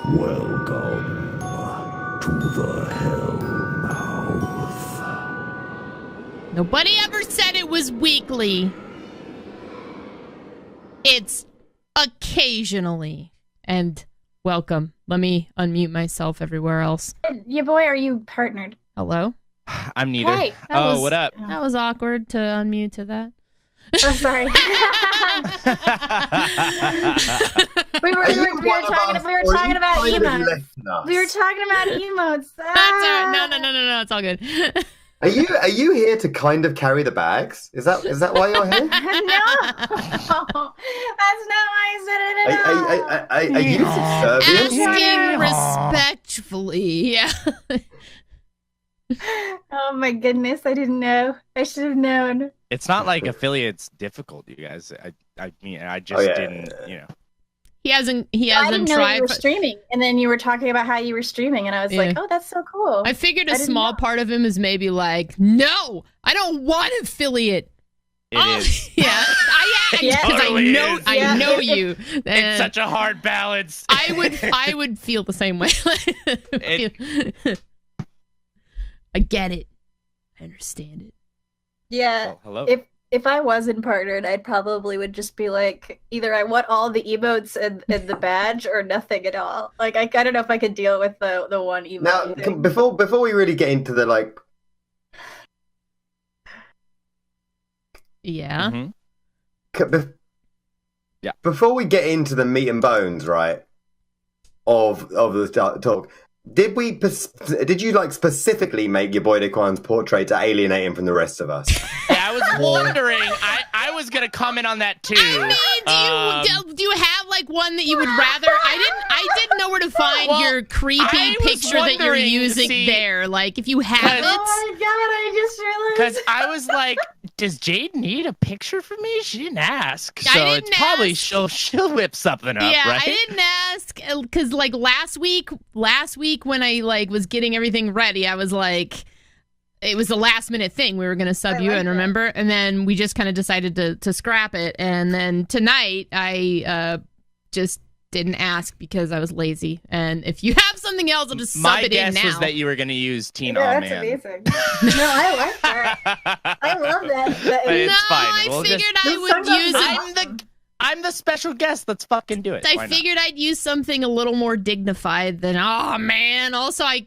Welcome to the Hellmouth. Nobody ever said it was weekly. It's occasionally. And welcome. Let me unmute myself everywhere else. Yeah, boy, are you partnered? Hello? I'm neither. Hey. What up? That was awkward to unmute to that. Oh, sorry. we were talking about emotes. We were talking about emotes. That's all right. No, it's all good. Are you here to kind of carry the bags? Is that why you're here? No, that's not why I said it at all. Are you subservient? Asking respectfully. Yeah. Oh my goodness, I didn't know. I should have known. It's not like affiliate's difficult, you guys. I mean, I just didn't, you know. He hasn't I didn't know tried. you were streaming, and then you were talking about how you were streaming, and I was like, "Oh, that's so cool." I figured a small part of him is maybe like, "No, I don't want affiliate." It is. Yeah, because Totally is. I know you. It's such a hard balance. I would feel the same way. I get it. I understand it. Yeah. Oh, hello. If I wasn't partnered, I'd probably would just be like, either I want all the emotes and the badge or nothing at all. Like, I don't know if I could deal with the one emote. Now, before we really get into the like, Yeah. Mm-hmm. Yeah. Before we get into the meat and bones, right, of the talk, did you like specifically make YaboiDeyquan's portrait to alienate him from the rest of us? Yeah, I was wondering. I was gonna comment on that too. I mean, do you have like one that you would rather? I didn't know where to find your creepy picture that you're using there. Like, if you have it. Oh my god! I just realized. Because I was like, does Jade need a picture from me? She didn't ask, so didn't it's probably ask. she'll whip something up, Yeah, right? I didn't ask because like last week when I like was getting everything ready, I was like, it was a last minute thing. We were gonna sub you in, remember? And then we just kind of decided to scrap it. And then tonight I just didn't ask because I was lazy. And if you have something else, I'll just sub it in now. My guess was that you were gonna use Teen Yeah, All that's Man. amazing. No, I like that. I love that. But it's fine. I figured I would use it. I'm the special guest. Let's fucking do it. I figured I'd use something a little more dignified than, oh man. Also, I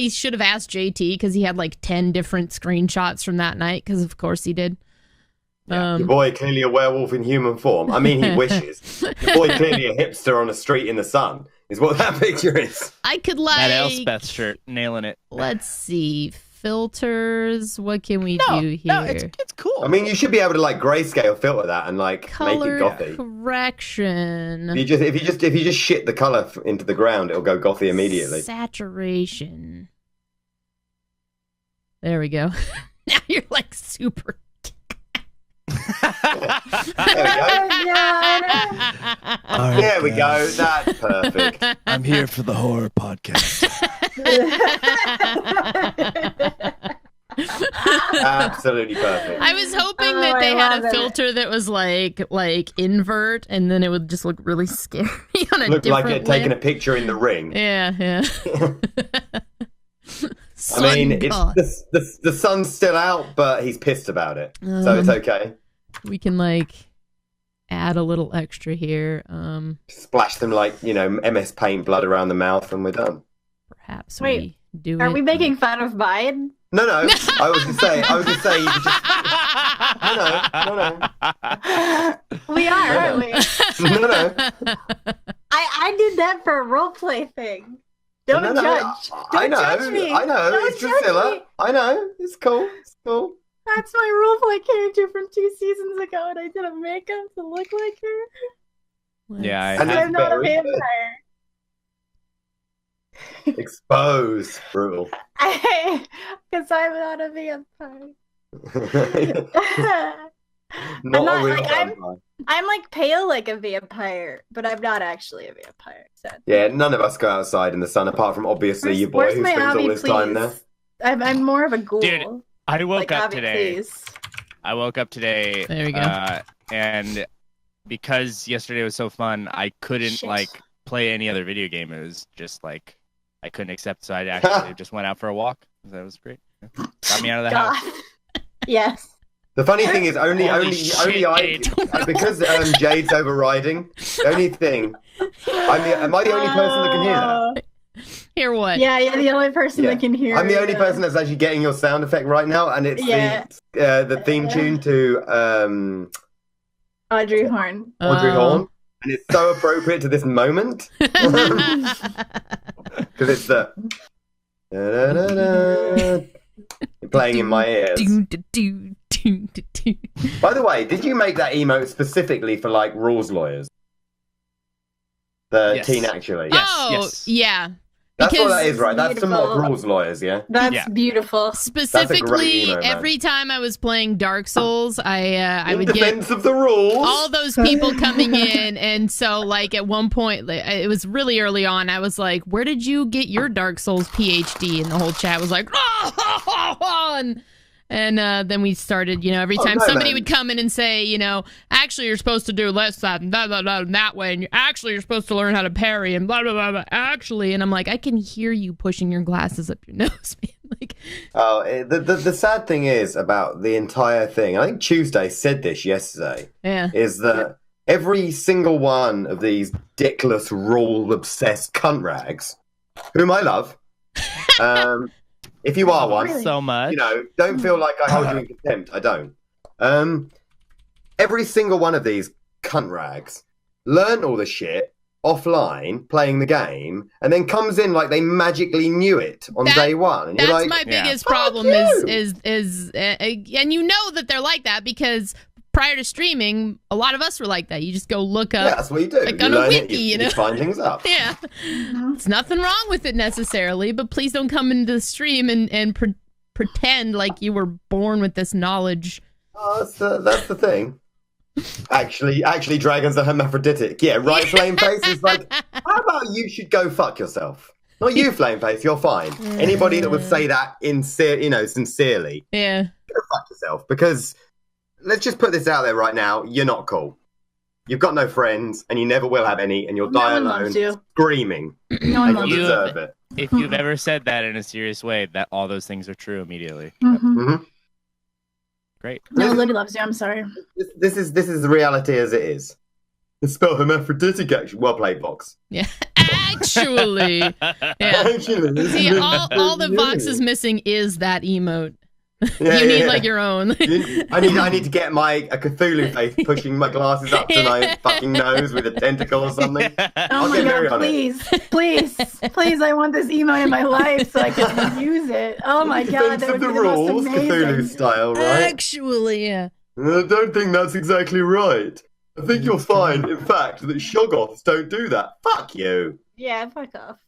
should have asked JT because he had like 10 different screenshots from that night because of course he did. Your boy clearly a werewolf in human form. I mean, he wishes. Your boy clearly a hipster on a street in the sun is what that picture is. I could like that Elspeth shirt, nailing it. Let's see. Filters. What can we do here? No, it's cool. I mean, you should be able to like grayscale filter that and like color make it gothy. Correction. If you just shit the color into the ground, it'll go gothy immediately. Saturation. There we go. Now you're like super. There we go. That's perfect. I'm here for the horror podcast. Absolutely perfect. I was hoping that they had a filter that was like invert, and then it would just look really scary on a Looked like different taking a picture in the ring. Yeah. I mean, it's the sun's still out, but he's pissed about it, so it's okay. We can like add a little extra here. Splash them like MS Paint blood around the mouth, and we're done. Perhaps Wait, we do. Are we making fun of mine? No. I was gonna say. You could just... No. We are, aren't we? No. I did that for a roleplay thing. Don't judge. Don't judge me. I know. Don't It's Drusilla. I know. It's cool. That's my roleplay character from 2 seasons ago, and I did a makeup to look like her. Yeah, I'm not a vampire. Exposed. Brutal. Because I'm not a vampire. Not a real vampire. I'm like pale like a vampire, but I'm not actually a vampire. So. Yeah, none of us go outside in the sun, apart from obviously your boy who spends all his time there. I'm more of a ghoul. Dude, I woke up today. Please. I woke up today. There we go. And because yesterday was so fun, I couldn't like play any other video game. It was just like I couldn't accept, so I actually just went out for a walk. That was great. Got me out of the house. Yes. The funny thing is, only I, because Jade's overriding. The only thing, am I the only person that can hear that? Hear what? Yeah, you're the only person that can hear. I'm the only person that's actually getting your sound effect right now, and it's the theme tune to Audrey Horn. Audrey Horn, and it's so appropriate to this moment because it's the playing in my ears. By the way, did you make that emote specifically for like rules lawyers? The teen actually. Yes. Yeah. That's what that is, right? That's some mock rules lawyers, yeah? That's beautiful. Specifically, every time I was playing Dark Souls, I would get of the rules. all those people coming in, and so like at one point, it was really early on, I was like, where did you get your Dark Souls PhD? And the whole chat was like, and then we started, every time somebody would come in and say, actually you're supposed to do less that, blah, blah, blah, that way, and actually you're supposed to learn how to parry, and blah, blah, blah, blah, actually. And I'm like, I can hear you pushing your glasses up your nose, man. Like, the sad thing is about the entire thing, I think Tuesday said this yesterday, is that every single one of these dickless, rule-obsessed cunt rags, whom I love, if you are one, so much, don't feel like I hold you in contempt. I don't. Every single one of these cunt rags learn all the shit offline, playing the game, and then comes in like they magically knew it on day one. And that's you're like, my biggest problem is and you know that they're like that because prior to streaming, a lot of us were like that. You just go look up. Yeah, that's what you do. Like you on learn a wiki, you find things up. Yeah. It's nothing wrong with it necessarily, but please don't come into the stream and pretend like you were born with this knowledge. Oh, that's the thing. Actually, dragons are hermaphroditic. Yeah, right, Flameface is like, how about you should go fuck yourself? Not you, Flameface, you're fine. Anybody that would say that sincerely, go fuck yourself, because let's just put this out there right now. You're not cool. You've got no friends, and you never will have any, and you'll die alone, screaming. No one and you deserve it. If you've ever said that in a serious way, that all those things are true immediately. Great. Nobody loves you. I'm sorry. This is the reality as it is. It's spelled hermaphroditic, actually. Well played, Vox. Yeah. Actually. Yeah. Actually. See, all the Vox is missing is that emote. You need like your own. I need to get a Cthulhu face pushing my glasses up to my fucking nose with a tentacle or something. Oh my god, please, I want this emote in my life so I can use it. Oh my god, that would be the rules, most amazing. Cthulhu style, right? Actually, yeah. I don't think that's exactly right. I think you'll find, in fact, that Shoggoths don't do that. Fuck you. Yeah, fuck off.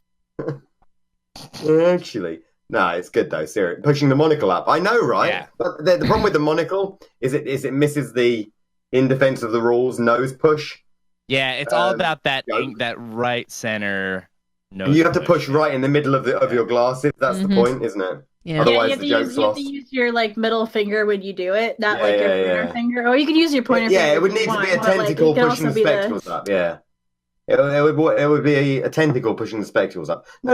Actually. No, it's good though. Seriously, pushing the monocle up. I know, right? Yeah. But the problem with the monocle is it misses the in defense of the rules nose push. Yeah, it's all about that right center nose. You have to push right in the middle of your glasses. That's the point, isn't it? Yeah. Otherwise, you have to use your middle finger when you do it, not your pointer finger. Or you can use your pointer finger. Yeah, it would need to be a tentacle pushing the spectacles up. Yeah. It would be a tentacle pushing the spectacles up. No.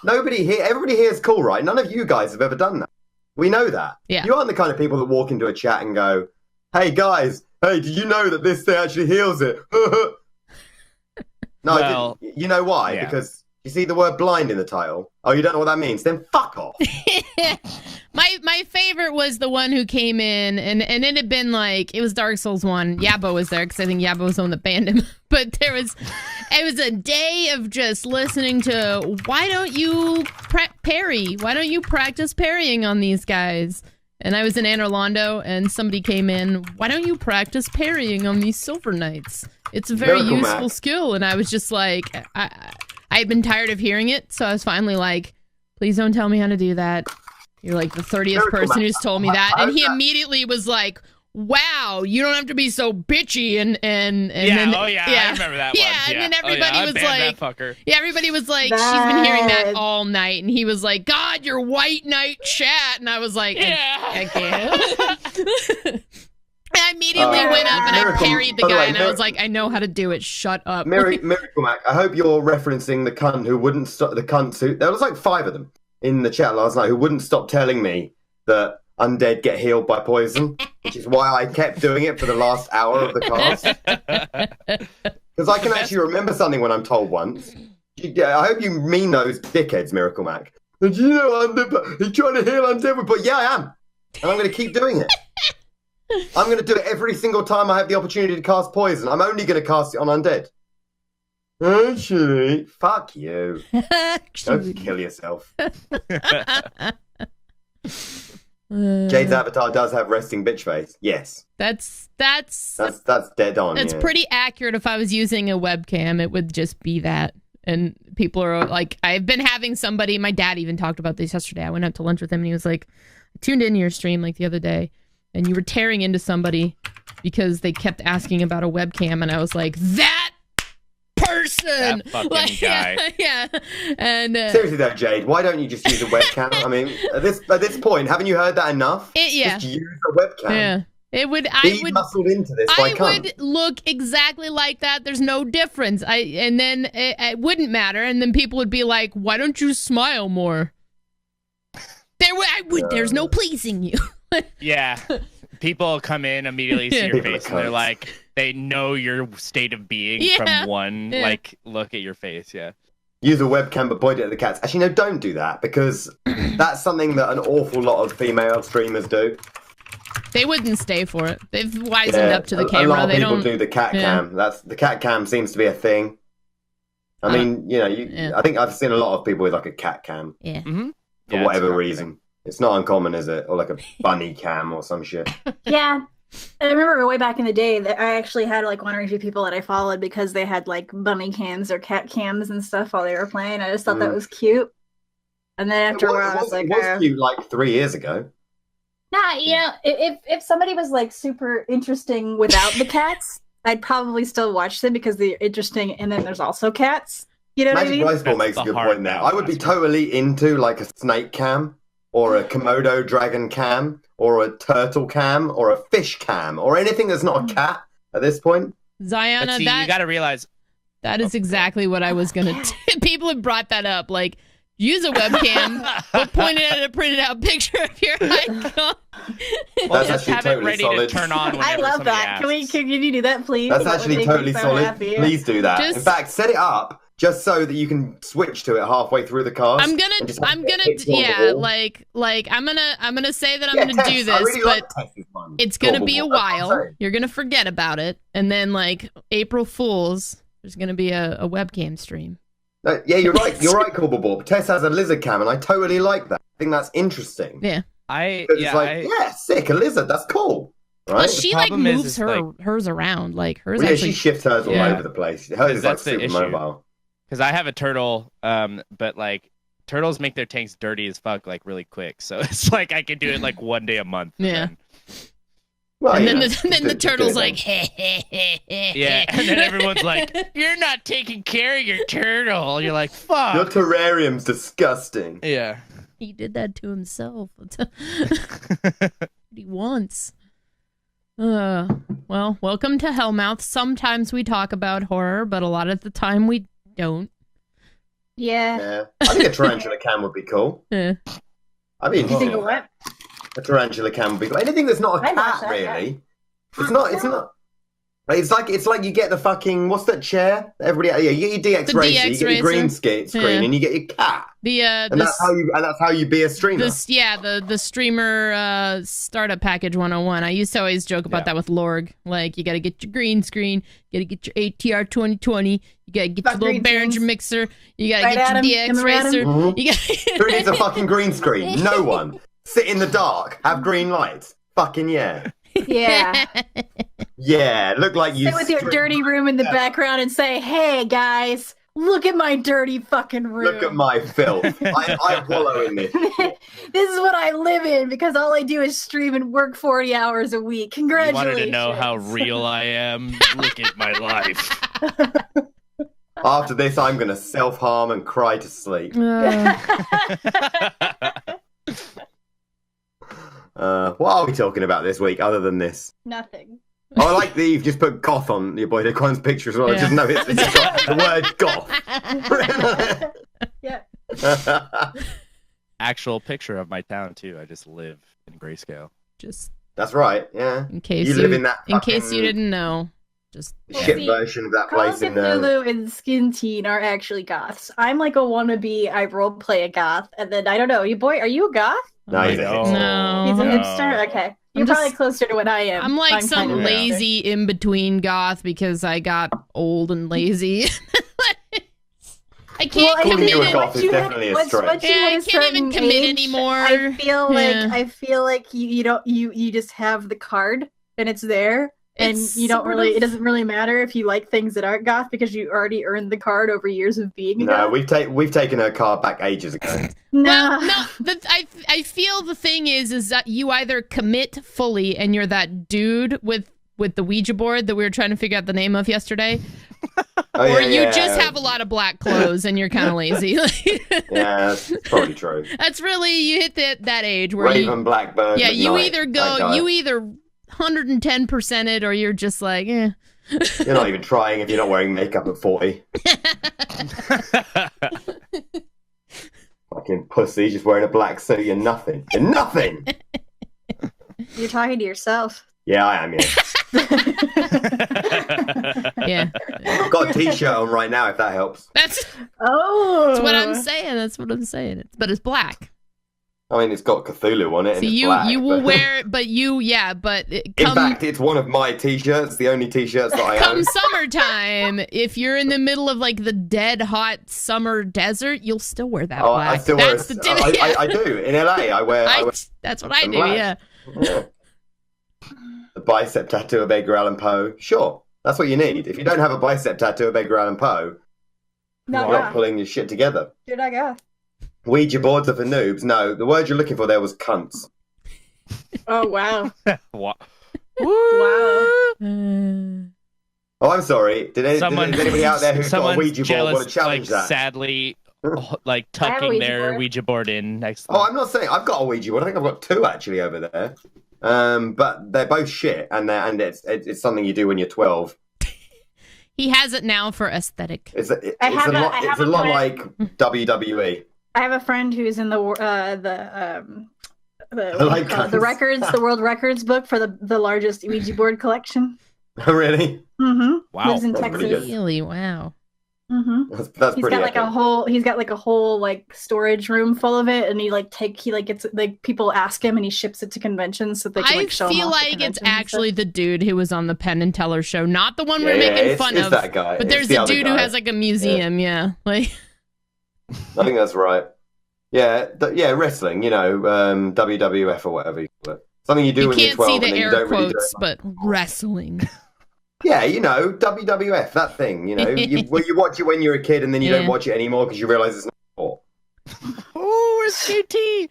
Everybody here is cool, right? None of you guys have ever done that. We know that. Yeah. You aren't the kind of people that walk into a chat and go, hey, guys, did you know that this thing actually heals it? No, well, you know why? Yeah. Because you see the word blind in the title. Oh, you don't know what that means? Then fuck off. My favorite was the one who came in, and it had been like, it was Dark Souls 1. Yabo was there, because I think Yabo was the one that banned him. But it was a day of just listening to, why don't you parry? Why don't you practice parrying on these guys? And I was in Anne Orlando, and somebody came in, why don't you practice parrying on these Silver Knights? It's a very useful skill. And I was just like, I'd been tired of hearing it, so I was finally like, please don't tell me how to do that. You're like the 30th person who's told me that. And he immediately was like, wow, you don't have to be so bitchy and then, I remember that one. Yeah, and then everybody was like, everybody was like, she's been hearing that all night. And he was like, God, your white knight chat. And I was like, I can't. I immediately went up and I Miracle- parried the by the guy, way, and I was like, I know how to do it. Shut up. Miracle Mac, I hope you're referencing the cunt who wouldn't stop. The cunts who there was like 5 of them in the chat last night who wouldn't stop telling me that undead get healed by poison, which is why I kept doing it for the last hour of the cast. Because I can actually remember something when I'm told once. I hope you mean those dickheads, Miracle Mac. And you know, undead, he's trying to heal undead, but yeah, I am, and I'm going to keep doing it. I'm going to do it every single time I have the opportunity to cast poison. I'm only going to cast it on undead. Actually, fuck you. Go kill yourself. Jade's avatar does have resting bitch face. Yes. That's dead on. It's yeah. pretty accurate. If I was using a webcam, it would just be that. And people are like, I've been having somebody, my dad even talked about this yesterday. I went out to lunch with him and he was like, I tuned into your stream like the other day and you were tearing into somebody because they kept asking about a webcam. And I was like, that person! That fucking like, guy. Yeah. And seriously though, Jade, why don't you just use a webcam? I mean, at this point, haven't you heard that enough? Yeah. Just use a webcam. Yeah. Be muscled into this. I would look exactly like that. There's no difference. And then it wouldn't matter. And then people would be like, "Why don't you smile more?" There's no pleasing you. Yeah, people come in immediately see your face and they're like, they know your state of being from one like look at your face. Yeah. Use a webcam but point it at the cats. Actually, no, don't do that because that's something that an awful lot of female streamers do. They wouldn't stay for it. They've wisened up to the camera. A lot of they people don't do the cat cam. The cat cam seems to be a thing. I mean, you know, I think I've seen a lot of people with like a cat cam. Yeah. Mm-hmm. For whatever reason. It's not uncommon, is it? Or like a bunny cam or some shit. Yeah. I remember way back in the day that I actually had like 1 or 2 people that I followed because they had like bunny cams or cat cams and stuff while they were playing. I just thought that was cute. And then after a while, I was like, it was cute like 3 years ago. Nah, you know, if somebody was like super interesting without the cats, I'd probably still watch them because they're interesting. And then there's also cats. You know what I mean? Magic Rice Ball makes a good point there. I would be totally into like a snake cam or a Komodo dragon cam or a turtle cam or a fish cam or anything that's not a cat at this point. Ziana, you got to realize that is exactly what I was going to people have brought that up. Like, use a webcam, but point it at a printed out picture of your icon. That's just actually have totally it ready solid. to turn on I whenever love somebody that. asks. Can you do that, please? That's That would actually make me totally so solid. happy. Please do that. Just- In fact, set it up just so that you can switch to it halfway through the cast. I'm gonna say that I'm Yeah, gonna Tess, do I this, really but like Tess's one. it's gonna be a Cool. That's what I'm while. saying. You're gonna forget about it, and then like April Fools, there's gonna be a webcam stream. No, yeah, you're right. You're right, Cobblepop. Tess has a lizard cam, and I totally like that. I think that's interesting. Yeah. Sick, a lizard. That's cool, right? Well, she like problem moves hers around. Like hers Well, yeah, actually. she shifts hers all over the place. Hers is like That's the super issue. mobile. Because I have a turtle, but like turtles make their tanks dirty as fuck like really quick. So it's like I can do it like 1 day a month. Yeah. Well, And you then know, the turtle's do it like, Yeah, and then everyone's like, "You're not taking care of your turtle." You're like, then. Your "Fuck." terrarium's disgusting. Yeah. he did that to himself. What he wants. Well, welcome to Hellmouth. Sometimes we talk about horror, but a lot of the time we don't. Yeah. I think a tarantula cam would be cool. Yeah. I'd be You think interested. of what? A tarantula cam would be cool. Anything that's not a I'd watch cat, that, yeah. really. It's not. It's like you get the fucking what's that chair? Everybody, you get your DX The racer, DX you get your green racer. screen, Yeah. and you get your cat, And that's how you be a streamer. the streamer startup package 101. I used to always joke about that with Lorg. Like, you got to get your green screen, you got to get your ATR 2020, you got to get your little Behringer mixer, you got to get your DX racer. Mhm. You Who needs a fucking green screen? No one. Sit in the dark, have green lights. Fucking yeah. Yeah. Yeah, look like you Sit with your dirty room in the background and say, "Hey guys, look at my dirty fucking room. Look at my filth. I wallow in this. This is what I live in because all I do is stream and work 40 hours a week. You Congratulations." wanted to know how real I am? Look at my life. After this, I'm going to self-harm and cry to sleep. What are we talking about this week other than this? Nothing. Oh, I like that you've just put goth on your YaboiDeyquan's picture as well. I just noticed it's got the word goth. Yeah. Actual picture of my town too. I just live in grayscale. Just That's right. Yeah. in case You live in that in case fucking you didn't know. Just shit see, version of that Call of place in Cthulhu and Skinnedteen are actually goths. I'm like a wannabe. I roleplay a goth, and then I don't know. You boy, are you a goth? No, he's a hipster. No. He's a No. hipster. Okay, you're I'm just- probably closer to what I am. I'm like some kind of a hipster. lazy in between goth because I got old and lazy. I can't Calling commit you a it. goth is definitely a stretch. Yeah, I can't even commit anymore. I feel Yeah. like you don't you just have the card and it's there. And It's you don't sort really. of- It doesn't really matter if you like things that aren't goth because you already earned the card over years of being a No, goth. we've taken her car back ages ago. Well, no, I feel the thing is that you either commit fully and you're that dude with the Ouija board that we were trying to figure out the name of yesterday, Oh, or yeah, you yeah. just have a lot of black clothes and you're kind of lazy. Yeah, that's probably true. That's really, you hit that age where Raven Blackburn. you McKnight, either that go, guy. you either 110% it or you're just like, eh. You're not even trying if you're not wearing makeup at 40. Fucking pussy, just wearing a black suit. You're nothing. You're nothing. You're talking to yourself. Yeah, I am. Yeah. Yeah. I've got a t-shirt on right now. If that helps. That's Oh, what I'm saying. That's what I'm saying. But it's black. I mean, it's got Cthulhu on it. So and it's you black, you will but- wear it, but it In come fact, it's one of my t-shirts. The only t-shirts that I come own. summertime. If you're in the middle of like the dead hot summer desert, you'll still wear that Oh, black. I still That's wear. the tip. I do in LA. I wear. That's what I some do. black. Yeah. Yeah. The bicep tattoo of Edgar Allan Poe. Sure, that's what you need. If you don't have a bicep tattoo of Edgar Allan Poe, not you're not goth. pulling your shit together. You're not goth. Ouija boards are for noobs. No, the word you're looking for there was cunts. Oh wow, Wow. wow. Oh, I'm sorry. Did anybody out there who's got a someone's Ouija board jealous, want to challenge like, that? sadly, like I have a tucking Ouija their board. Ouija board in next. Oh, I'm not saying I've got a Ouija board. I think I've got two actually over there. But they're both shit, and it's something you do when you're 12. He has it now for aesthetic. It's I have a a lot friend- like WWE. I have a friend who's in the like guns. the world records book for the largest Ouija board collection. Really? Mm-hmm. Wow. Lives in That's pretty Texas. good. Really? Wow. Mm-hmm. That's He's pretty got like epic. he's got like a whole like storage room full of it, and he gets like people ask him, and he ships it to conventions so they can I like show him feel off at like it's conventions and actually stuff. the dude who was on the Penn and Teller show, not the one Yeah, we're making it's- fun it's of. that guy. But It's there's the a other dude who guy. has like a museum. Yeah. Like. I think that's right. Yeah, wrestling. You know, WWF or whatever you call it. Something you do You when you're can't 12 see and the then you air don't really do it. quotes, but wrestling. Yeah, you know, WWF, that thing. You know, you watch it when you're a kid and then you don't Yeah. watch it anymore because you realise it's not sport. Oh, where's JT?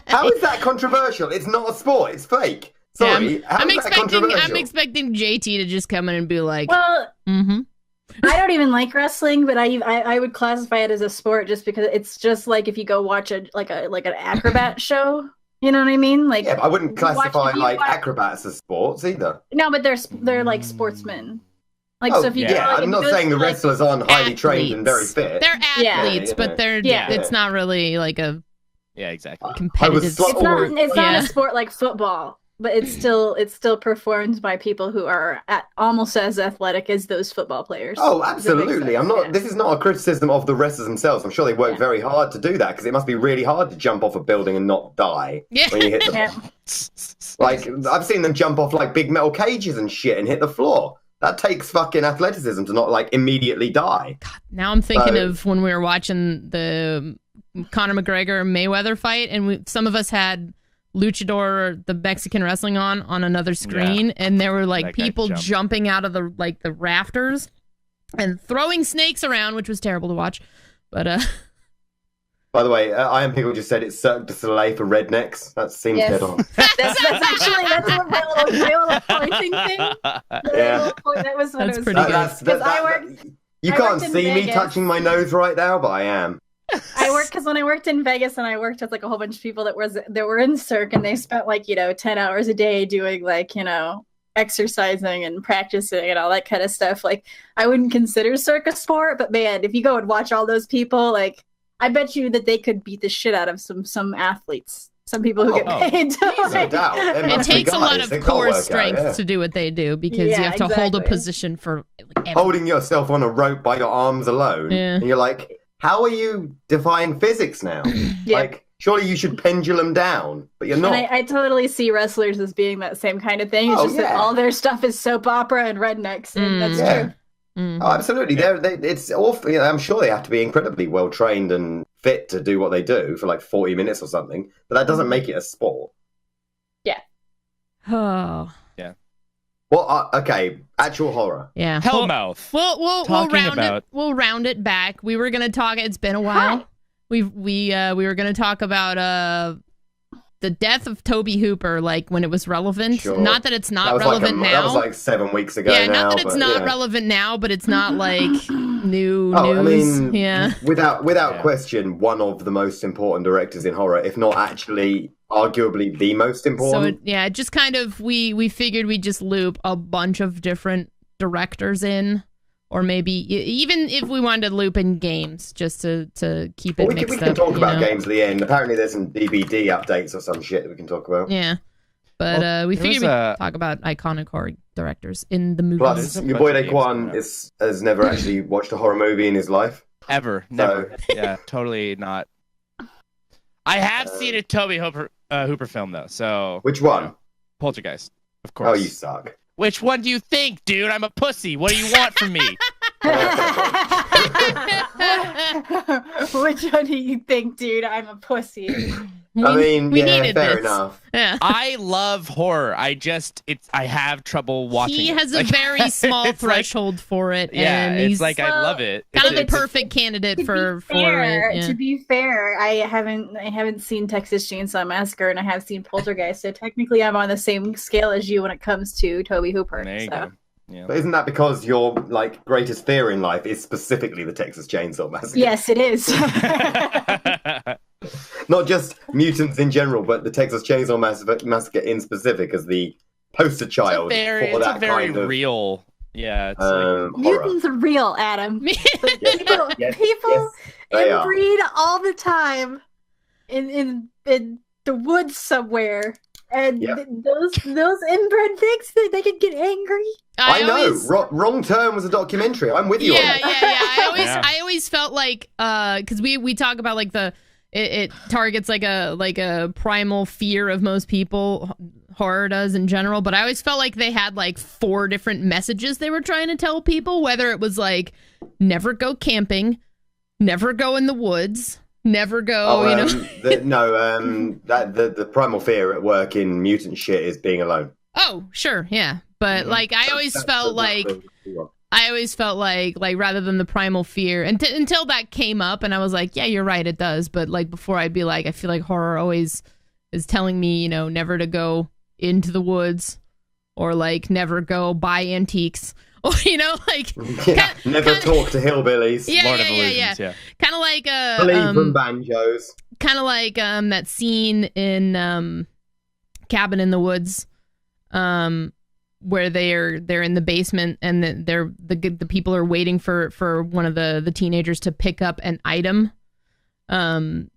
How is that controversial? It's not a sport. It's fake. Sorry. How I'm is that expecting controversial? I'm expecting JT to just come in and be like, Well, mm-hmm. I don't even like wrestling, but I would classify it as a sport just because it's just like if you go watch an acrobat show. You know what I mean? Like, Yeah, but I wouldn't classify you like watch- acrobats as sports either. no, but they're like sportsmen. Like, Oh, so if you yeah, go, I'm if not you go saying to, the wrestlers aren't highly trained and very athletes. fit. They're Yeah. athletes, Yeah. but they're Yeah. it's not really like a Yeah, exactly. competitive I was slut- sport. it's not Yeah. a sport like football, but it's still performed by people who are almost as athletic as those football players. Oh, Does that make absolutely. sense? I'm not. Yeah. This is not a criticism of the wrestlers themselves. I'm sure they work Yeah. very hard to do that because it must be really hard to jump off a building and not die Yeah. when you hit the. Yeah. Like I've seen them jump off like big metal cages and shit and hit the floor. That takes fucking athleticism to not like immediately die. Now I'm thinking So- of when we were watching the Conor McGregor Mayweather fight, and some of us had luchador, the Mexican wrestling on another screen, and there were like That guy people jumped. jumping out of the rafters and throwing snakes around, which was terrible to watch. But By the way, I Am Pickle just said it's Cirque du Soleil for rednecks. That seems Yes. dead on. That's my little pointing thing. Yeah. That was what That's it was. pretty good. Because I worked- You I can't worked in see me Vegas. touching my nose right now, but I am. I worked because when I worked in Vegas and I worked with like a whole bunch of people that were in Cirque and they spent like 10 hours a day doing like exercising and practicing and all that kind of stuff. Like I wouldn't consider Cirque a sport, but man, if you go and watch all those people, like I bet you that they could beat the shit out of some athletes. Some people who get paid. No doubt. It takes a lot of core strength to do what they do because you have to hold a position for holding yourself on a rope by your arms alone. Yeah. And you're like, how are you defying physics now? Like, surely you should pendulum down, but you're not. And I totally see wrestlers as being that same kind of thing. It's just that all their stuff is soap opera and rednecks, and that's true. Oh, absolutely. It's awful. I'm sure they have to be incredibly well trained and fit to do what they do for like 40 minutes or something, but that doesn't make it a sport. Yeah. Oh. Yeah. Well, okay, actual horror. Yeah. Hellmouth. We'll round it back. We were gonna talk. It's been a while. We were gonna talk about the death of Toby Hooper, like when it was relevant. Sure. Not that it's not relevant now. That was like 7 weeks ago. Yeah, now, not that it's not relevant now, but it's not like new news. I mean, yeah. Without question, one of the most important directors in horror, if not actually arguably the most important. So just kind of we figured we'd just loop a bunch of different directors in. Or maybe even if we wanted to loop in games, just to keep it mixed up. We can talk about games at the end. Apparently there's some DVD updates or some shit that we can talk about. Yeah. But we figured we'd talk about iconic horror directors in the movies. Plus, your boy Daquan has never actually watched a horror movie in his life. Ever. Never. Yeah, totally not. I have seen a Toby Hooper film, though. So which one? Poltergeist, of course. Oh, you suck. Which one do you think, dude? I'm a pussy. What do you want from me? Which one do you think, dude? I'm a pussy. I mean, fair this. enough. Yeah. I love horror. I have trouble watching. He has a very small threshold for it. Yeah, and it's like I love it. Kind of the perfect candidate for it. Yeah. To be fair, I haven't seen Texas Chainsaw Massacre, and I have seen Poltergeist. So technically, I'm on the same scale as you when it comes to Toby Hooper. There you go. Yeah. But isn't that because your greatest fear in life is specifically the Texas Chainsaw Massacre? Yes, it is. Not just mutants in general, but the Texas Chainsaw Massacre in specific as the poster child for that very kind of real. Yeah, it's mutants are real, Adam. People they breed all the time in the woods somewhere. And those inbred pigs, they could get angry. I know. Wrong Turn was a documentary. I'm with you on that. I always felt like because we talk about like it targets like a primal fear of most people. Horror does in general, but I always felt like they had like 4 different messages they were trying to tell people. Whether it was like never go camping, never go in the woods. Never go, the primal fear at work in mutant shit is being alone. Oh, sure, yeah. But like I always felt like rather than the primal fear until that came up and I was like, yeah, you're right, it does. But like before I'd be like, I feel like horror always is telling me, never to go into the woods or like never go buy antiques. Or, never talk to hillbillies. Yeah. Kind of like Flee from banjos. Kind of like that scene in Cabin in the Woods, where they're in the basement and the people are waiting for one of the teenagers to pick up an item. To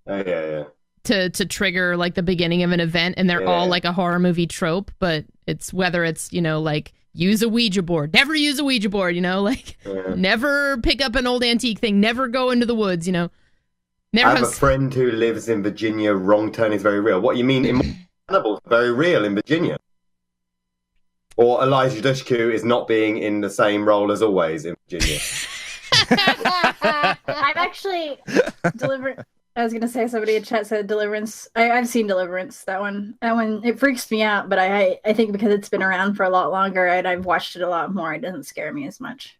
trigger like the beginning of an event, and they're all like a horror movie trope, but it's whether it's like. Use a Ouija board. Never use a Ouija board, Never pick up an old antique thing. Never go into the woods, Never I have a friend who lives in Virginia. Wrong Turn is very real. What you mean? Hannibal very real in Virginia. Or Elijah Dushku is not being in the same role as always in Virginia. I'm actually delivering. I was gonna say somebody in chat said Deliverance. I've seen Deliverance. That one it freaks me out, but I think because it's been around for a lot longer and I've watched it a lot more, it doesn't scare me as much.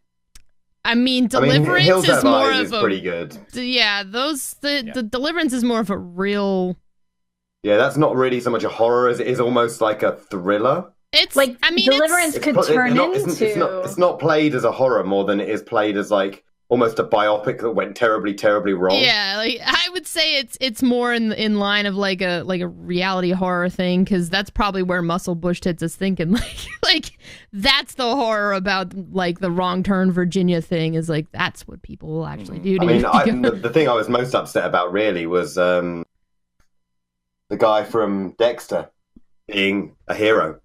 I mean, Deliverance Hills is more of a pretty good. Yeah, the Deliverance is more of a real. Yeah, that's not really so much a horror as it is almost like a thriller. It's like Deliverance could turn into. It's not played as a horror more than it is played as like almost a biopic that went terribly, terribly wrong. Yeah, like I would say it's more in line of like a reality horror thing, because that's probably where Muscle Bush Tits is thinking. Like that's the horror about like the Wrong Turn Virginia thing, is like that's what people will actually do to you. I mean, the thing I was most upset about really was the guy from Dexter being a hero.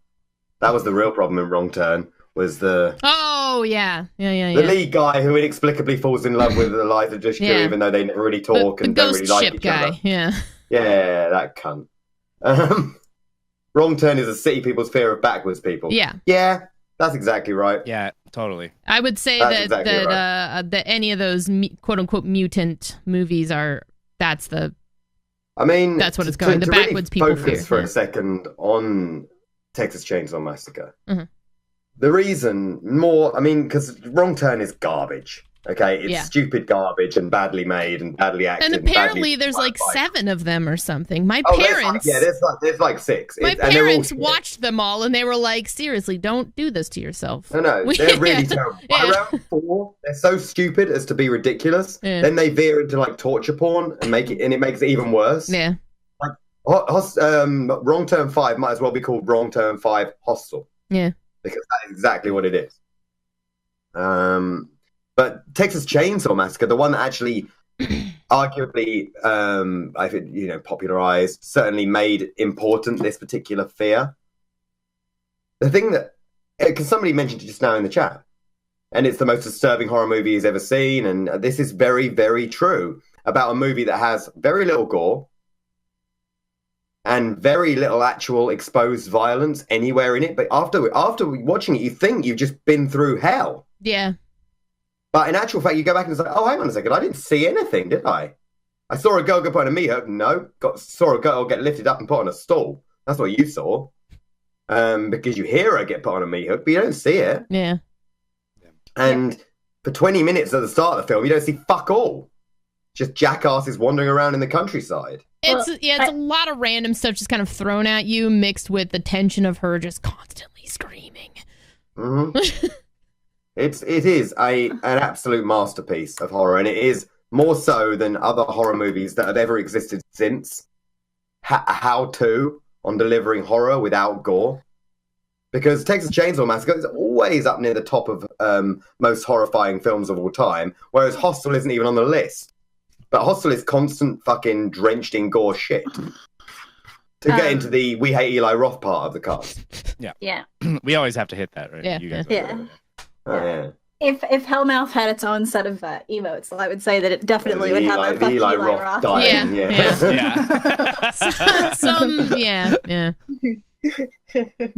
That was the real problem in Wrong Turn. Was the the lead guy who inexplicably falls in love with Eliza Dushku, even though they never really talk and don't really like each other. Yeah, that cunt. Wrong Turn is a city people's fear of backwards people. Yeah, that's exactly right. Yeah, totally. I would say that any of those quote unquote mutant movies that's what it's going. The backwoods people fear. Focus for a second on Texas Chainsaw Massacre. Mm-hmm. The reason because Wrong Turn is garbage. Okay, it's stupid garbage and badly made and badly acted. And apparently there's like 7 of them or something. My parents... there's like 6. My parents watched them all and they were like, seriously, don't do this to yourself. No, they're really terrible. By around 4, they're so stupid as to be ridiculous. Yeah. Then they veer into like torture porn and it makes it even worse. Yeah. Like Wrong Turn 5 might as well be called Wrong Turn 5 Hostel. Yeah. Because that is exactly what it is. But Texas Chainsaw Massacre, the one that actually arguably, I think, popularized, certainly made important this particular fear. The thing that, because somebody mentioned it just now in the chat, and it's the most disturbing horror movie he's ever seen, and this is very, very true about a movie that has very little gore and very little actual exposed violence anywhere in it. But after watching it, you think you've just been through hell. Yeah. But in actual fact, you go back and it's like, oh, hang on a second, I didn't see anything, did I? I saw a girl get put on a meat hook. No. Saw a girl get lifted up and put on a stool. That's what you saw. Because you hear her get put on a meat hook, but you don't see it. Yeah. And for 20 minutes at the start of the film, you don't see fuck all. Just jackasses wandering around in the countryside. It's a lot of random stuff just kind of thrown at you, mixed with the tension of her just constantly screaming. Mm-hmm. It is an absolute masterpiece of horror, and it is more so than other horror movies that have ever existed since. How to on delivering horror without gore, because Texas Chainsaw Massacre is always up near the top of most horrifying films of all time, whereas Hostel isn't even on the list. But Hostel is constant fucking drenched in gore shit. To get into the we hate Eli Roth part of the cast. Yeah. We always have to hit that, right? Yeah. You guys If Hellmouth had its own set of emotes, I would say that it definitely would have a fuck Eli Roth. Dying, yeah.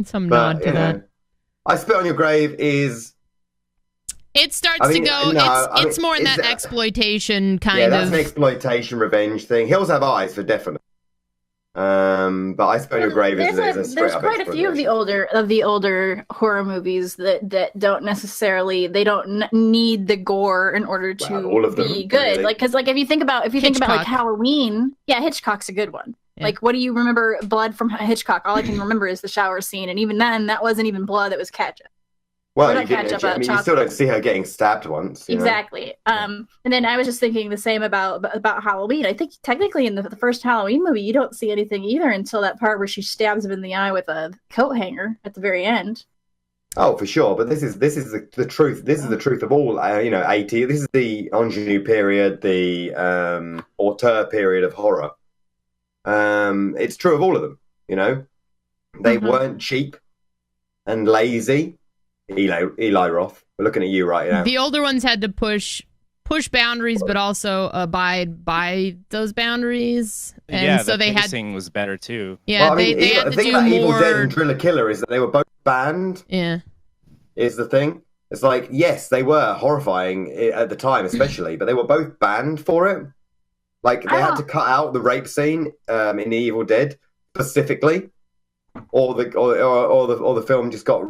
Some nod to that. I Spit on Your Grave is... It starts to go... it's more in that exploitation kind of... Yeah, that's an exploitation revenge thing. Hills Have Eyes for definite. But I Spit on Your Grave is a straight there's up quite a few of the older horror movies that don't necessarily need the gore in order to be good. Really. Like, because if you think about like Halloween, Hitchcock's a good one. Yeah. Like, what do you remember blood from Hitchcock? All I can remember is the shower scene, and even then, that wasn't even blood; that was ketchup. Well, you still don't see her getting stabbed once. Exactly. And then I was just thinking the same about Halloween. I think technically in the first Halloween movie, you don't see anything either until that part where she stabs him in the eye with a coat hanger at the very end. Oh, for sure. But this is the truth. This is the truth of all. 80. This is the ingenue period, the auteur period of horror. It's true of all of them. They weren't cheap and lazy. Eli Roth, we're looking at you right now. The older ones had to push boundaries, but also abide by those boundaries. And so the pacing was better too. Yeah, they had to do more. The thing about Evil Dead and Driller Killer is that they were both banned. Yeah, is the thing. It's like, yes, they were horrifying at the time, especially, but they were both banned for it. Like they had to cut out the rape scene in the Evil Dead specifically. Or the film just got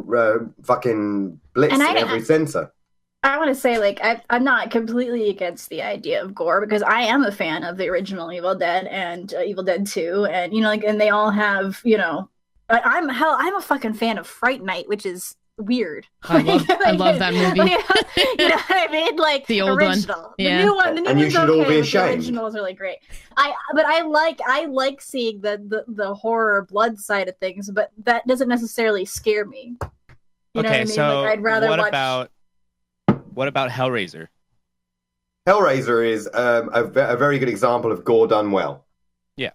fucking blitzed in every censor. I want to say, I'm not completely against the idea of gore because I am a fan of the original Evil Dead and Evil Dead 2, and and they all have I'm a fucking fan of Fright Night, which is weird. I love that movie. You know what I mean? Like The old original. one. Yeah. The new one. The new And you one's should okay, all be but ashamed. The original is really great. I like seeing the horror blood side of things, but that doesn't necessarily scare me. You know what I mean? So Like, I'd rather what watch. about Hellraiser? Hellraiser is a very good example of gore done well. Yeah.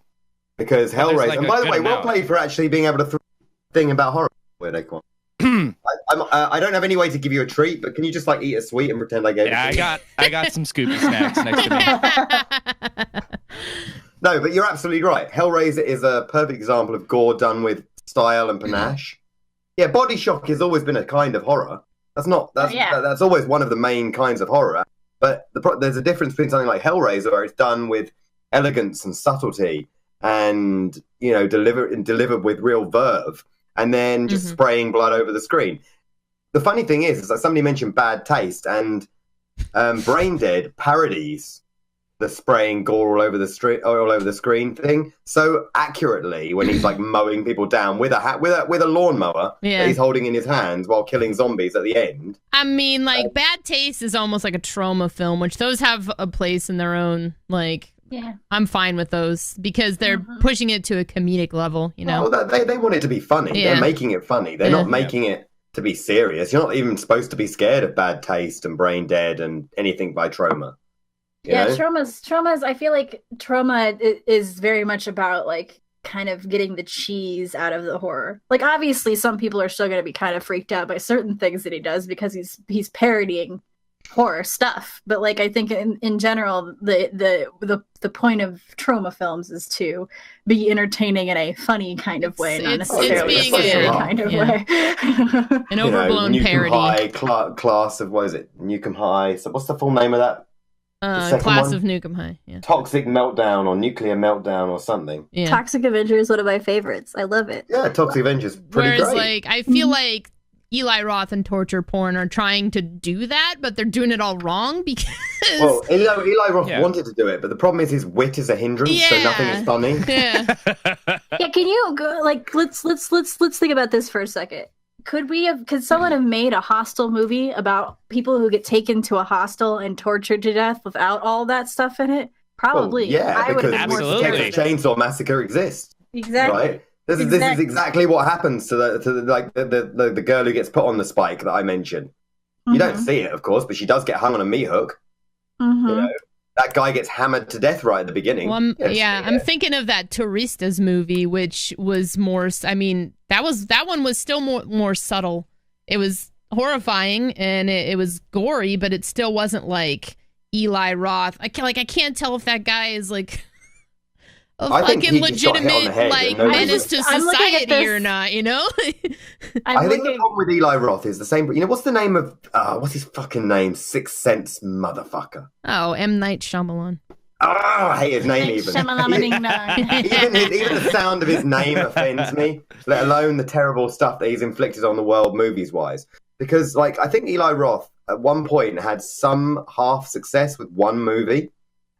Because Well, there's, Hellraiser, like, and a by the good way, well amount. played for actually being able to thing about horror. YaboiDeyquan. I don't have any way to give you a treat, but can you just like eat a sweet and pretend I gave it to you? I got some Scooby snacks next to me. No, but you're absolutely right. Hellraiser is a perfect example of gore done with style and panache. Yeah, body shock has always been a kind of horror. That's always one of the main kinds of horror. But there's a difference between something like Hellraiser, where it's done with elegance and subtlety, and delivered with real verve, and then just spraying blood over the screen. The funny thing is that somebody mentioned bad taste, and Brain Dead parodies the spraying gore all over the screen thing so accurately when he's like mowing people down with a lawnmower that he's holding in his hands while killing zombies at the end. I mean, like, bad taste is almost like a trauma film, which those have a place in their own. Like, Yeah. I'm fine with those because they're pushing it to a comedic level, you know? Well, they want it to be funny. Yeah. They're making it funny. They're not making it to be serious. You're not even supposed to be scared of Bad Taste and Brain Dead and anything by Trauma. You know? Trauma's, I feel like Trauma is very much about, like, kind of getting the cheese out of the horror. Like, obviously, some people are still going to be kind of freaked out by certain things that he does because he's parodying horror stuff. But, like, I think in general, the point of Trauma films is to be entertaining in a funny kind of way, not necessarily a scary kind of way. An overblown parody. High class of, what is it? Newcomb High. So what's the full name of that? Class of Newcomb High. Yeah. Toxic Meltdown or Nuclear Meltdown or something. Yeah. Toxic Avenger is one of my favorites. I love it. Yeah, Toxic Avenger is pretty Whereas, great. like, I feel like Eli Roth and torture porn are trying to do that, but they're doing it all wrong because. Well, Eli Roth wanted to do it, but the problem is his wit is a hindrance, so nothing is funny. Yeah. Yeah, can you go, like, let's think about this for a second. Could someone have made a Hostel movie about people who get taken to a hostel and tortured to death without all that stuff in it? Probably. Well, yeah, I would have because been more the scared. Texas Chainsaw Massacre exists. Exactly. Right? This is exactly what happens to the girl who gets put on the spike that I mentioned. You don't see it, of course, but she does get hung on a meat hook. You know, that guy gets hammered to death right at the beginning. Well, I'm thinking of that Turistas movie, which was more. I mean, that one was still more subtle. It was horrifying and it was gory, but it still wasn't like Eli Roth. I can't tell if that guy is like a fucking legitimate menace to society or not. You know. I think the problem with Eli Roth is the same. You know, what's the name of what's his fucking name? Sixth Sense motherfucker. Oh, M. Night Shyamalan. Oh, I hate his name even. even the sound of his name offends me, let alone the terrible stuff that he's inflicted on the world movies-wise. Because, like, I think Eli Roth at one point had some half success with one movie,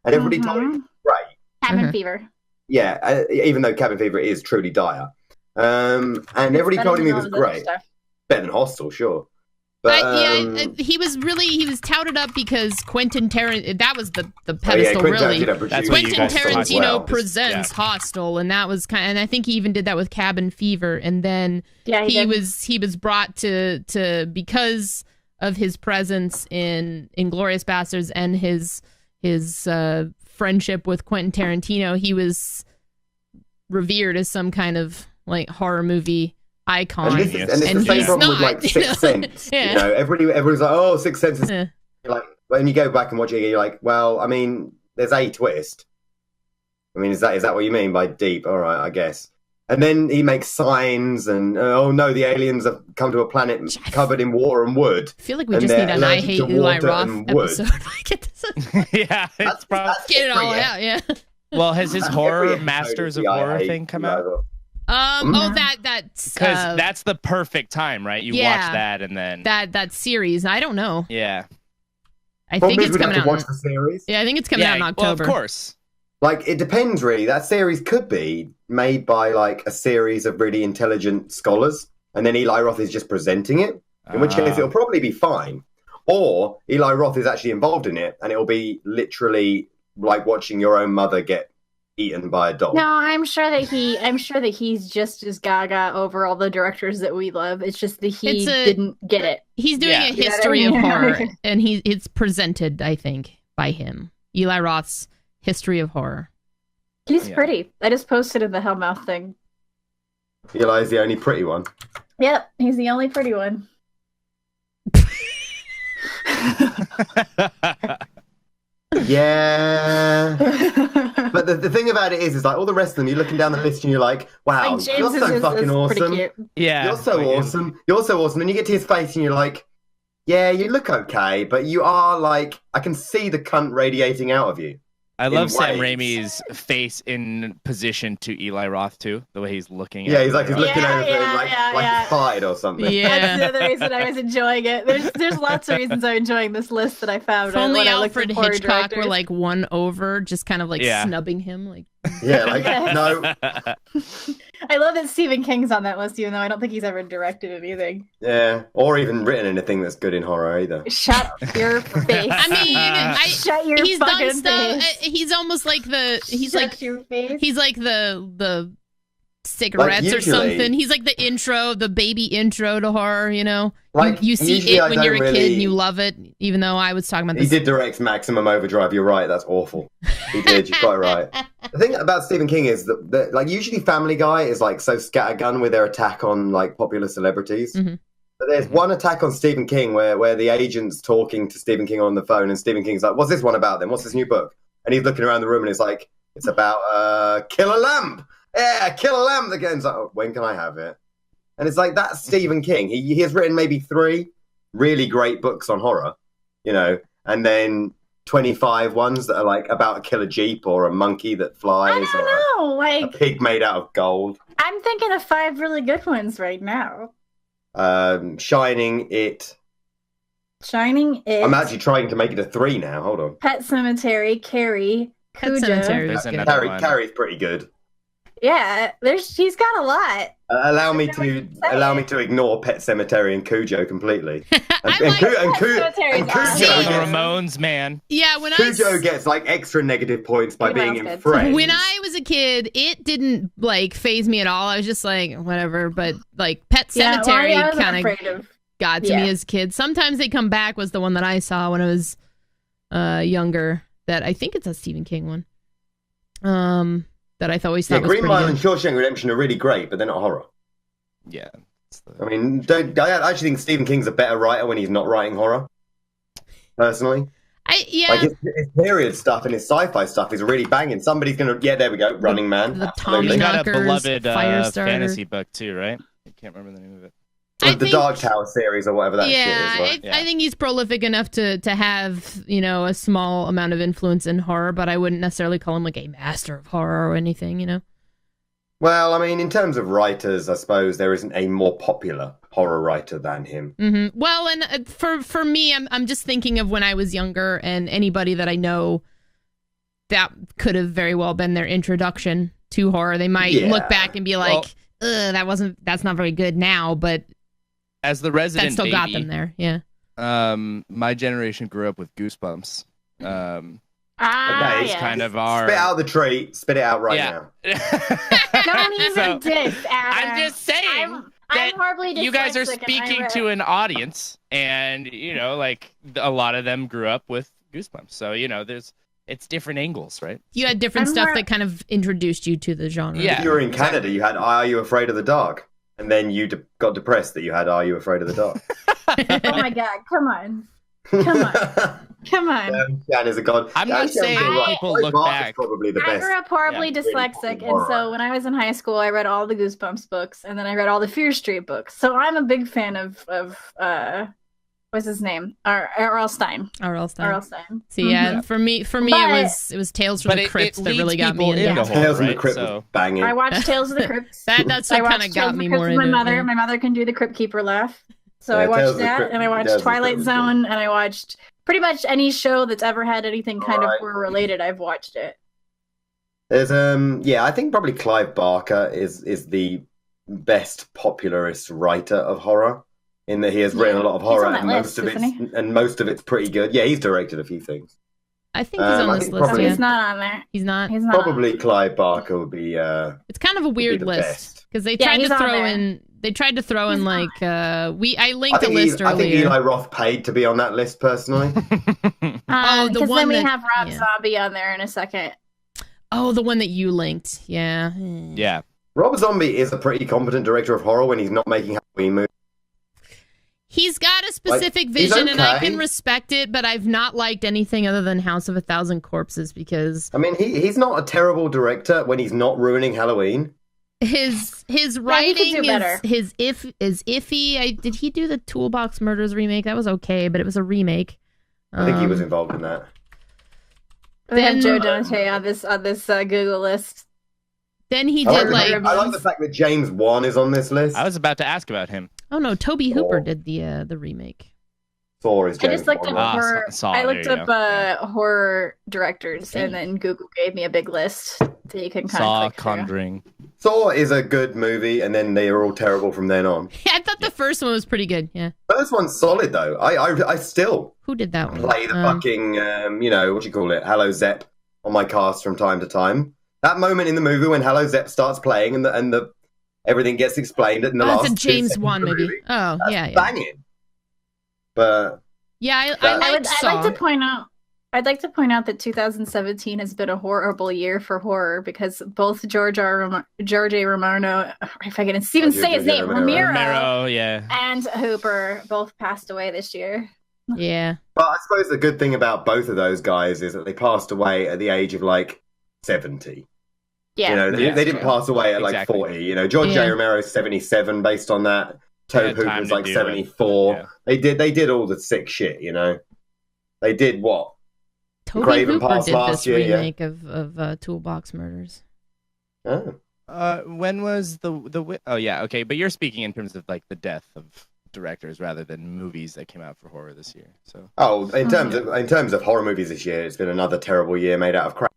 and everybody told him it was great. Cabin Fever. Yeah, even though Cabin Fever is truly dire. And everybody told him he was great. Better than Hostel, sure. But, he was touted up because Quentin Tarantino. That was the pedestal, really. Quentin Tarantino presents Hostel, and that was and I think he even did that with Cabin Fever, and then he was brought to because of his presence in Inglourious Basterds and his friendship with Quentin Tarantino. He was revered as some kind of like horror movie icon. And it's the same problem with like Sixth Sense. You know, everybody's like, oh, Sixth Sense is like, when you go back and watch it, you're like, well, I mean, there's a twist. I mean, is that what you mean by deep? All right, I guess. And then he makes signs, and oh no, the aliens have come to a planet covered in water and wood. I feel like we just need an I Hate Eli Roth episode. Yeah, it's probably get it all out. Yeah. Well, has his horror Masters of Horror thing come out? That's because that's the perfect time, right? You watch that and then that series. I don't know. Yeah, I think it's coming out. Watch the series. Yeah, I think it's coming out in October. Well, of course. Like, it depends, really. That series could be made by like a series of really intelligent scholars, and then Eli Roth is just presenting it. In which case, it'll probably be fine. or Eli Roth is actually involved in it, and it'll be literally like watching your own mother get eaten by a dog. No, I'm sure that he's just as gaga over all the directors that we love. It's just that he didn't get it. He's doing a history of horror, and it's presented, I think, by him. Eli Roth's History of Horror. He's pretty. I just posted in the Hellmouth thing. Eli's the only pretty one. Yep, he's the only pretty one. Yeah. But the thing about it is like all the rest of them, you're looking down the list and you're like, wow, like you're so fucking awesome. Yeah. You're so awesome. You're so awesome. And you get to his face and you're like, yeah, you look okay, but you are like, I can see the cunt radiating out of you. I love Sam Raimi's face in position to Eli Roth too. The way he's looking. Yeah, he's looking over him like he's farted or something. Yeah, that's the other reason I was enjoying it. There's lots of reasons I'm enjoing this list that I found. If only Alfred Hitchcock were like one over, just kind of like snubbing him, like. Yeah, like no. I love that Stephen King's on that list, even though I don't think he's ever directed anything. Yeah, or even written anything that's good in horror either. Shut your face. I mean, shut your he's fucking done stuff. face. He's almost like Shut your face. He's like the cigarettes like or something. He's like the intro, the baby intro to horror, you know? Like, you see it when you're a kid and you love it, even though I was talking about this. He did direct Maximum Overdrive, you're right, that's awful. He did, you're quite right. The thing about Stephen King is that like, usually Family Guy is like so scattergun with their attack on like popular celebrities. Mm-hmm. But there's one attack on Stephen King where the agent's talking to Stephen King on the phone and Stephen King's like, what's this one about then? What's this new book? And he's looking around the room and it's like, it's about Kill a Lamb. Yeah, Kill a Lamb. The game's like, oh, when can I have it? And it's like, that's Stephen King. He has written maybe 3 really great books on horror, you know, and then 25 ones that are like about a killer Jeep or a monkey that flies. I don't know, like a pig made out of gold. I'm thinking of 5 really good ones right now. Shining, It. I'm actually trying to make it a 3 now. Hold on. Pet Cemetery, Carrie, Cujo. Carrie's pretty good. Yeah, he's got a lot. Allow me to ignore Pet Sematary and Cujo completely. And Cujo, the Ramones, man. Yeah, when Cujo gets like extra negative points by being in Friends. When I was a kid, it didn't like phase me at all. I was just like, whatever. But like Pet Cemetery kind of got to me as a kid. Sometimes They Come Back was the one that I saw when I was younger. That I think it's a Stephen King one. That I always thought was Green Mile good. and Shawshank Redemption are really great, but they're not horror. Yeah. I mean, I actually think Stephen King's a better writer when he's not writing horror. Personally. Like his period stuff and his sci-fi stuff is really banging. Somebody's going to... Yeah, there we go. Running Man. The Tommy He's got Knockers, a beloved Firestarter. fantasy book too, right? I can't remember the name of it. The Dark Tower series or whatever that shit is, right? I think he's prolific enough to have, you know, a small amount of influence in horror, but I wouldn't necessarily call him like a master of horror or anything, you know? Well, I mean, in terms of writers, I suppose there isn't a more popular horror writer than him. Mm-hmm. Well, and for me, I'm just thinking of when I was younger and anybody that I know that could have very well been their introduction to horror. They might look back and be like, that's not very good now, but... As the resident that still baby, got them there, yeah. My generation grew up with Goosebumps. That is kind of our... Spit out the treat. Spit it out right now. Don't even diss, Adam. I'm just saying I'm horribly dyslexic. You guys are speaking to an audience, and, you know, like, a lot of them grew up with Goosebumps. So, you know, it's different angles, right? You had different stuff that kind of introduced you to the genre. Yeah. If you were in Canada, you had Are You Afraid of the Dark? And then you got depressed that you had Are You Afraid of the Dark? Oh my God, come on. Jan is a god. I'm not saying people look back. Probably the I best. grew up horribly dyslexic, and so when I was in high school, I read all the Goosebumps books, and then I read all the Fear Street books. So I'm a big fan of what's his name? R.L. Stein. R.L. Stein. See, for me, it was Tales from the Crypt that really got me into Tales from the Crypt was banging. I watched Tales of the Crypt. That's what kind of got me more into it. My yeah. mother can do the Crypt Keeper laugh. So I watched that, and I watched Twilight Zone, and I watched pretty much any show that's ever had anything kind of horror related. I've watched it. There's I think probably Clive Barker is the best popularist writer of horror in that he has written a lot of horror, on that and most of it's pretty good. Yeah, he's directed a few things. I think he's on this list. probably- He's not on there. He's not. He's not. Probably Clive Barker would be. It's kind of a weird the list best. because they Yeah, tried he's to on throw there. in. They tried to throw in like I I linked a think, list I think earlier. Eli Roth paid to be on that list personally. the Because one then we that- have Rob yeah. Zombie on there in a second. Oh, the one that you linked. Yeah. Yeah. Rob Zombie is a pretty competent director of horror when he's not making Halloween movies. He's got a specific he's vision, and I okay. can respect it, but I've not liked anything other than House of a Thousand Corpses because I mean, he's not a terrible director when he's not ruining Halloween. his do writing better. is iffy. Did he do the Toolbox Murders remake? That was okay, but it was a remake. I think he was involved in that. We have Then- Joe Dante on this Google list. Then he I did like, like I like the fact that James Wan is on this list. I was about to ask about him. oh no, Toby Hooper Oh. did the remake. Thor is I James just looked Wan. up Ah, horror. Saw, I there looked you up go. Yeah. horror directors, and then Google gave me a big list that you can kind Saw, of click through. Conjuring. Thor is a good movie, and then they are all terrible from then on. Yeah, I thought the first one was pretty good. Yeah, First one's solid though. I still who did that one? play the fucking what do you call it, Hello Zep on my cast from time to time. That moment in the movie when Hello Zep starts playing and the everything gets explained in the last. It's a 2 James seconds Wan of the movie. Oh, That's yeah, yeah. banging. But Yeah, I That- liked Saw. I'd like to point out that 2017 has been a horrible year for horror because both George A. Romano, if I can even say his name, Romero. Romero, yeah. and Hooper both passed away this year. Yeah. But I suppose the good thing about both of those guys is that they passed away at the age of like 70. Yeah. You know, Yeah, they didn't true. pass away at like Exactly. 40. You know, George Yeah. J. Romero's 77 based on that. They Tobe had time Hooper's to like do it. 74. Yeah. They did all the sick shit, you know. They did what? Toby Craven Hooper passed did last this year, yeah. remake of Toolbox Murders. Oh. When was the oh yeah, okay, but you're speaking in terms of like the death of directors rather than movies that came out for horror this year. So In terms of horror movies this year, it's been another terrible year made out of crap.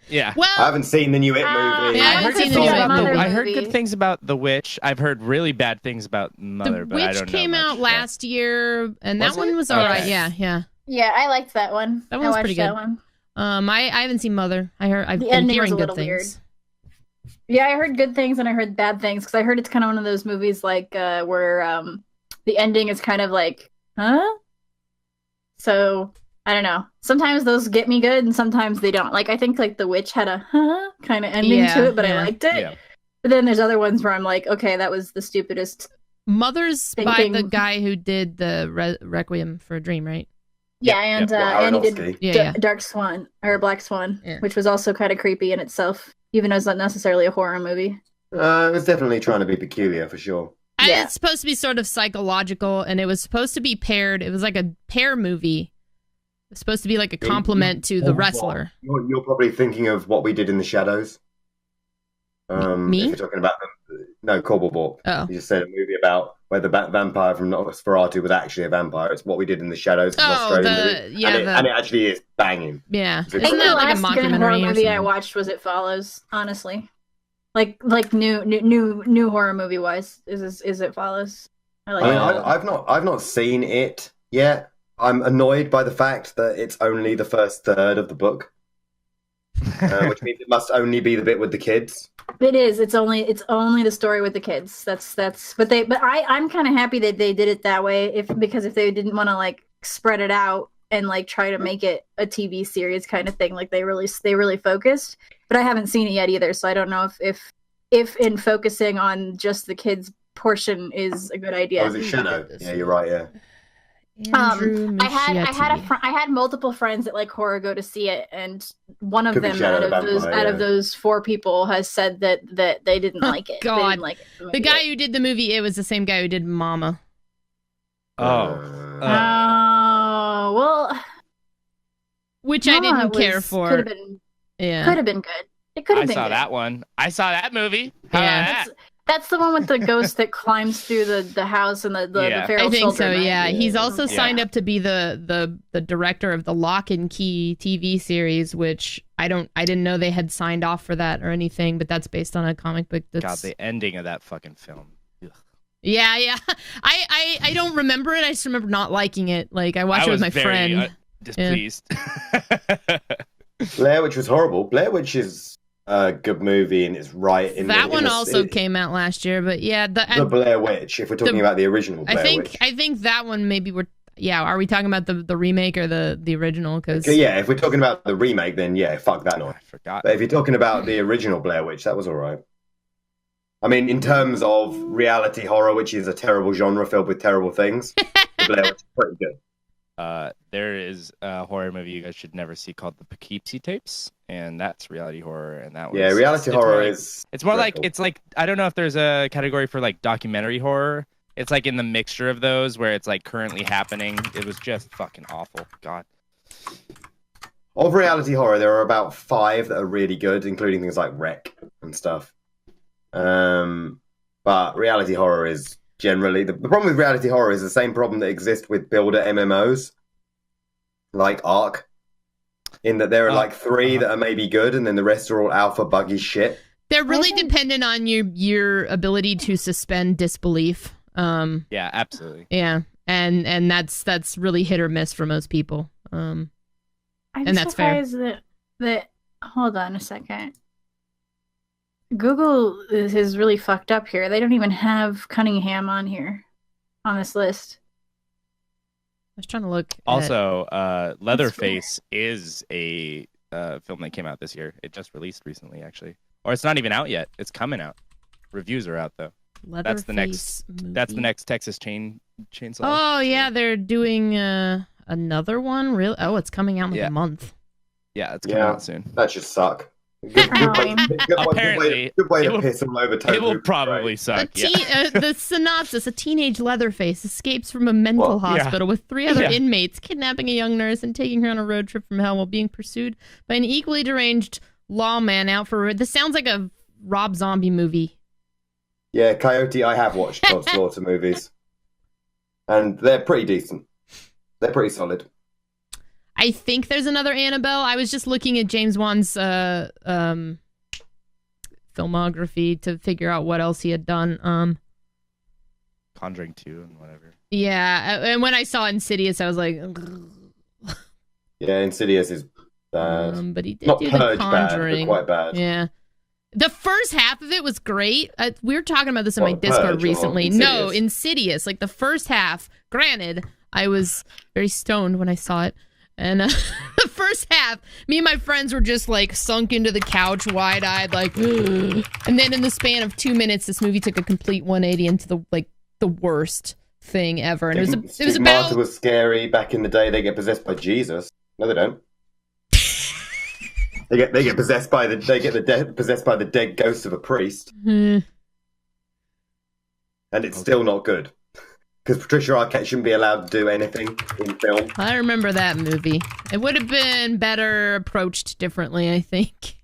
yeah. Well, I haven't seen the new It movie. Yeah, I haven't seen the new It Mother movie. I heard movie. good things about The Witch. I've heard really bad things about Mother, The but I Witch don't know came much. out last year, and Was that one it? was all right. Okay. Yeah. Yeah, I liked that one. That I one was watched pretty that good. one. I haven't seen Mother. I've The been ending hearing was a good little weird. things. Yeah, I heard good things and I heard bad things because I heard it's kind of one of those movies like where the ending is kind of like, huh? So I don't know. Sometimes those get me good and sometimes they don't. Like I think like The Witch had a huh kind of ending Yeah, to it, but I yeah. liked it. Yeah. But then there's other ones where I'm like, okay, that was the stupidest. Mother's by Thinking- the guy who did the Requiem for a Dream, right? Yeah, Yep, and yep. and he did Aronofsky. Yeah. Dark Swan or Black Swan, Yeah. which was also kind of creepy in itself, even though it's not necessarily a horror movie. It was definitely trying to be peculiar for sure. Yeah. It's supposed to be sort of psychological, and it was supposed to be paired. It was like a pair movie. It was supposed to be like a compliment to The Wrestler. You're probably thinking of What We Did in the Shadows. Me? If you're talking about no, Cobblepot. Oh. You just said a movie about where the vampire from Nosferatu was actually a vampire. It's What We Did in the Shadows. It's an Oh, Australian movie. And it actually is banging. Yeah. I Isn't think that like a last good horror mockumentary or movie I something? watched was It Follows. Honestly, like new horror movie wise is It Follows. I like I mean, that. I've not seen it yet. I'm annoyed by the fact that it's only the first third of the book, which means it must only be the bit with the kids. It is. It's only the story with the kids. That's. But I'm kind of happy that they did it that way. Because if they didn't want to like spread it out and like try to make it a TV series kind of thing, like they really focused. But I haven't seen it yet either, so I don't know if in focusing on just the kids portion is a good idea. Oh, was it Shadow? Yeah, you're right. Yeah. Andrew I had Muschietti. I had multiple friends that like horror go to see it, and one of Could be them Shadow out the of Vampire, those 4 people has said that they didn't Oh, like it. They God. didn't like it. The guy who did the movie, it was the same guy who did Mama. Oh. Oh well, Which I didn't care for. Could have been Yeah. good. It could I have been. saw good. that one. I saw that movie. How Yeah. about that? That's the one with the ghost that climbs through the house and the Yeah. feral I think so, children. right? yeah. He's also Yeah. signed up to be the director of the Lock and Key TV series, which I didn't know they had signed off for that or anything, but that's based on a comic book God, that's the ending of that fucking film. Ugh. Yeah. I don't remember it. I just remember not liking it. Like I watched it with my friend. Displeased. Blair Witch was horrible. Blair Witch is a good movie and it's right in that one also came out last year, but yeah, the Blair Witch. If we're talking about the original Blair Witch, I think that one maybe are we talking about the remake or the original? Because yeah, if we're talking about the remake, then yeah, fuck that noise. I forgot. But if you're talking about the original Blair Witch, that was all right. I mean, in terms of reality horror, which is a terrible genre filled with terrible things, the Blair Witch is pretty good. There is a horror movie you guys should never see called the Poughkeepsie Tapes, and that's reality horror. And that was reality horror is. It's more like I don't know if there's a category for like documentary horror. It's like in the mixture of those where it's like currently happening. It was just fucking awful. God. Of reality horror, there are about 5 that are really good, including things like Wreck and stuff. But reality horror is generally the problem with reality horror is the same problem that exists with builder MMOs, like Ark, in that there are like 3 that are maybe good, and then the rest are all alpha buggy shit. They're really dependent on your ability to suspend disbelief. Yeah, absolutely. Yeah, and that's really hit or miss for most people. I'm and that's fair. That hold on a second. Google is really fucked up here. They don't even have Cunningham on here on this list. I was trying to look. Also, Leatherface is a film that came out this year. It just released recently, actually, or it's not even out yet. It's coming out. Reviews are out though. That's the next Texas Chainsaw. Oh yeah, they're doing another one. Really? Oh, it's coming out in a month. Yeah, it's coming out soon. That should suck. Good way to piss all over Toby. It will probably suck. The synopsis: a teenage Leatherface escapes from a mental hospital with 3 other inmates, kidnapping a young nurse and taking her on a road trip from hell while being pursued by an equally deranged lawman out for. This sounds like a Rob Zombie movie. Yeah, Coyote. I have watched Todd Slaughter movies, and they're pretty decent. They're pretty solid. I think there's another Annabelle. I was just looking at James Wan's filmography to figure out what else he had done. Conjuring 2 and whatever. Yeah, and when I saw Insidious, I was like, ugh. Yeah, Insidious is bad. But he did not do Purge The Conjuring. bad, but quite bad. Yeah. The first half of it was great. We were talking about this in my Discord recently. No, Insidious. Like the first half, granted, I was very stoned when I saw it. And the first half, me and my friends were just like sunk into the couch, wide-eyed, like, ugh. And then in the span of 2 minutes, this movie took a complete 180 into the worst thing ever. And it was about. Martha was scary back in the day. They get possessed by Jesus. No, they don't. They get possessed by possessed by the dead ghost of a priest. Mm. And it's still not good. Because Patricia Arquette shouldn't be allowed to do anything in film. I remember that movie. It would have been better approached differently, I think.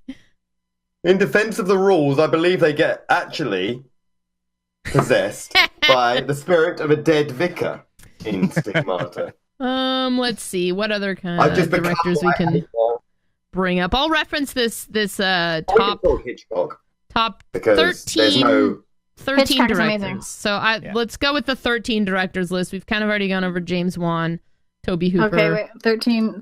In defense of the rules, I believe they get actually possessed by the spirit of a dead vicar in Stigmata. Let's see. What other kind of directors we can bring up? I'll reference this top Hitchcock. Top because 13. There's no 13 directors. So let's go with the 13 directors list. We've kind of already gone over James Wan, Toby Hooper. Okay, wait.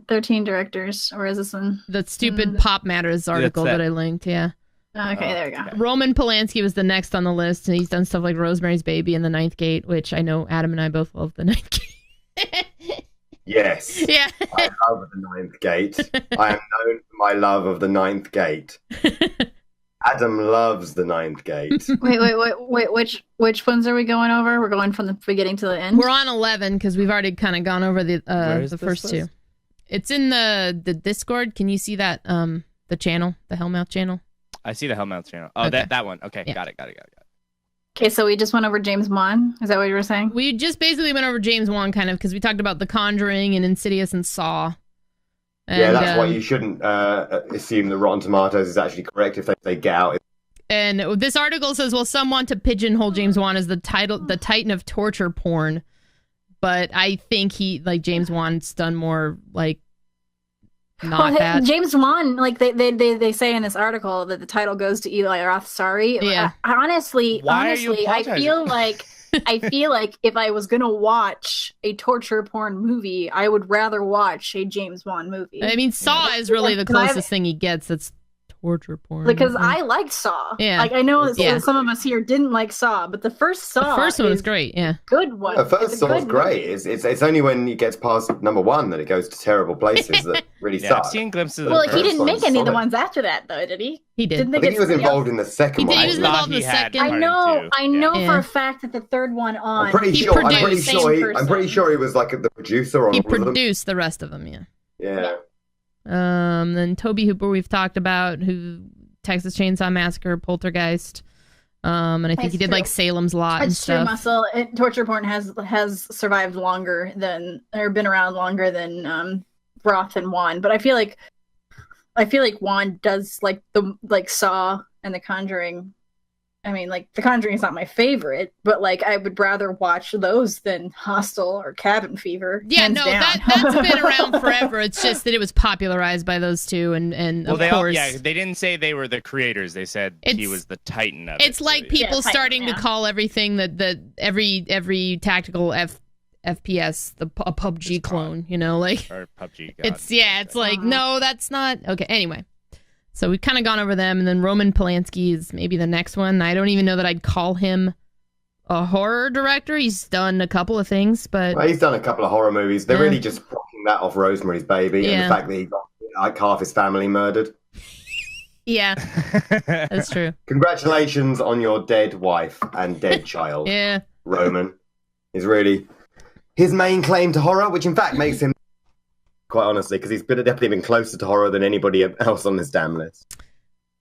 13 directors. Or is this one? The stupid Pop Matters article that I linked, yeah. Okay, there we go. Roman Polanski was the next on the list, and he's done stuff like Rosemary's Baby and The Ninth Gate, which I know Adam and I both love The Ninth Gate. Yes. Yeah. I love The Ninth Gate. I am known for my love of The Ninth Gate. Adam loves The Ninth Gate. Wait. Which ones are we going over? We're going from the beginning to the end? We're on 11 because we've already kind of gone over the first two. It's in the Discord. Can you see that? The channel, the Hellmouth channel. I see the Hellmouth channel. Oh, okay. that one. Okay, yeah. Got it. Okay, so we just went over James Wan. Is that what you were saying? We just basically went over James Wan kind of because we talked about The Conjuring and Insidious and Saw. And, yeah, that's why you shouldn't assume that Rotten Tomatoes is actually correct if they get out. And this article says, well, some want to pigeonhole James Wan as the titan of torture porn, but I think James Wan's done more that. James Wan, they say in this article that the title goes to Eli Roth. Sorry, yeah. Honestly, I feel like I feel like if I was gonna watch a torture porn movie, I would rather watch a James Wan movie. I mean, Saw is really the closest thing he gets. That's torture porn. Because I liked Saw. Yeah. Like, I know some of us here didn't like Saw, but the first Saw, the first one was great. Yeah, good one. The first Saw was great. It's only when he gets past number 1 that it goes to terrible places that really suck. I've seen glimpses. Well, of he didn't make any of the solid. ones after that, though, did he? he did. Didn't I think he was involved in the second one. He was involved in the second. I know Yeah. for a fact that the third one on. I'm pretty He sure. produced- I'm pretty sure he was like the producer on He all of them. produced the rest of them. Yeah. Yeah. Then Toby Hooper we've talked about, who Texas Chainsaw Massacre, Poltergeist, and I think That's he did true. like Salem's Lot and That's true, stuff. Muscle. Torture porn has survived longer than, or been around longer than Roth and Wan. But I feel like Wan does like Saw and The Conjuring. I mean, like, The Conjuring is not my favorite, but like I would rather watch those than Hostel or Cabin Fever. Yeah, hands no, down. that's been around forever. It's just that it was popularized by those two, and Well, of course, they didn't say they were the creators. They said he was the titan of it. it's like people Titan, starting to call everything that every tactical FPS a PUBG clone, you know, like or PUBG. it's like no, that's not okay. Anyway, so we've kind of gone over them, and then Roman Polanski is maybe the next one. I don't even know that I'd call him a horror director. He's done a couple of things, but Well, he's done a couple of horror movies. They're really just rocking that off Rosemary's Baby and the fact that he got like half his family murdered. yeah, that's true. Congratulations on your dead wife and dead child. Yeah, Roman is really his main claim to horror, which in fact makes him, quite honestly, because he's definitely been closer to horror than anybody else on this damn list.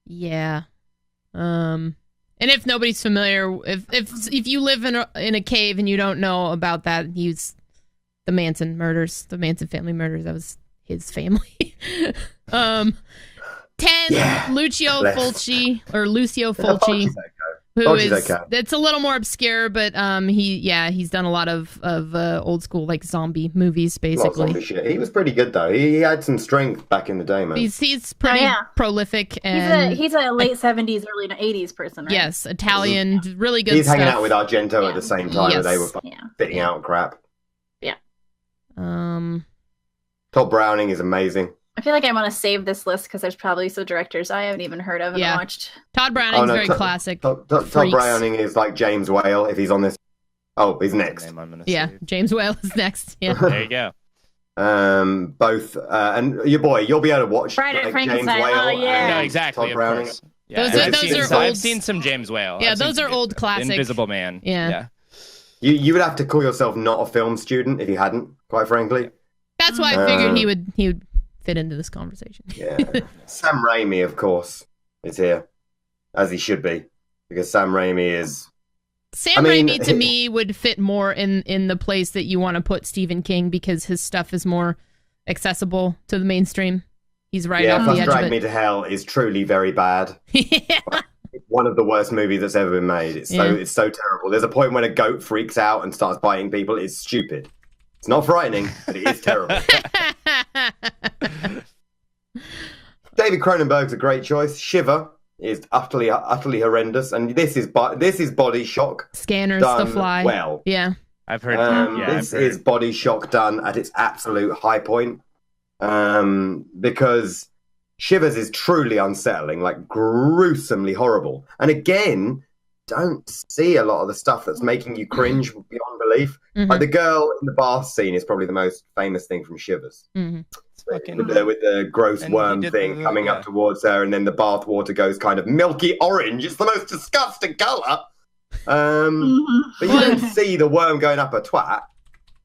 yeah. And if nobody's familiar, if you live in a cave and you don't know about that, he's the Manson murders, the Manson family murders. That was his family. 10, Lucio Fulci, who is it's a little more obscure, but he's done a lot of old school like zombie movies basically. Zombie shit. He was pretty good though. He had some strength back in the day, man. He's pretty prolific, and he's a late 70s, early 80s person, right? Yes, Italian, really good. He's stuff. hanging out with Argento at the same time that they were fitting out crap. Yeah. Todd Browning is amazing. I feel like I want to save this list because there's probably some directors I haven't even heard of and watched. Todd Browning's very classic. Todd Browning is like James Whale if he's on this. Oh, he's next. James Whale is next. Yeah. There you go. Both and your boy, you'll be able to watch Friday like, Frankenstein. James Whale. Oh, yeah. No, exactly. Todd Browning. Yeah, those are old. I've seen some James Whale. Yeah, those are old classic. Invisible Man. Yeah. You would have to call yourself not a film student if you hadn't, quite frankly. That's why I figured he would fit into this conversation. Yeah. Sam Raimi, of course, is here, as he should be, because Sam Raimi is. Raimi to me would fit more in the place that you want to put Stephen King because his stuff is more accessible to the mainstream. He's right off the edge of it. Drag Me to Hell is truly very bad. It's one of the worst movies that's ever been made. It's so terrible. There's a point when a goat freaks out and starts biting people. It's stupid. It's not frightening, but it is terrible. David Cronenberg's a great choice. Shiver is utterly horrendous, and this is Body Shock. Scanners, done The Fly. Well, yeah, I've heard. This is Body Shock done at its absolute high point, because Shivers is truly unsettling, like gruesomely horrible. And again, don't see a lot of the stuff that's making you cringe beyond belief. Like the girl in the bath scene is probably the most famous thing from Shivers. With the gross worm thing coming up towards her, and then the bath water goes kind of milky orange. It's the most disgusting colour. But you don't see the worm going up a twat,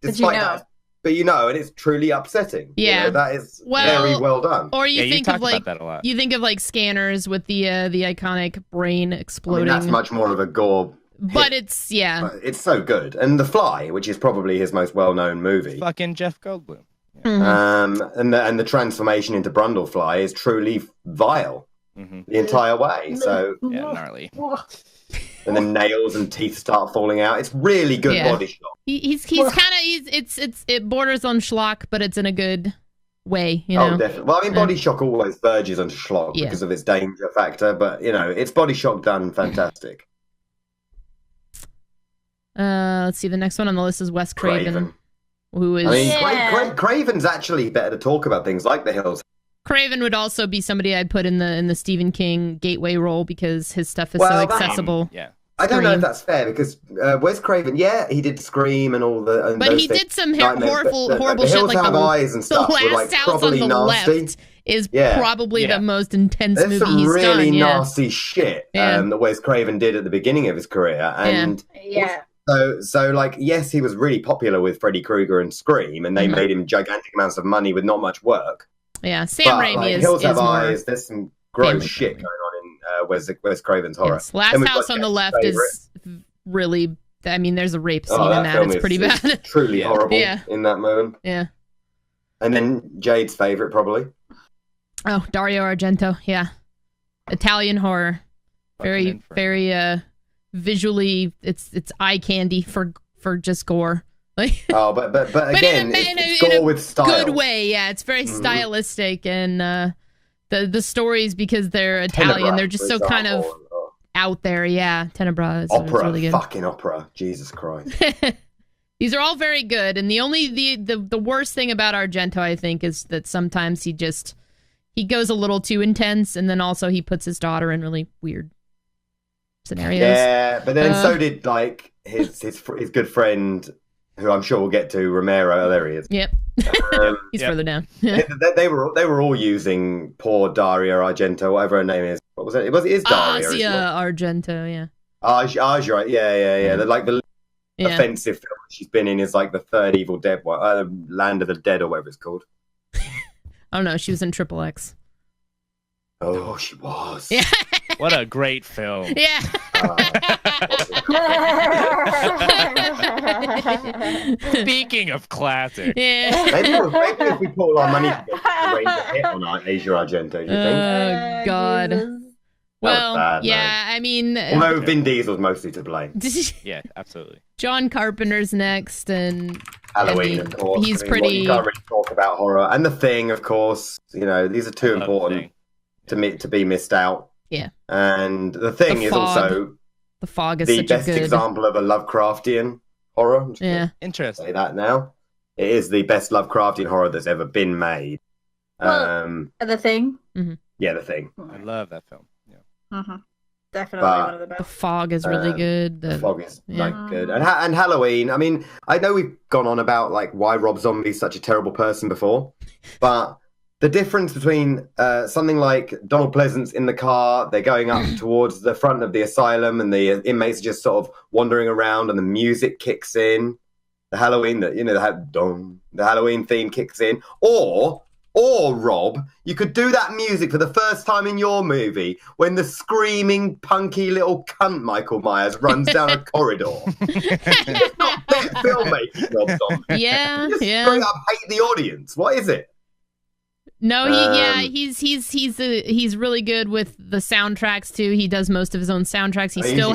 despite that. But and it's truly upsetting. Yeah, that is very well done. Or you think of like Scanners with the iconic brain exploding. That's much more of a gore. But it's it's so good. And The Fly, which is probably his most well-known movie. Fucking Jeff Goldblum. And the transformation into Brundlefly is truly vile the entire way. So gnarly. And then nails and teeth start falling out. It's really good body shot. It borders on schlock, but it's in a good way. Oh, definitely. Well, I mean, Body Shock always verges onto schlock because of its danger factor, but it's Body Shock done fantastic. Let's see. The next one on the list is Wes Craven. Who is? I mean, Craven's actually better to talk about things like The Hills. Craven would also be somebody I'd put in the Stephen King gateway role because his stuff is so accessible. Yeah. I don't know if that's fair because Wes Craven, he did Scream and all the. And but he did some horrible shit like The Eyes and stuff. The Last like House on the nasty. Left is probably the most intense movie he's done. There's some really nasty shit that Wes Craven did at the beginning of his career, and So like, yes, he was really popular with Freddy Krueger and Scream, and they made him gigantic amounts of money with not much work. Yeah, Sam Raimi is Hills Have more Eyes. There's some gross shit going on in Wes Craven's horror. Yes. Last House on the Left is really. I mean, there's a rape scene in that. It's pretty bad. It's truly horrible in that moment. Yeah. And then Jade's favorite, probably. Oh, Dario Argento. Yeah, Italian horror. Very visually, it's eye candy for just gore. Like, but again, it's gore with style. Good way, yeah. It's very stylistic, and the stories, because they're Italian, they're just so kind of out there. Yeah, Tenebra is really good. Fucking opera, Jesus Christ. These are all very good, and the worst thing about Argento, I think, is that sometimes he goes a little too intense, and then also he puts his daughter in really weird scenarios. Yeah, but then so did like his good friend, who I'm sure we'll get to, Romero. Oh, there he is. Yep. He's further down. They were all using poor Daria Argento, whatever her name is. What was it? It is Daria. Asia Argento, yeah. Asia, right? Yeah. Like the offensive film she's been in is like the third Evil Dead one, Land of the Dead or whatever it's called. I don't know. She was in Triple X. Oh, she was. Yeah. What a great film. Yeah. Speaking of classic. Yeah. Maybe if we put all our money together, raise a hit on Asia Argento, do you think? Oh, God. Well, bad, I mean... Although Vin Diesel's mostly to blame. Yeah, absolutely. John Carpenter's next, and... Halloween, of course. He's pretty... You can't really talk about horror. And The Thing, of course. You know, these are too important to be missed out. Yeah. And The Thing is also... The Fog is the such best a good... example of a Lovecraftian horror. Yeah. Interesting. Say that now. It is the best Lovecraftian horror that's ever been made. Well, The Thing. Mm-hmm. Yeah, The Thing. I love that film. Yeah. Mm-hmm. Definitely one of the best. The Fog is really good. The Fog is good. And Halloween, I mean, I know we've gone on about like why Rob Zombie's such a terrible person before, but the difference between something like Donald Pleasance in the car, they're going up towards the front of the asylum and the inmates are just sort of wandering around and the music kicks in, the Halloween, the Halloween theme kicks in, or Rob, you could do that music for the first time in your movie when the screaming, punky little cunt Michael Myers runs down a corridor. It's not bit filmmaking, Rob Zombie. Yeah, you just straight up hate the audience. What is it? No, he's really good with the soundtracks too. He does most of his own soundtracks. He still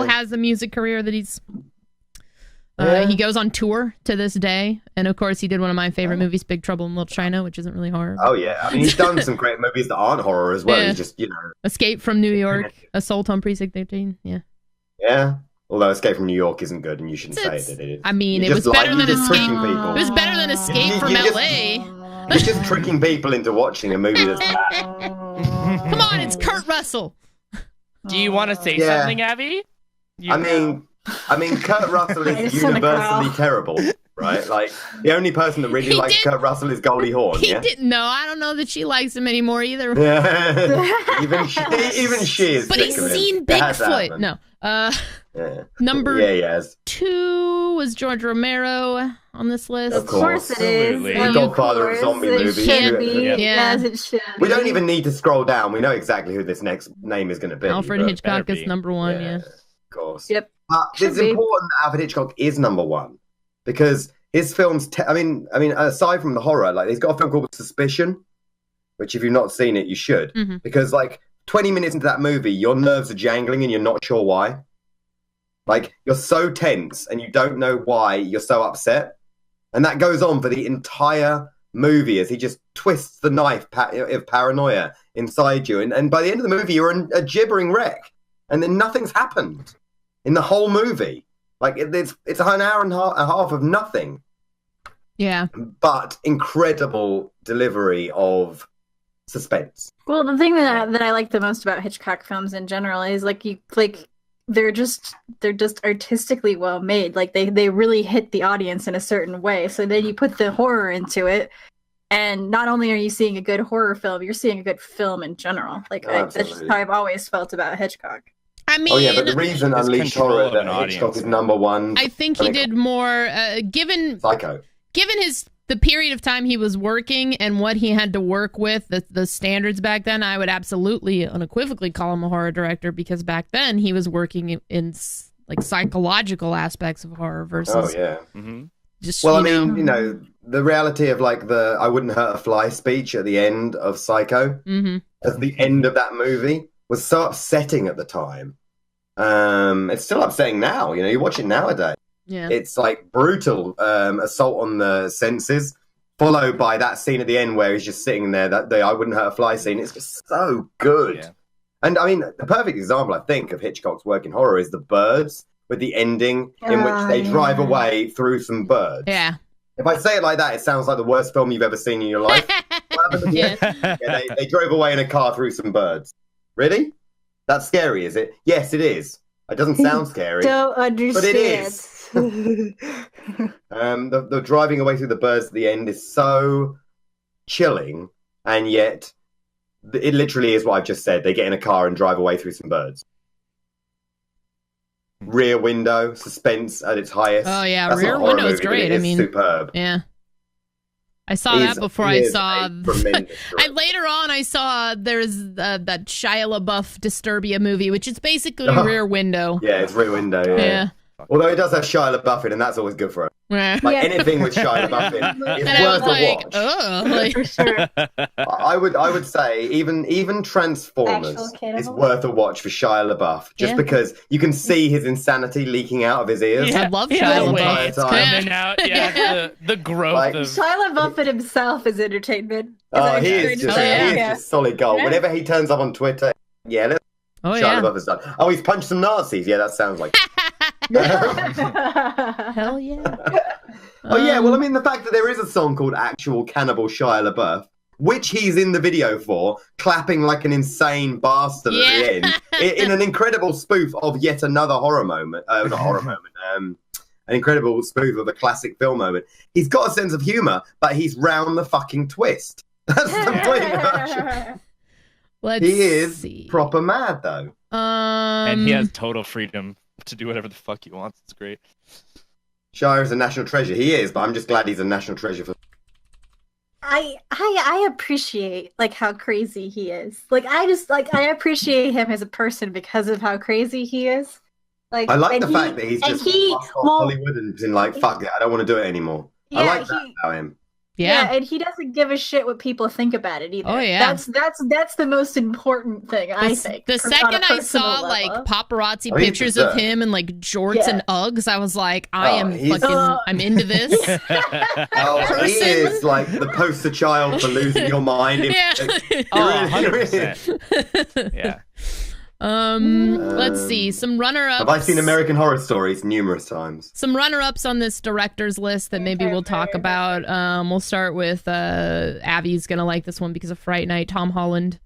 has a music career that he's. He goes on tour to this day, and of course, he did one of my favorite movies, Big Trouble in Little China, which isn't really horror. Oh yeah, I mean, he's done some great movies that aren't horror as well. He's just, Escape from New York, Assault on Precinct 13. Yeah. Yeah. Although Escape from New York isn't good, and you shouldn't say that it is. I mean, it was better than Escape. It was better than Escape from LA. You're just tricking people into watching a movie that's bad. Come on, it's Kurt Russell. Do you want to say something, Abby? I mean, Kurt Russell is universally terrible, right? Like, the only person that really likes Kurt Russell is Goldie Hawn, He didn't know. I don't know that she likes him anymore either. Yeah. even she is. But he's seen Bigfoot. No. Number 2 was George Romero on this list. Of course it is. The Godfather of zombie movies. Yes, it should be. We don't even need to scroll down. We know exactly who this next name is going to be. Alfred Hitchcock is number 1, yeah. Of course. Yep. It's important that Alfred Hitchcock is number 1 because his films. I mean, aside from the horror, like he's got a film called Suspicion, which if you've not seen it, you should, because like 20 minutes into that movie, your nerves are jangling and you're not sure why. Like you're so tense and you don't know why you're so upset, and that goes on for the entire movie as he just twists the knife of paranoia inside you, and by the end of the movie, you're a gibbering wreck, and then nothing's happened in the whole movie. Like it's an hour and a half of nothing. Yeah. But incredible delivery of suspense. Well, the thing that I like the most about Hitchcock films in general is they're just artistically well made. Like they really hit the audience in a certain way. So then you put the horror into it, and not only are you seeing a good horror film, you're seeing a good film in general. Like that's just how I've always felt about Hitchcock. I mean, oh yeah, but the reason Unleashed Horror that Hitchcock is #1. I think he did more, given Psycho. Given the period of time he was working and what he had to work with, the standards back then, I would absolutely unequivocally call him a horror director, because back then he was working in like psychological aspects of horror versus. Oh yeah. Mm-hmm. Just, well, I mean, the reality of like the "I wouldn't hurt a fly" speech at the end of Psycho, at the end of that movie, was so upsetting at the time. It's still upsetting now. You watch it nowadays. Yeah. It's like brutal assault on the senses, followed by that scene at the end where he's just sitting there, that the "I wouldn't hurt a fly" scene. It's just so good. Yeah. And I mean, the perfect example, I think, of Hitchcock's work in horror is The Birds, with the ending in which they drive away through some birds. Yeah. If I say it like that, it sounds like the worst film you've ever seen in your life. They drove away in a car through some birds. Really? That's scary, is it? Yes, it is. It doesn't sound scary. Don't understand. But it is. The driving away through the birds at the end is so chilling, and yet it literally is what I've just said. They get in a car and drive away through some birds. Rear Window, suspense at its highest. Oh yeah, Rear Window is great. I mean, superb. Yeah. I saw that before I saw. Later on, I saw there's that Shia LaBeouf Disturbia movie, which is basically Rear Window. Yeah, it's Rear Window. Yeah. Although it does have Shia LaBeouf in, and that's always good for it. Anything with Shia LaBeouf in is worth a watch. Oh, for sure. I would say even Transformers is worth a watch for Shia LaBeouf, just because you can see his insanity leaking out of his ears. Yeah, I love Shia LaBeouf. It's coming out. Yeah, the growth of Shia LaBeouf in himself is entertainment. He is just solid gold. Yeah. Whenever he turns up on Twitter, Shia LaBeouf is done. Oh, he's punched some Nazis. Yeah, that sounds like. Hell yeah. Oh yeah, well I mean the fact that there is a song called Actual Cannibal Shia LaBeouf, which he's in the video for, clapping like an insane bastard at the end, in an incredible spoof of yet another horror moment. Not horror moment. An incredible spoof of a classic film moment. He's got a sense of humor, but he's round the fucking twist. That's the point. He is proper mad though. And he has total freedom to do whatever the fuck he wants. It's great. Shia is a national treasure. He is, but I'm just glad he's a national treasure for. I appreciate like how crazy he is. Like I appreciate him as a person because of how crazy he is. Like I like the fact that he's just Hollywood and been like, fuck it, I don't want to do it anymore. Yeah, I like that about him. Yeah, and he doesn't give a shit what people think about it either. Oh yeah, that's the most important thing, I think. The second I saw like paparazzi pictures of him in like jorts and Uggs, I was like, I'm into this. He is like the poster child for losing your mind. Yeah. 100%. Yeah. Let's see. Some runner-ups. Have I seen American Horror Stories numerous times? Some runner-ups on this director's list that maybe we'll talk about. We'll start with Abby's gonna like this one because of Fright Night. Tom Holland.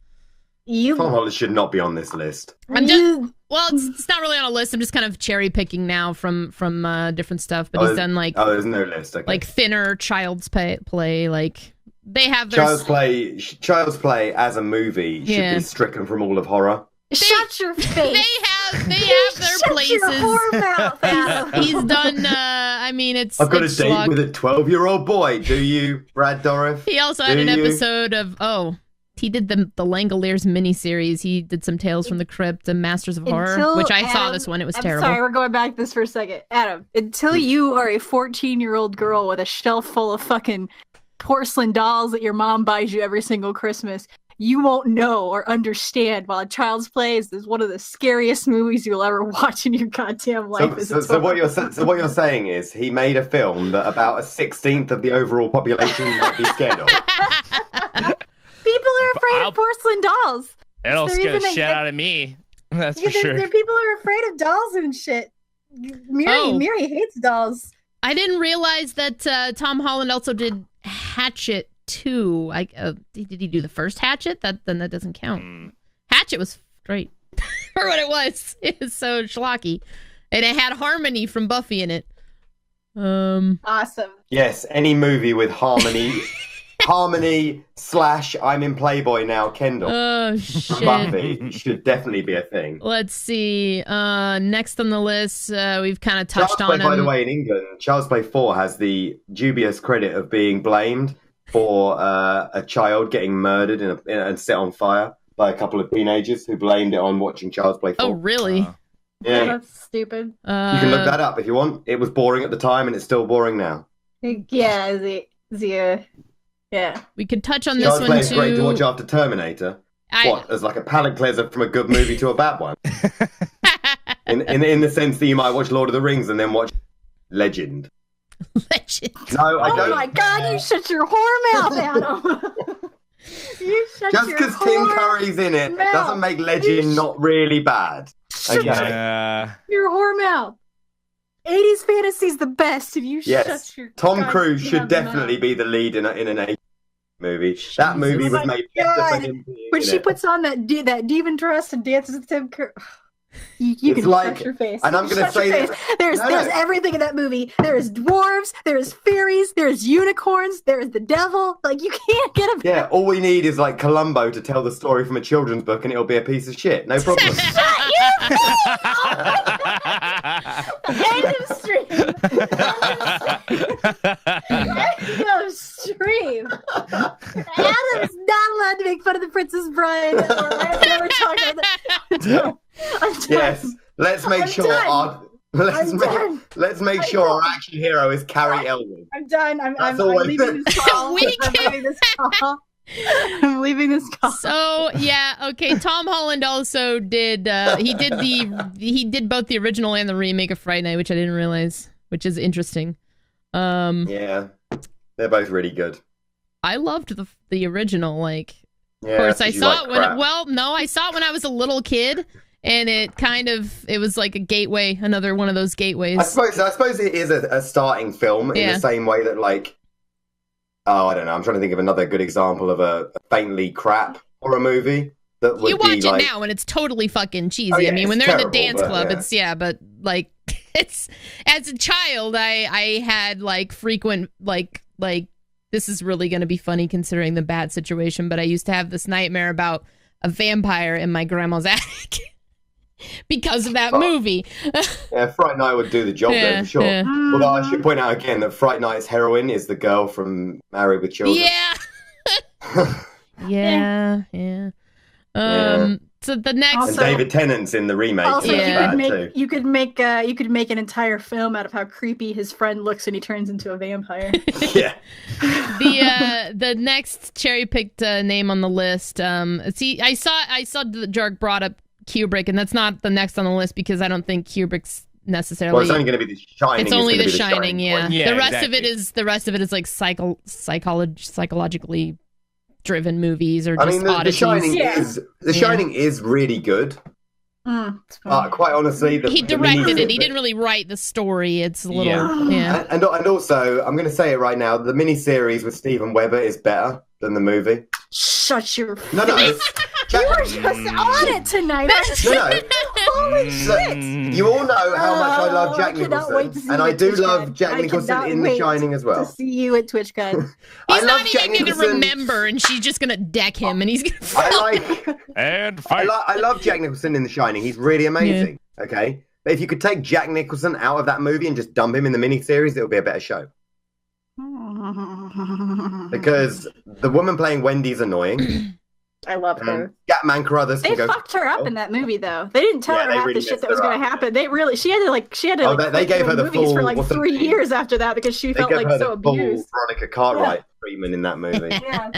Tom Holland should not be on this list. It's not really on a list. I'm just kind of cherry picking now from different stuff. But he's done like there's no list. Okay. Like Thinner, Child's Play. Like they have their Child's Play as a movie should be stricken from all of horror. Shut your face. They have their places. Shut your mouth, Adam. He's done. I mean, it's. I've got a date with a 12-year-old boy. Do you, Brad Dourif? He also had an episode of. He did the Langoliers miniseries. He did some Tales from the Crypt and Masters of Horror, which I saw this one. It was terrible. Sorry, we're going back this for a second. Adam, until you are a 14-year-old girl with a shelf full of fucking porcelain dolls that your mom buys you every single Christmas, you won't know or understand while Child's Play is one of the scariest movies you'll ever watch in your goddamn life. So what you're saying is he made a film that about 1/16 of the overall population might be scared of. People are afraid of porcelain dolls. It'll scare the shit out of me. That's for sure. People are afraid of dolls and shit. Miri hates dolls. I didn't realize that Tom Holland also did Hatchet 2. Did he do the first Hatchet? Then that doesn't count. Hatchet was great for what it was. It was so schlocky, and it had Harmony from Buffy in it. Awesome. Yes, any movie with Harmony. Harmony / I'm in Playboy now, Kendall. Oh, shit. Buffy should definitely be a thing. Let's see. Next on the list, we've kind of touched Child's on Play, by him. the way, in England, Child's Play 4 has the dubious credit of being blamed for a child getting murdered and set on fire by a couple of teenagers who blamed it on watching Child's Play 4. Oh, really? Yeah. That's stupid. You can look that up if you want. It was boring at the time, and it's still boring now. Yeah, yeah. We could touch on this Child's one Play is too. great to watch after Terminator. What, as like a palate cleanser from a good movie to a bad one? in the sense that you might watch Lord of the Rings and then watch Legend. Legend. No, I don't. Oh my God! You shut your whore mouth, Adam. You shut Just your because Tim whore Curry's in it mouth. doesn't make Legend not really bad. Okay. Your whore mouth. 80s fantasy's the best. If you Yes, shut your Tom goddamn Cruise should mouth. definitely be the lead in an 80s movie. That movie Oh was my made better for God. him being When in she it. puts on that demon dress and dances with Tim Curry. You It's can like- shut your face. and I'm You gonna shut your say face. that- There's No, there's no. everything in that movie. There's dwarves, there's fairies, there's unicorns, there's the devil. Like, you can't get a Yeah, all we need is like Columbo to tell the story from a children's book and it'll be a piece of shit. No problem. end of stream. End of stream. Adam's not allowed to make fun of the Princess Bride. Or I've never talked about that. I'm done. Yes, let's make I'm sure done. Done. let's make sure our action hero is Carrie Elwood. I'm done. I'm That's all I leaving this call. We I'm leaving this call. I'm leaving this call. So yeah, okay. Tom Holland also did. He did both the original and the remake of Fright Night, which I didn't realize, which is interesting. Yeah, they're both really good. I loved the original. Like, Yeah, of course, I you saw like it when. crap. Well, no, I saw it when I was a little kid, and it was like a gateway, another one of those gateways. I suppose it is a starting film in Yeah. the same way that like, I don't know. I'm trying to think of another good example of a faintly crap horror movie that would You watch be it like, now and it's totally fucking cheesy. Oh, yeah, I mean, when it's they're in the terrible, dance but, club, yeah. but like it's as a child, I had like frequent like this is really going to be funny considering the bad situation, but I used to have this nightmare about a vampire in my grandma's attic because of that movie. yeah, Fright Night would do the job there for sure. yeah. Although I should point out again that Fright Night's heroine is the girl from Married with Children. Yeah. Yeah. So the next And Also- David Tennant's in the remake. Also, and that's Yeah. bad too. you could make an entire film out of how creepy his friend looks when he turns into a vampire. Yeah. the next cherry picked name on the list. See, I saw the Jark brought up Kubrick, and that's not the next on the list because I don't think Kubrick's necessarily. Well, it's only going to be The Shining. It's only gonna The be Shining, yeah. point. Yeah, The rest exactly. of it is like psychologically driven movies or just I mean, the oddities. Shining Yeah. The Shining is really good. It's fine. Quite honestly, He directed it. He didn't really write the story. It's a little, yeah. And also, I'm going to say it right now: the miniseries with Steven Weber is better than the movie. Shut your No, You were just on it tonight. No. Holy shit! You all know how much I love Jack I cannot wait to Nicholson, see and you I at do TwitchCon. love Jack I Nicholson cannot in The wait Shining as well. To see you at TwitchCon. I He's love not Jack even going to Nicholson. remember, and she's just going to deck him, and he's going to. And I fight. love Jack Nicholson in The Shining. He's really amazing. Okay, but if you could take Jack Nicholson out of that movie and just dump him in the miniseries, it would be a better show. Because the woman playing Wendy's annoying. I love her. Scatman Carruthers They can go. fucked her up in that movie, though. They didn't tell Yeah, her they half really the shit messed that was her going to up. happen. She had to Oh, quit they gave her doing the movies full- for like what's the 3 name? years after that because she They felt gave like her so the full abused. Veronica Cartwright treatment in that movie. Yeah.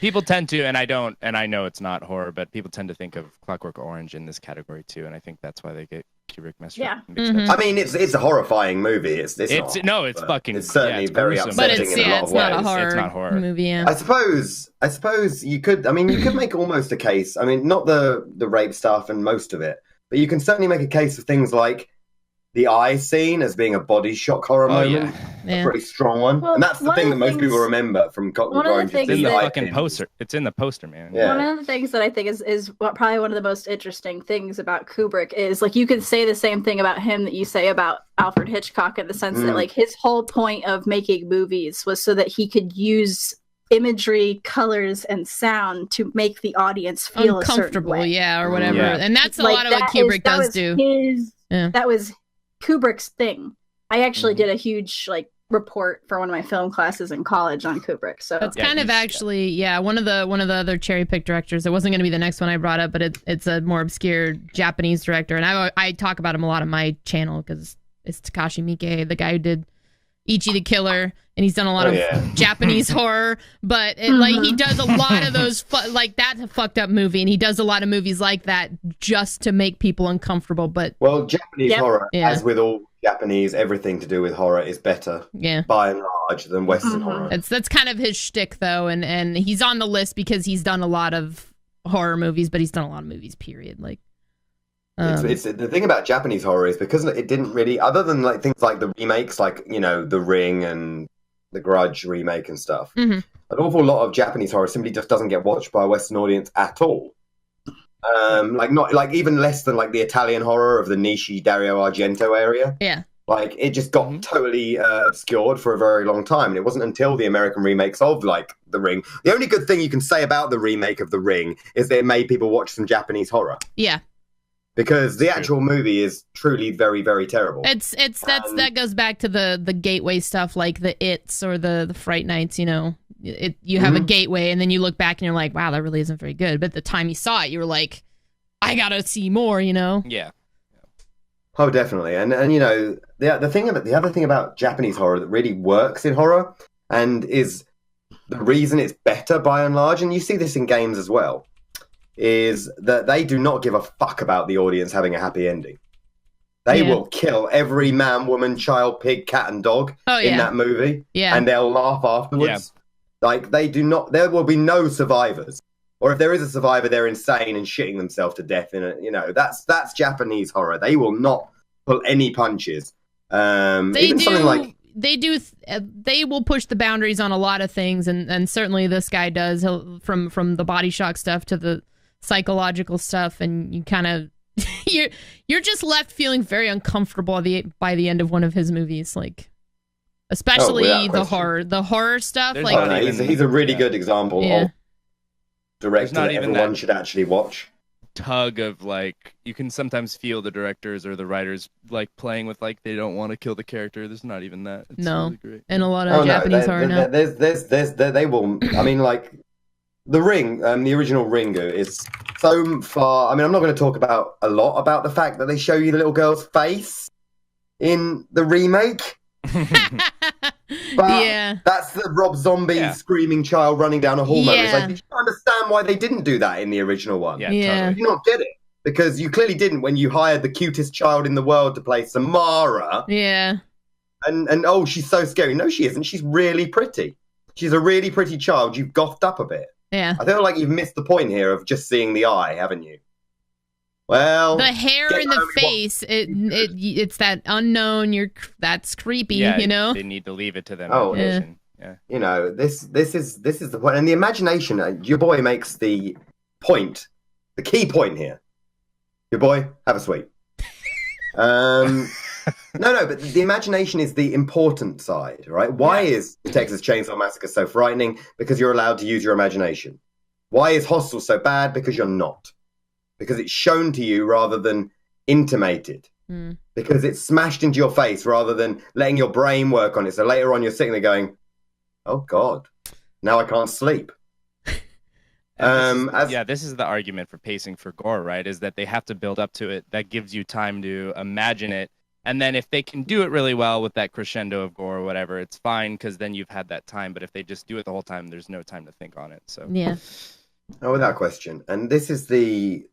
People tend to, and I know it's not horror, but people tend to think of Clockwork Orange in this category too, and I think that's why they get Kubrick mixed up. Mhm. I mean, it's a horrifying movie. It's It's not, fucking. It's certainly it's very gruesome. But upsetting it's, in a lot it's of not a ways. horror, It's not horror. movie, yeah. I suppose you could. I mean, you could make almost a case. I mean, not the rape stuff and most of it, but you can certainly make a case of things like the eye scene as being a body shock horror moment. Yeah. A pretty strong one. Well, and that's the one thing of that the most people things- remember from Cotton one of the Orange. things It's in the that- fucking poster. It's in the poster, man. Yeah. One of the things that I think is probably one of the most interesting things about Kubrick is like you could say the same thing about him that you say about Alfred Hitchcock in the sense that like his whole point of making movies was so that he could use imagery, colors, and sound to make the audience feel uncomfortable, a certain way. or whatever. Yeah. And that's a Like, lot of what that Kubrick that does was do. That was Kubrick's thing. I actually did a huge like report for one of my film classes in college on Kubrick. So That's Yeah, kind of he's- actually, one of the other cherry pick directors. It wasn't going to be the next one I brought up, but it's a more obscure Japanese director, and I talk about him a lot on my channel because it's Takashi Miike, the guy who did Ichi the Killer, and he's done a lot of Japanese horror. But like he does a lot of those like that's a fucked up movie, and he does a lot of movies like that just to make people uncomfortable. But Well, Japanese horror, Yeah. as with all Japanese, everything to do with horror is better yeah. by and large than Western horror. That's kind of his shtick, though, and he's on the list because he's done a lot of horror movies, but he's done a lot of movies. Period. Like, It's the thing about Japanese horror is because it didn't really, other than like things like the remakes, like The Ring and the Grudge remake and stuff. Mhm. An awful lot of Japanese horror simply just doesn't get watched by a Western audience at all. Like even less than like the Italian horror of the Nishi Dario Argento area. yeah, Like it just got totally obscured for a very long time, and it wasn't until the American remakes of like The Ring. The only good thing you can say about the remake of The Ring is that it made people watch some Japanese horror, yeah. because the actual movie is truly very, very terrible. That goes back to the gateway stuff, like the It's or the Fright Nights. You have a gateway, and then you look back and you're like, wow, that really isn't very good. But at the time you saw it, you were like, I gotta see more. Yeah. Oh, definitely. And the other thing about Japanese horror that really works in horror and is the reason it's better by and large, and you see this in games as well, is that they do not give a fuck about the audience having a happy ending. They will kill every man, woman, child, pig, cat, and dog in that movie, and they'll laugh afterwards. Yeah. Like, they do not. There will be no survivors, or if there is a survivor, they're insane and shitting themselves to death. That's Japanese horror. They will not pull any punches. They will push the boundaries on a lot of things, and certainly this guy does. From the body shock stuff to the psychological stuff, and you kind of you're just left feeling very uncomfortable by the end of one of his movies, like especially the horror stuff. There's like he's a really good example of director not that even everyone that- should actually watch. Tug of like, you can sometimes feel the directors or the writers like playing with like they don't want to kill the character. There's not even that. It's really great. and a lot of Japanese horror now. They will. I mean, like The Ring, the original Ringu is so far. I mean, I'm not going to talk about a lot about the fact that they show you the little girl's face in the remake. But that's the Rob Zombie screaming child running down a hall moment. It's like, did you understand why they didn't do that in the original one? Yeah. Totally. You not get it, because you clearly didn't when you hired the cutest child in the world to play Samara. Yeah. And oh, she's so scary. No, she isn't. She's really pretty. She's a really pretty child. You've gothed up a bit. Yeah. I feel like you've missed the point here of just seeing the eye, haven't you? Well, the hair in the face, it's that unknown. That's creepy. They need to leave it to them. Oh, yeah. This is the point, and the imagination. Your boy makes the point, the key point here. Your boy, have a sweet. No, but the imagination is the important side, right? Why is the Texas Chainsaw Massacre so frightening? Because you're allowed to use your imagination. Why is Hostel so bad? Because you're not. Because it's shown to you rather than intimated. Because it's smashed into your face rather than letting your brain work on it. So later on, you're sitting there going, "Oh God, now I can't sleep." This is the argument for pacing for gore, right? Is that they have to build up to it. That gives you time to imagine it. And then if they can do it really well with that crescendo of gore or whatever, it's fine because then you've had that time. But if they just do it the whole time, there's no time to think on it. So yeah. Oh, without question. And this is the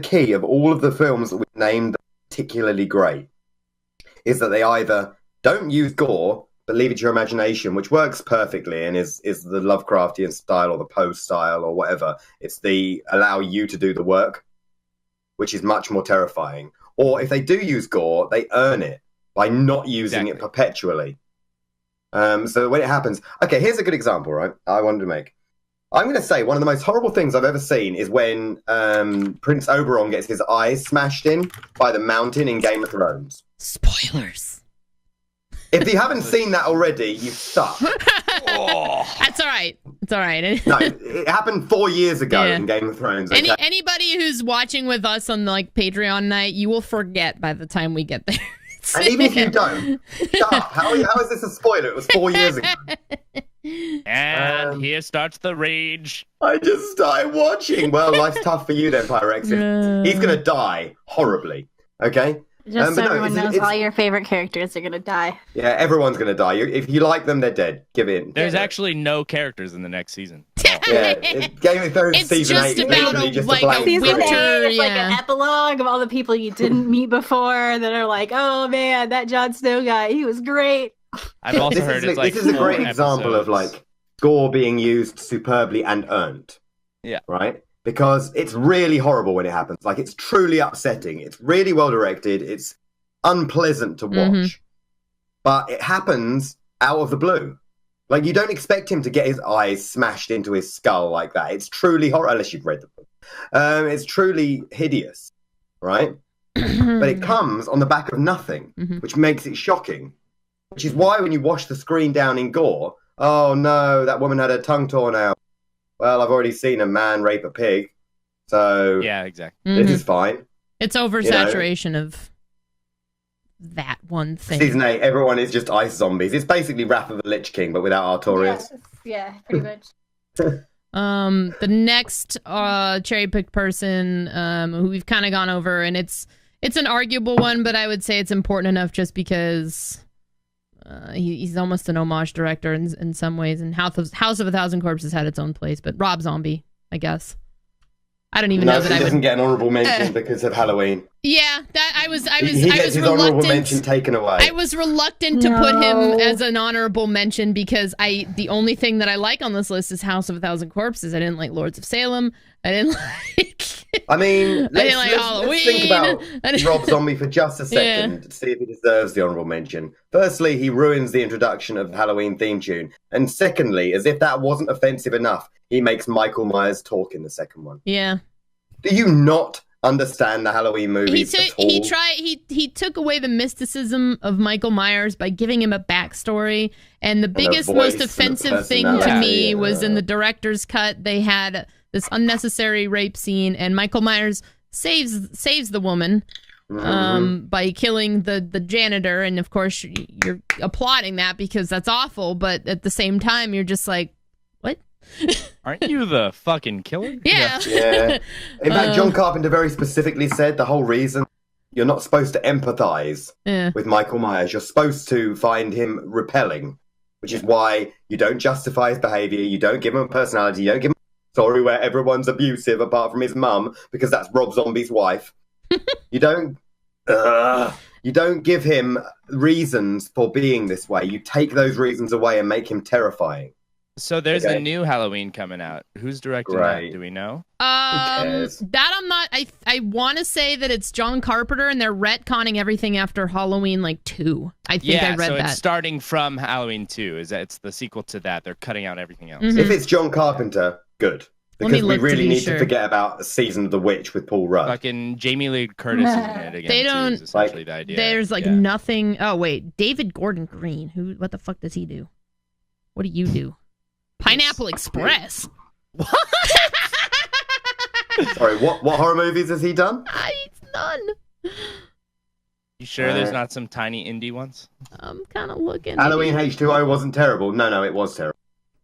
key of all of the films that we've named particularly great, is that they either don't use gore but leave it to your imagination, which works perfectly and is the Lovecraftian style or the Poe style or whatever. It's the allow you to do the work, which is much more terrifying. or if they do use gore, they earn it by not using it perpetually. So when it happens, okay, here's a good example, right? I wanted to make. I'm going to say one of the most horrible things I've ever seen is when Prince Oberon gets his eyes smashed in by the mountain in Game of Thrones. Spoilers. If you haven't seen that already, you suck. That's all right. It's all right. No, it happened 4 years ago in Game of Thrones. Okay? Anybody who's watching with us on like Patreon night, you will forget by the time we get there. And even if you don't, shut up. How is this a spoiler? It was 4 years ago. And here starts the rage. I just started watching. Well, life's tough for you then, Pyrexia. He's going to die horribly. Okay? Just so everyone knows, all your favorite characters are going to die. Yeah, everyone's going to die. If you like them, they're dead. Give in. There's actually no characters in the next season. Yeah, Game of Thrones season 8 is literally just a blank season 8 is like an epilogue of all the people you didn't meet before that are like, oh man, that Jon Snow guy, he was great. I've also heard it's like this is a great example of like gore being used superbly and earned. Yeah. Right? Because it's really horrible when it happens. Like, it's truly upsetting. It's really well directed. It's unpleasant to watch. But it happens out of the blue. Like, you don't expect him to get his eyes smashed into his skull like that. It's truly horrible, unless you've read the book. It's truly hideous, right? But it comes on the back of nothing, which makes it shocking. Which is why when you wash the screen down in gore, oh no, that woman had her tongue torn out. Well, I've already seen a man rape a pig, so yeah, exactly. This is fine. It's oversaturation of that one thing. Season 8, everyone is just ice zombies. It's basically Wrath of the Lich King, but without Artorias. Yeah, pretty much. The next cherry-picked person who we've kind of gone over, and it's an arguable one, but I would say it's important enough just because he's almost an homage director in some ways, and House of a Thousand Corpses had its own place, but Rob Zombie, I guess. I don't even know that he doesn't get an honorable mention because of Halloween. Yeah, that I was he gets his honorable mention taken away. I was reluctant to put him as an honorable mention because the only thing that I like on this list is House of a Thousand Corpses. I didn't like Lords of Salem. I didn't like. I mean, let's think about Rob Zombie for just a second to see if he deserves the honorable mention. Firstly, he ruins the introduction of the Halloween theme tune, and secondly, as if that wasn't offensive enough, he makes Michael Myers talk in the second one. Yeah. Do you not understand the Halloween movies at all? He took away the mysticism of Michael Myers by giving him a backstory, and the biggest, most offensive thing to me was in the director's cut. They had this unnecessary rape scene, and Michael Myers saves the woman by killing the janitor, and of course you're applauding that because that's awful, but at the same time you're just like, what? Aren't you the fucking killer? Yeah. In fact, John Carpenter very specifically said the whole reason you're not supposed to empathize with Michael Myers. You're supposed to find him repelling, which is why you don't justify his behavior. You don't give him a personality. You don't give him a story where everyone's abusive apart from his mum, because that's Rob Zombie's wife. You don't give him reasons for being this way. You take those reasons away and make him terrifying. So there's a new Halloween coming out. Who's directing that? Do we know? That I'm not. I want to say that it's John Carpenter, and they're retconning everything after Halloween 2. I think I read that. It's starting from Halloween 2. It's the sequel to that. They're cutting out everything else. If it's John Carpenter, good. Because we really need to forget about Season of the Witch with Paul Rudd. Fucking Jamie Lee Curtis is in it again. They don't. Is essentially the idea. There's nothing. Oh wait, David Gordon Green. What the fuck does he do? What do you do? Pineapple Express. Sorry, what horror movies has he done? None. You sure there's not some tiny indie ones? I'm kind of looking. Halloween H2O wasn't terrible. No, it was terrible.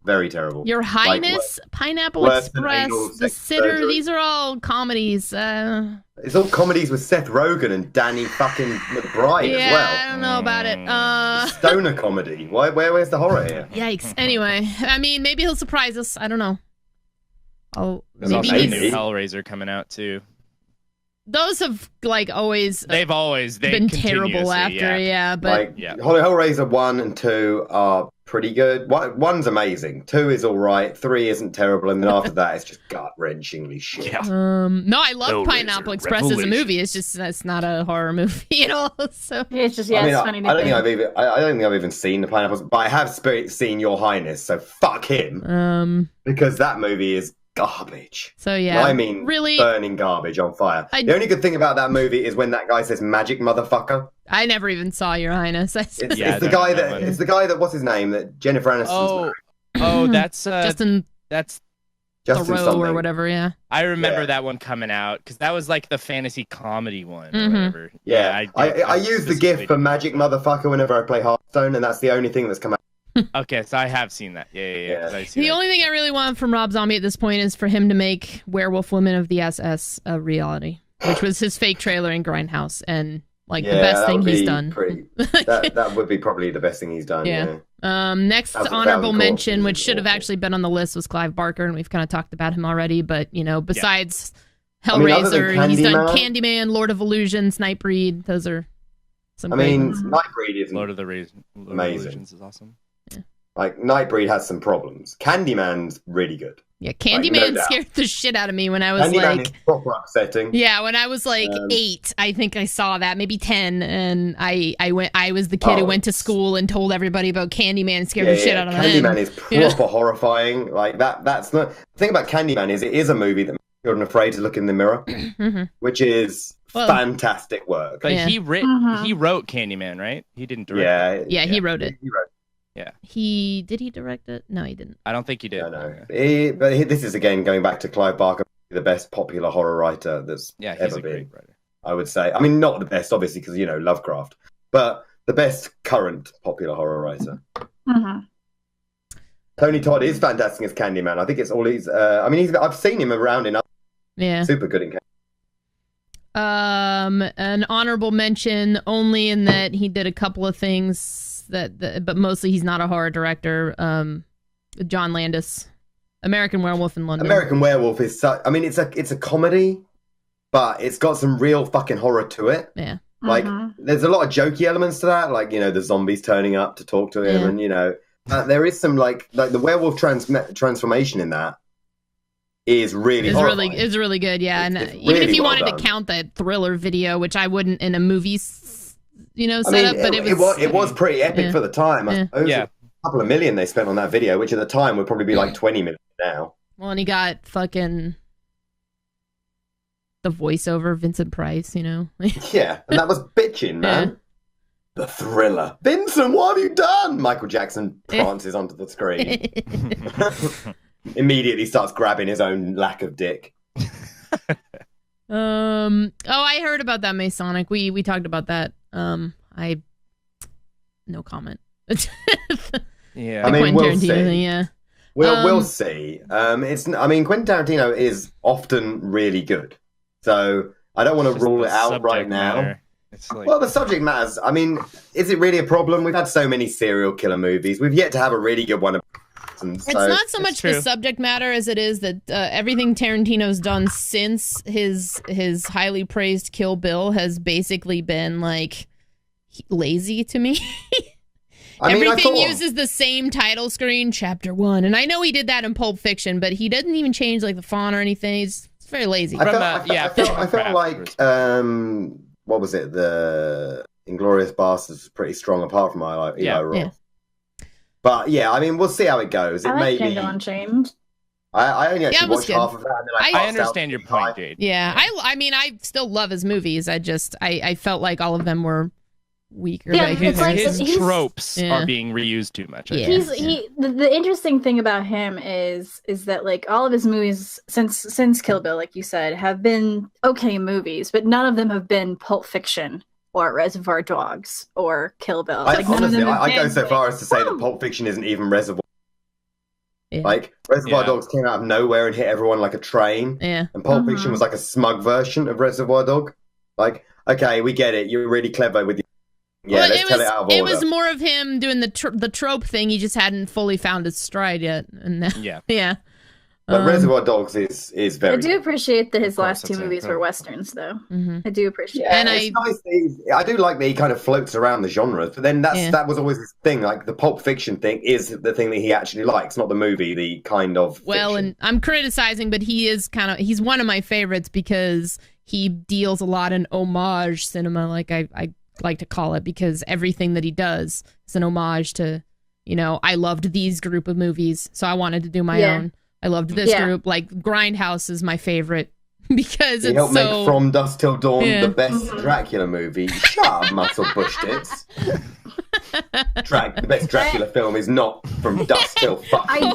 Very terrible. Your Highness, Pineapple Express, The Sitter, these are all comedies. It's all comedies with Seth Rogen and Danny fucking McBride as well. I don't know about it. Stoner comedy. Where's the horror here? Yikes. Anyway, I mean, maybe he'll surprise us. I don't know. There's also a new Hellraiser coming out too. those have like always they've been terrible after, but Hellraiser 1 and 2 are pretty good. One's amazing, 2 is all right, 3 isn't terrible, and then after that it's just gut-wrenchingly shit. No, I love Pineapple Express as a movie. It's just that's not a horror movie at all. So it's just it's funny. I don't think I've even seen the Pineapples, but I have seen Your Highness, so fuck him. Because that movie is garbage. So yeah, I mean, really burning garbage on fire. The only good thing about that movie is when that guy says "magic motherfucker." I never even saw Your Highness. It's the guy that what's his name, that Jennifer Aniston's that's Justin Thoreau or whatever. Yeah, I remember that one coming out because that was like the fantasy comedy one or whatever. I use the GIF for "magic motherfucker" whenever I play Hearthstone, and that's the only thing that's come out. Okay, so I have seen that. Yeah. The only thing I really want from Rob Zombie at this point is for him to make Werewolf Women of the SS a reality, which was his fake trailer in Grindhouse, and the best thing he's done. That would be probably the best thing he's done. Yeah. Next honorable mention, which should have actually been on the list, was Clive Barker, and we've kind of talked about him already. But besides Hellraiser, he's done Candyman, Lord of Illusions, Nightbreed. Those are some. Nightbreed is Lord of Illusions is awesome. Like, Nightbreed has some problems. Candyman's really good. Yeah, Candyman scared the shit out of me when I was Candyman is proper upsetting. Yeah, when I was 8, I think I saw that, maybe 10, and I was the kid who went to school and told everybody about Candyman and scared the shit out of them. Candyman is proper horrifying. Like that's the thing about Candyman is it is a movie that makes children afraid to look in the mirror, which is fantastic work. But he wrote Candyman, right? He didn't direct. Yeah, he wrote it. Yeah. Did he direct it? No, he didn't. I don't think he did. No. This is again going back to Clive Barker, the best popular horror writer that's ever been. Great writer. I would say. I mean, not the best, obviously, because Lovecraft, but the best current popular horror writer. Tony Todd is fantastic as Candyman. I think it's all he's. I've seen him around in. Super good in Candyman. An honorable mention only in that he did a couple of things. But mostly he's not a horror director. John Landis, American Werewolf in London. American Werewolf is it's a comedy, but it's got some real fucking horror to it. Yeah, there's a lot of jokey elements to that, the zombies turning up to talk to him, and there is some like the werewolf transformation in that is really horrifying. Is really good. Yeah, and it's even really if you wanted to count that Thriller video, which I wouldn't in a movie. Setup, but it was pretty epic for the time. I suppose a couple of million they spent on that video, which at the time would probably be like 20 million now. Well, and he got fucking the voiceover, Vincent Price, Yeah, and that was bitching, man. The Thriller. Vincent, what have you done? Michael Jackson prances onto the screen. Immediately starts grabbing his own lack of dick. I heard about that Masonic. We talked about that. No comment. Yeah, we'll see. We'll see. Quentin Tarantino is often really good, so I don't want to rule it out right now. Well, the subject matters. Is it really a problem? We've had so many serial killer movies. We've yet to have a really good one. It's not so much the subject matter as it is that everything Tarantino's done since his highly praised Kill Bill has basically been lazy to me. Everything uses the same title screen, Chapter 1, and I know he did that in Pulp Fiction, but he doesn't even change the font or anything. It's very lazy. I felt like what was it? The Inglourious Basterds was pretty strong, apart from Eli Roth. Yeah. But we'll see how it goes. It may be Django Unchained. I only actually watched half of that. And then I understand your point, Jade. Yeah, I still love his movies. I felt like all of them were weaker. Yeah, his tropes are being reused too much. The interesting thing about him is that all of his movies since Kill Bill, like you said, have been okay movies, but none of them have been Pulp Fiction or Reservoir Dogs or Kill Bill. Honestly, I go so far as to say that Pulp Fiction isn't even Reservoir. Yeah. Reservoir Dogs came out of nowhere and hit everyone like a train. Yeah. And Pulp Fiction was a smug version of Reservoir Dog. Okay, we get it. You're really clever with let's tell it out of order. It was more of him doing the trope thing. He just hadn't fully found his stride yet. And But Reservoir Dogs is very. I do appreciate that his Of course, last two that's movies it. were westerns, though. Mhm. I do appreciate. Yeah, And it's nice that I do like that he kind of floats around the genres, but then that was always his thing. Like the Pulp Fiction thing is the thing that he actually likes, not the movie. The kind of well, fiction. and I'm criticizing, but he's one of my favorites because he deals a lot in homage cinema, like I like to call it, because everything that he does is an homage to, I loved these group of movies, so I wanted to do my own. I loved this group. Like Grindhouse is my favorite because he it's helped so. make From Dusk Till Dawn the best Dracula movie. Shut up, Muscle Bush Tits. The best Dracula film is not From Dusk Till fucking Dawn. I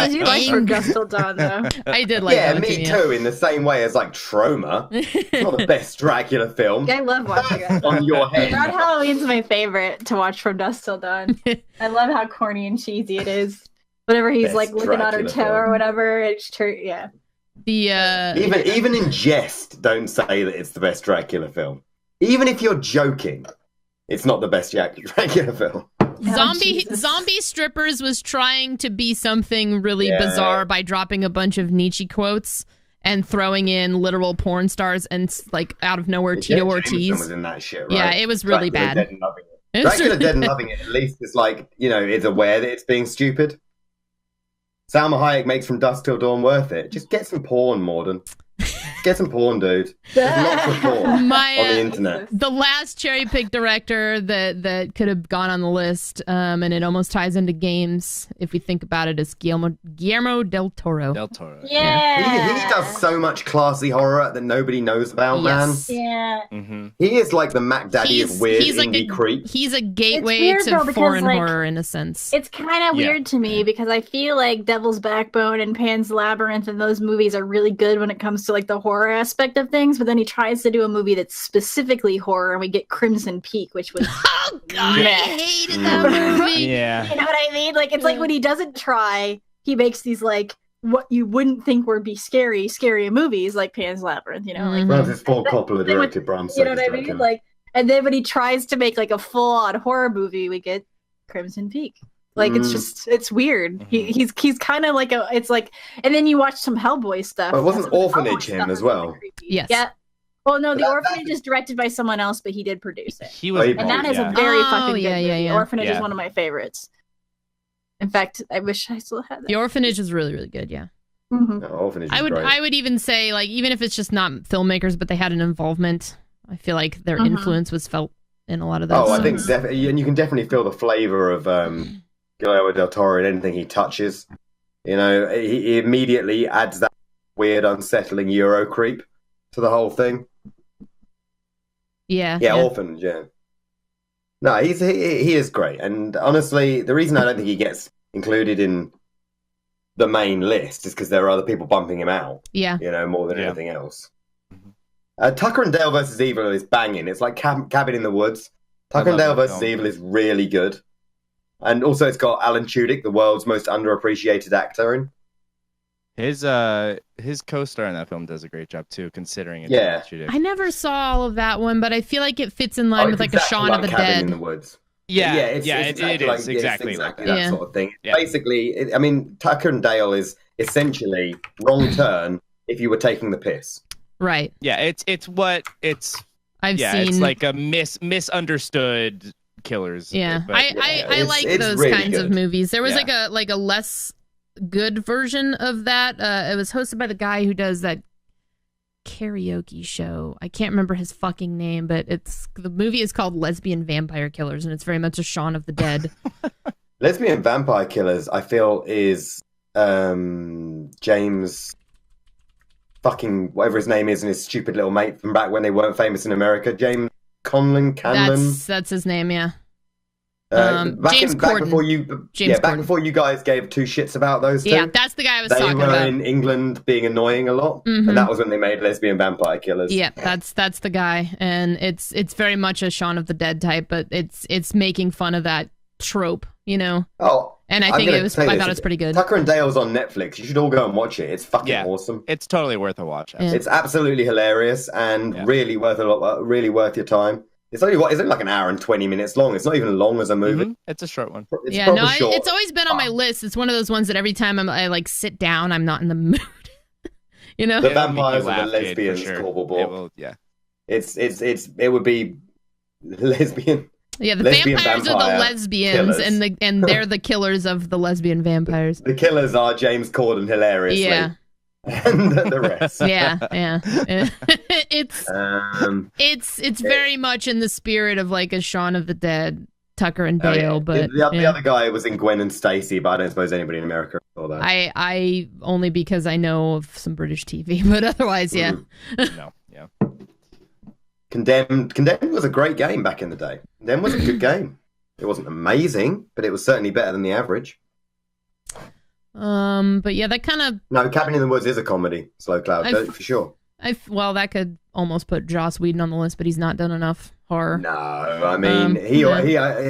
do like From Dusk Till Dawn, though. I did like that one me too. too, in the same way as like Trauma. It's not the best Dracula film. I love watching it. On your head. Ron Halloween's my favorite to watch From Dusk Till Dawn. I love how corny and cheesy it is. Whenever he's Best like looking at her Dracula toe film. or whatever, it's true. Yeah. Even in jest, don't say that it's the best Dracula film. Even if you're joking, it's not the best Dracula film. Zombie Strippers was trying to be something really bizarre by dropping a bunch of Nietzsche quotes and throwing in literal porn stars and like out of nowhere Tito Ortiz was in that shit, right? Yeah, it was really Dracula bad. Dead and Loving It. Dracula Dead and Loving It at least is like, is aware that it's being stupid. Salma Hayek makes From Dusk Till Dawn worth it. Just get some porn, Morden. Get some porn, dude. There's lots of porn on the internet. The last cherry pick director that could have gone on the list, and it almost ties into games if we think about it, is Guillermo del Toro. Yeah. He does so much classy horror that nobody knows about, man. Yeah. Mm-hmm. He is like the Mac Daddy of weird indie creep. He's a gateway weird, to though, because, foreign like, horror in a sense. It's kind of weird to me because I feel like Devil's Backbone and Pan's Labyrinth and those movies are really good when it comes to like the horror aspect of things, but then he tries to do a movie that's specifically horror and we get Crimson Peak, which was oh god, I hated that movie. Yeah. You know what I mean? Like it's like when he doesn't try, he makes these like what you wouldn't think would be scary movies like Pan's Labyrinth, like Francis Ford Coppola directed Bram you know Stoker's what I mean? Dracula. Like, and then when he tries to make like a full-on horror movie, we get Crimson Peak. Like it's weird. He's kind of like it's like, and then you watch some Hellboy stuff. But wasn't Orphanage him as well? Yes. Yeah. Well, no, the Orphanage is directed by someone else, but he did produce it. He was, and that is a very fucking good movie. yeah. Orphanage is one of my favorites. In fact, I wish I still had that. The Orphanage is really, really good. Yeah. Mm-hmm. No, Orphanage is I great. would even say, like, even if it's just not filmmakers, but they had an involvement, I feel like their influence was felt in a lot of those. I think definitely, and you can definitely feel the flavor of Guillermo del Toro in anything he touches. He immediately adds that weird, unsettling Euro creep to the whole thing. Yeah. Orphanage. Yeah. No, he is great, and honestly, the reason I don't think he gets included in the main list is because there are other people bumping him out. Yeah. More than anything else. Tucker and Dale vs. Evil is banging. It's like Cabin in the Woods. Tucker and Dale vs. Evil is really good. And also it's got Alan Tudyk, the world's most underappreciated actor in. His co-star in that film does a great job too, considering it's Alan Tudyk. I never saw all of that one, but I feel like it fits in line with like a Shaun of the Cabin Dead. in the Woods. It's exactly like that sort of thing. Basically, Tucker and Dale is essentially Wrong Turn if you were taking the piss. Right. Yeah, it's I've seen. It's like a misunderstood killers. Yeah, I like those really kinds of good. movies. There was like a less good version of that. It was hosted by the guy who does that karaoke show. I can't remember his fucking name, but the movie is called Lesbian Vampire Killers, and it's very much a Shaun of the Dead. Lesbian Vampire Killers, I feel, is James fucking whatever his name is and his stupid little mate from back when they weren't famous in America. James Conlon. That's his name, yeah. James Corden. Back before you guys gave two shits about those two. Yeah, that's the guy I was talking about. They were in England being annoying a lot, and that was when they made Lesbian Vampire Killers. Yeah, that's the guy, and it's very much a Shaun of the Dead type, but it's making fun of that trope, Oh, and I thought it was pretty good. Tucker and Dale's on Netflix. You should all go and watch it. It's fucking awesome. It's totally worth a watch. Yeah. It's absolutely hilarious and really worth your time. It's only like an hour and 20 minutes long. It's not even long as a movie. Mm-hmm. It's a short one. It's Yeah, proper no, short. it's always been on my list. It's one of those ones that every time I like sit down, I'm not in the mood. You know, The It'll make vampires you and the laugh, kid, for lesbians, sure. Corbel. It will, yeah. It would be lesbian. yeah, the lesbian vampires are the vampire lesbians, killers. and they're the killers of the lesbian vampires. The killers are James Corden hilariously. Yeah. And the rest. Yeah. It's Yeah. very much in the spirit of like a Shaun of the Dead, Tucker and Dale, yeah. but the other guy was in Gwen and Stacy, but I don't suppose anybody in America saw that. I only because I know of some British TV, but otherwise, yeah. No, yeah. Condemned was a great game back in the day. Condemned was a good game. It wasn't amazing, but it was certainly better than the average. But yeah, that kind of No, Cabin in the Woods is a comedy, Slow Cloud, for sure. well, that could almost put Joss Whedon on the list, but he's not done enough horror. No, I mean yeah.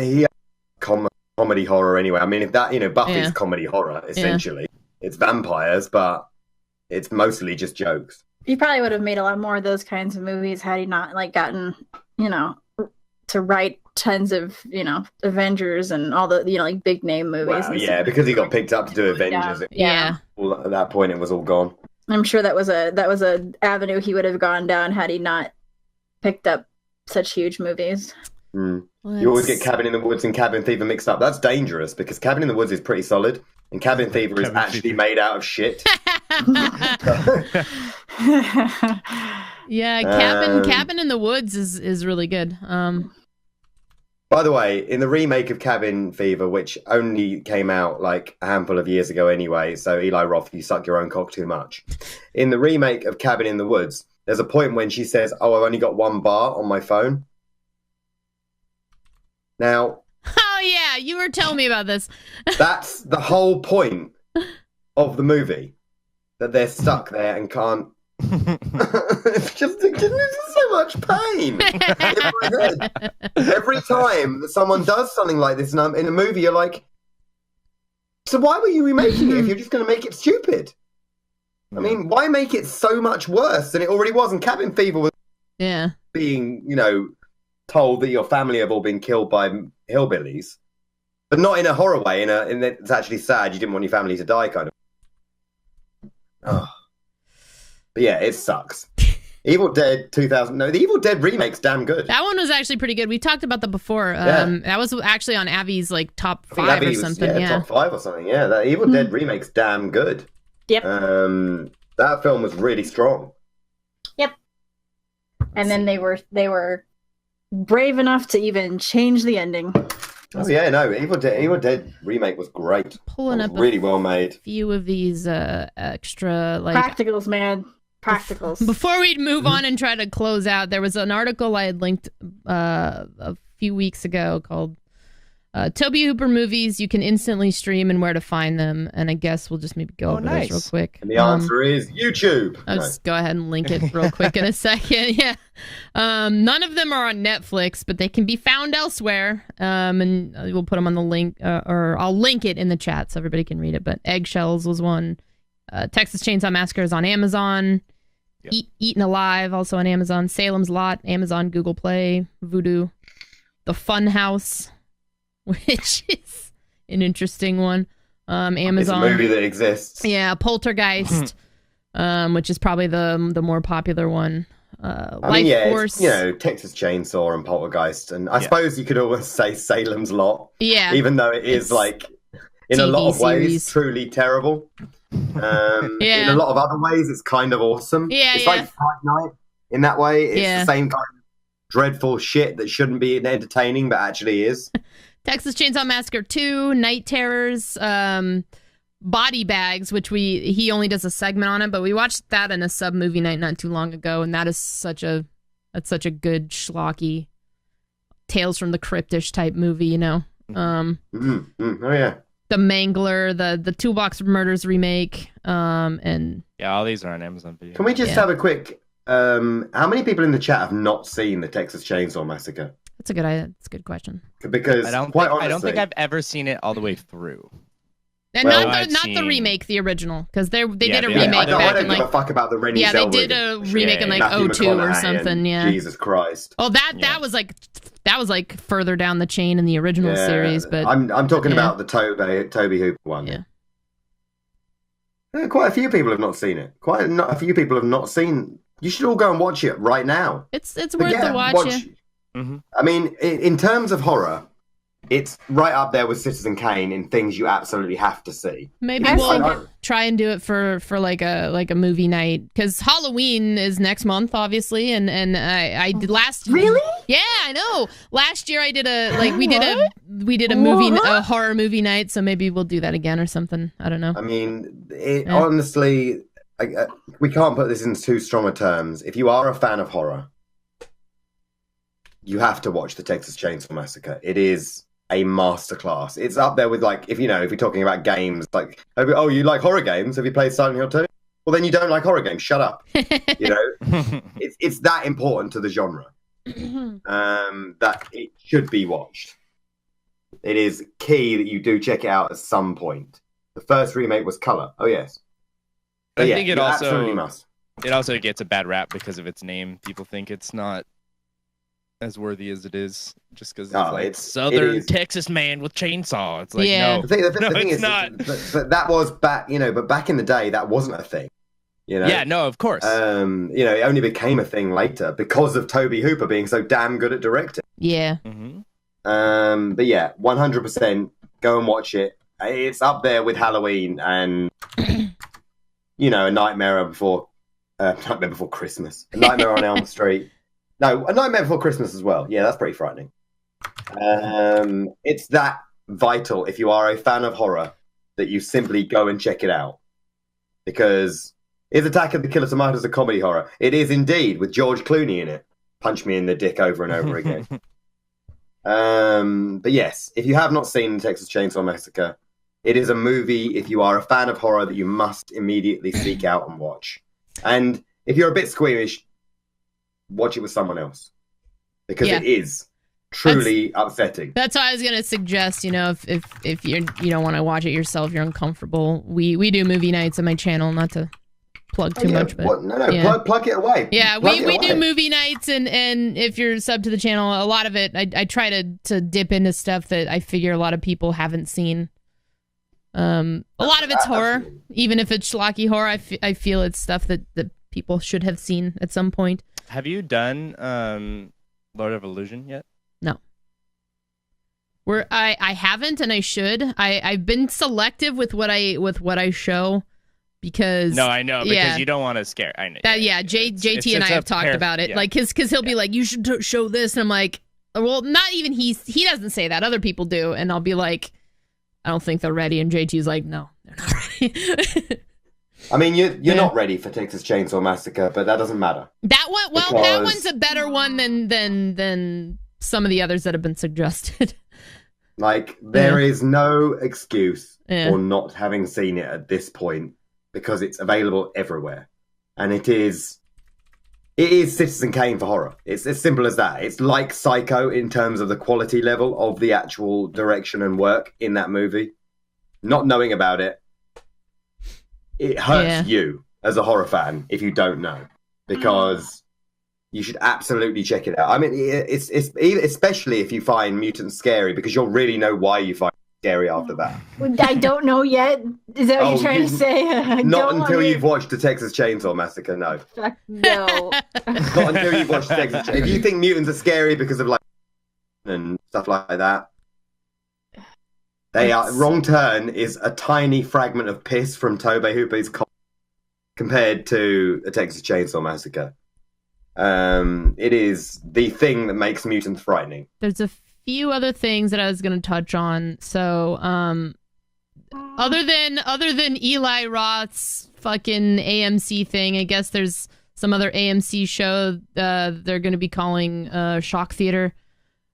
he comedy horror anyway. I mean, if that Buffy's Yeah. comedy horror essentially, it's vampires, but it's mostly just jokes. He probably would have made a lot more of those kinds of movies had he not like gotten, to write tons of, Avengers and all the, like big name movies. Well, and yeah, stuff. because he got picked up to do Avengers. Yeah. At that point, it was all gone. I'm sure that was a avenue he would have gone down had he not picked up such huge movies. Mm. You always get Cabin in the Woods and Cabin Fever mixed up. That's dangerous because Cabin in the Woods is pretty solid, and Cabin Fever is actually made out of shit. Yeah, Cabin in the Woods is really good. By the way, in the remake of Cabin Fever, which only came out like a handful of years ago anyway, so Eli Roth, you suck your own cock too much. In the remake of Cabin in the Woods, there's a point when she says, "Oh, I've only got one bar on my phone." Now, oh yeah, you were telling me about this. that's the whole point of the movie, that they're stuck there and can't. It's just so much pain in my head. Every time that someone does something like this in a movie, you're like, so why were you remaking it if you're just going to make it stupid? I mean, why make it so much worse than it already was? And Cabin Fever was being, told that your family have all been killed by hillbillies, but not in a horror way. In it's actually sad. You didn't want your family to die, kind of. Oh. But yeah, it sucks. Evil Dead 2000. No, the Evil Dead remake's damn good. That one was actually pretty good. We talked about that before. That was actually on Avi's like top 5 or something. Top 5 or something. Yeah, that Evil Dead remake's damn good. Yep. That film was really strong. Yep. And then they were brave enough to even change the ending. Oh yeah, no, Evil Dead remake was great. Pulling up really well made. Few of these extra like practicals, man. Practicals. Before we move on and try to close out, there was an article I had linked a few weeks ago called Toby Hooper Movies You Can Instantly Stream and Where to Find Them. And I guess we'll just maybe go over this real quick. And the answer is YouTube. I'll just go ahead and link it real quick in a second. Yeah. None of them are on Netflix, but they can be found elsewhere. And we'll put them on the link, or I'll link it in the chat so everybody can read it. But Eggshells was one. Texas Chainsaw Massacre is on Amazon. Yep. Eaten Alive, also on Amazon. Salem's Lot, Amazon, Google Play, Vudu. The Fun House, which is an interesting one. Amazon. It's a movie that exists. Yeah, Poltergeist, which is probably the more popular one. Force. It's, Texas Chainsaw and Poltergeist, and I suppose you could always say Salem's Lot. Yeah, even though it is like in TV a lot of ways truly terrible. In a lot of other ways, it's kind of awesome. Yeah, it's like Fright Night in that way. It's the same kind of dreadful shit that shouldn't be entertaining, but actually is. Texas Chainsaw Massacre 2, Night Terrors, Body Bags, which he only does a segment on it, but we watched that in a sub movie night not too long ago, and that is such a good schlocky Tales from the Crypt-ish type movie, Oh yeah. The Mangler, the Toolbox of Murders remake, and all these are on Amazon Video. Can we just have a quick? How many people in the chat have not seen the Texas Chainsaw Massacre? That's a good question. Because I don't think I've ever seen it all the way through. And Well, not the remake, the original, because they did a the- remake I don't back in give a like fuck about the Rennie yeah, they Zellweger did a remake in like Matthew 02 or McConaughey something. and Yeah. Jesus Christ. Oh, that was like further down the chain in the original series, but I'm talking about the Toby Hooper one. Yeah. Quite a few people have not seen it. A few people have not seen. You should all go and watch it right now. It's worth the watch. Yeah. Mm-hmm. I mean, in terms of horror, it's right up there with Citizen Kane in things you absolutely have to see. Maybe we'll try and do it for like a movie night, because Halloween is next month, obviously, and I did last. Really? Yeah, I know. Last year I did we did a horror movie night, so maybe we'll do that again or something. I don't know. I mean, honestly, we can't put this in too strong of terms. If you are a fan of horror, you have to watch the Texas Chainsaw Massacre. It is a masterclass. It's up there with, like, if you're talking about games, like, you like horror games? Have you played Silent Hill 2? Well, then you don't like horror games. Shut up. It's that important to the genre that it should be watched. It is key that you do check it out at some point. The first remake was color. Oh yes. But I think it absolutely must. It also gets a bad rap because of its name. People think it's not as worthy as it is, just because it's Southern Texas man with chainsaw. It's like, no, the thing it's is, not. But that was back, but back in the day, that wasn't a thing. Yeah, no, of course. It only became a thing later because of Toby Hooper being so damn good at directing. Yeah. Mm-hmm. But yeah, 100% go and watch it. It's up there with Halloween and A Nightmare Before Christmas, A Nightmare on Elm Street. No, A Nightmare Before Christmas as well. Yeah, that's pretty frightening. It's that vital, if you are a fan of horror, that you simply go and check it out. Because is Attack of the Killer Tomatoes a comedy horror? It is indeed, with George Clooney in it. Punch me in the dick over and over again. But yes, if you have not seen Texas Chainsaw Massacre, it is a movie, if you are a fan of horror, that you must immediately seek out and watch. And if you're a bit squeamish, watch it with someone else, because it is truly upsetting. That's what I was gonna suggest. If you don't want to watch it yourself, you're uncomfortable. We do movie nights on my channel. Not to plug too much, but plug it away. Yeah, we do movie nights, and if you're sub to the channel, a lot of it I try to dip into stuff that I figure a lot of people haven't seen. A lot of it's horror, even if it's schlocky horror. I feel it's stuff that people should have seen at some point. Have you done Lord of Illusion yet? No. I haven't, and I should. I've been selective with what I show, because no, I know, because you don't want to scare. I know. JT and I have talked about it, like because he'll be like, you should show this, and I'm like, well, not even he doesn't say that. Other people do, and I'll be like, I don't think they're ready, and JT's like, no, they're not ready. I mean, you're not ready for Texas Chainsaw Massacre, but that doesn't matter. That one, that one's a better one than some of the others that have been suggested. Like, there is no excuse for not having seen it at this point, because it's available everywhere, and it is Citizen Kane for horror. It's as simple as that. It's like Psycho in terms of the quality level of the actual direction and work in that movie. Not knowing about it. It hurts you as a horror fan if you don't know, because you should absolutely check it out. I mean, it's especially if you find mutants scary, because you'll really know why you find it scary after that. I don't know yet. Is that what you're trying to say? Not until you've watched the Texas Chainsaw Massacre. No. Fuck no. Not until you've watched Texas Chainsaw. If you think mutants are scary because of like and stuff like that. Wrong Turn is a tiny fragment of piss from Tobe Hooper's compared to the Texas Chainsaw Massacre. It is the thing that makes mutants frightening. There's a few other things that I was going to touch on. So, other than Eli Roth's fucking AMC thing, I guess there's some other AMC show they're going to be calling Shock Theater,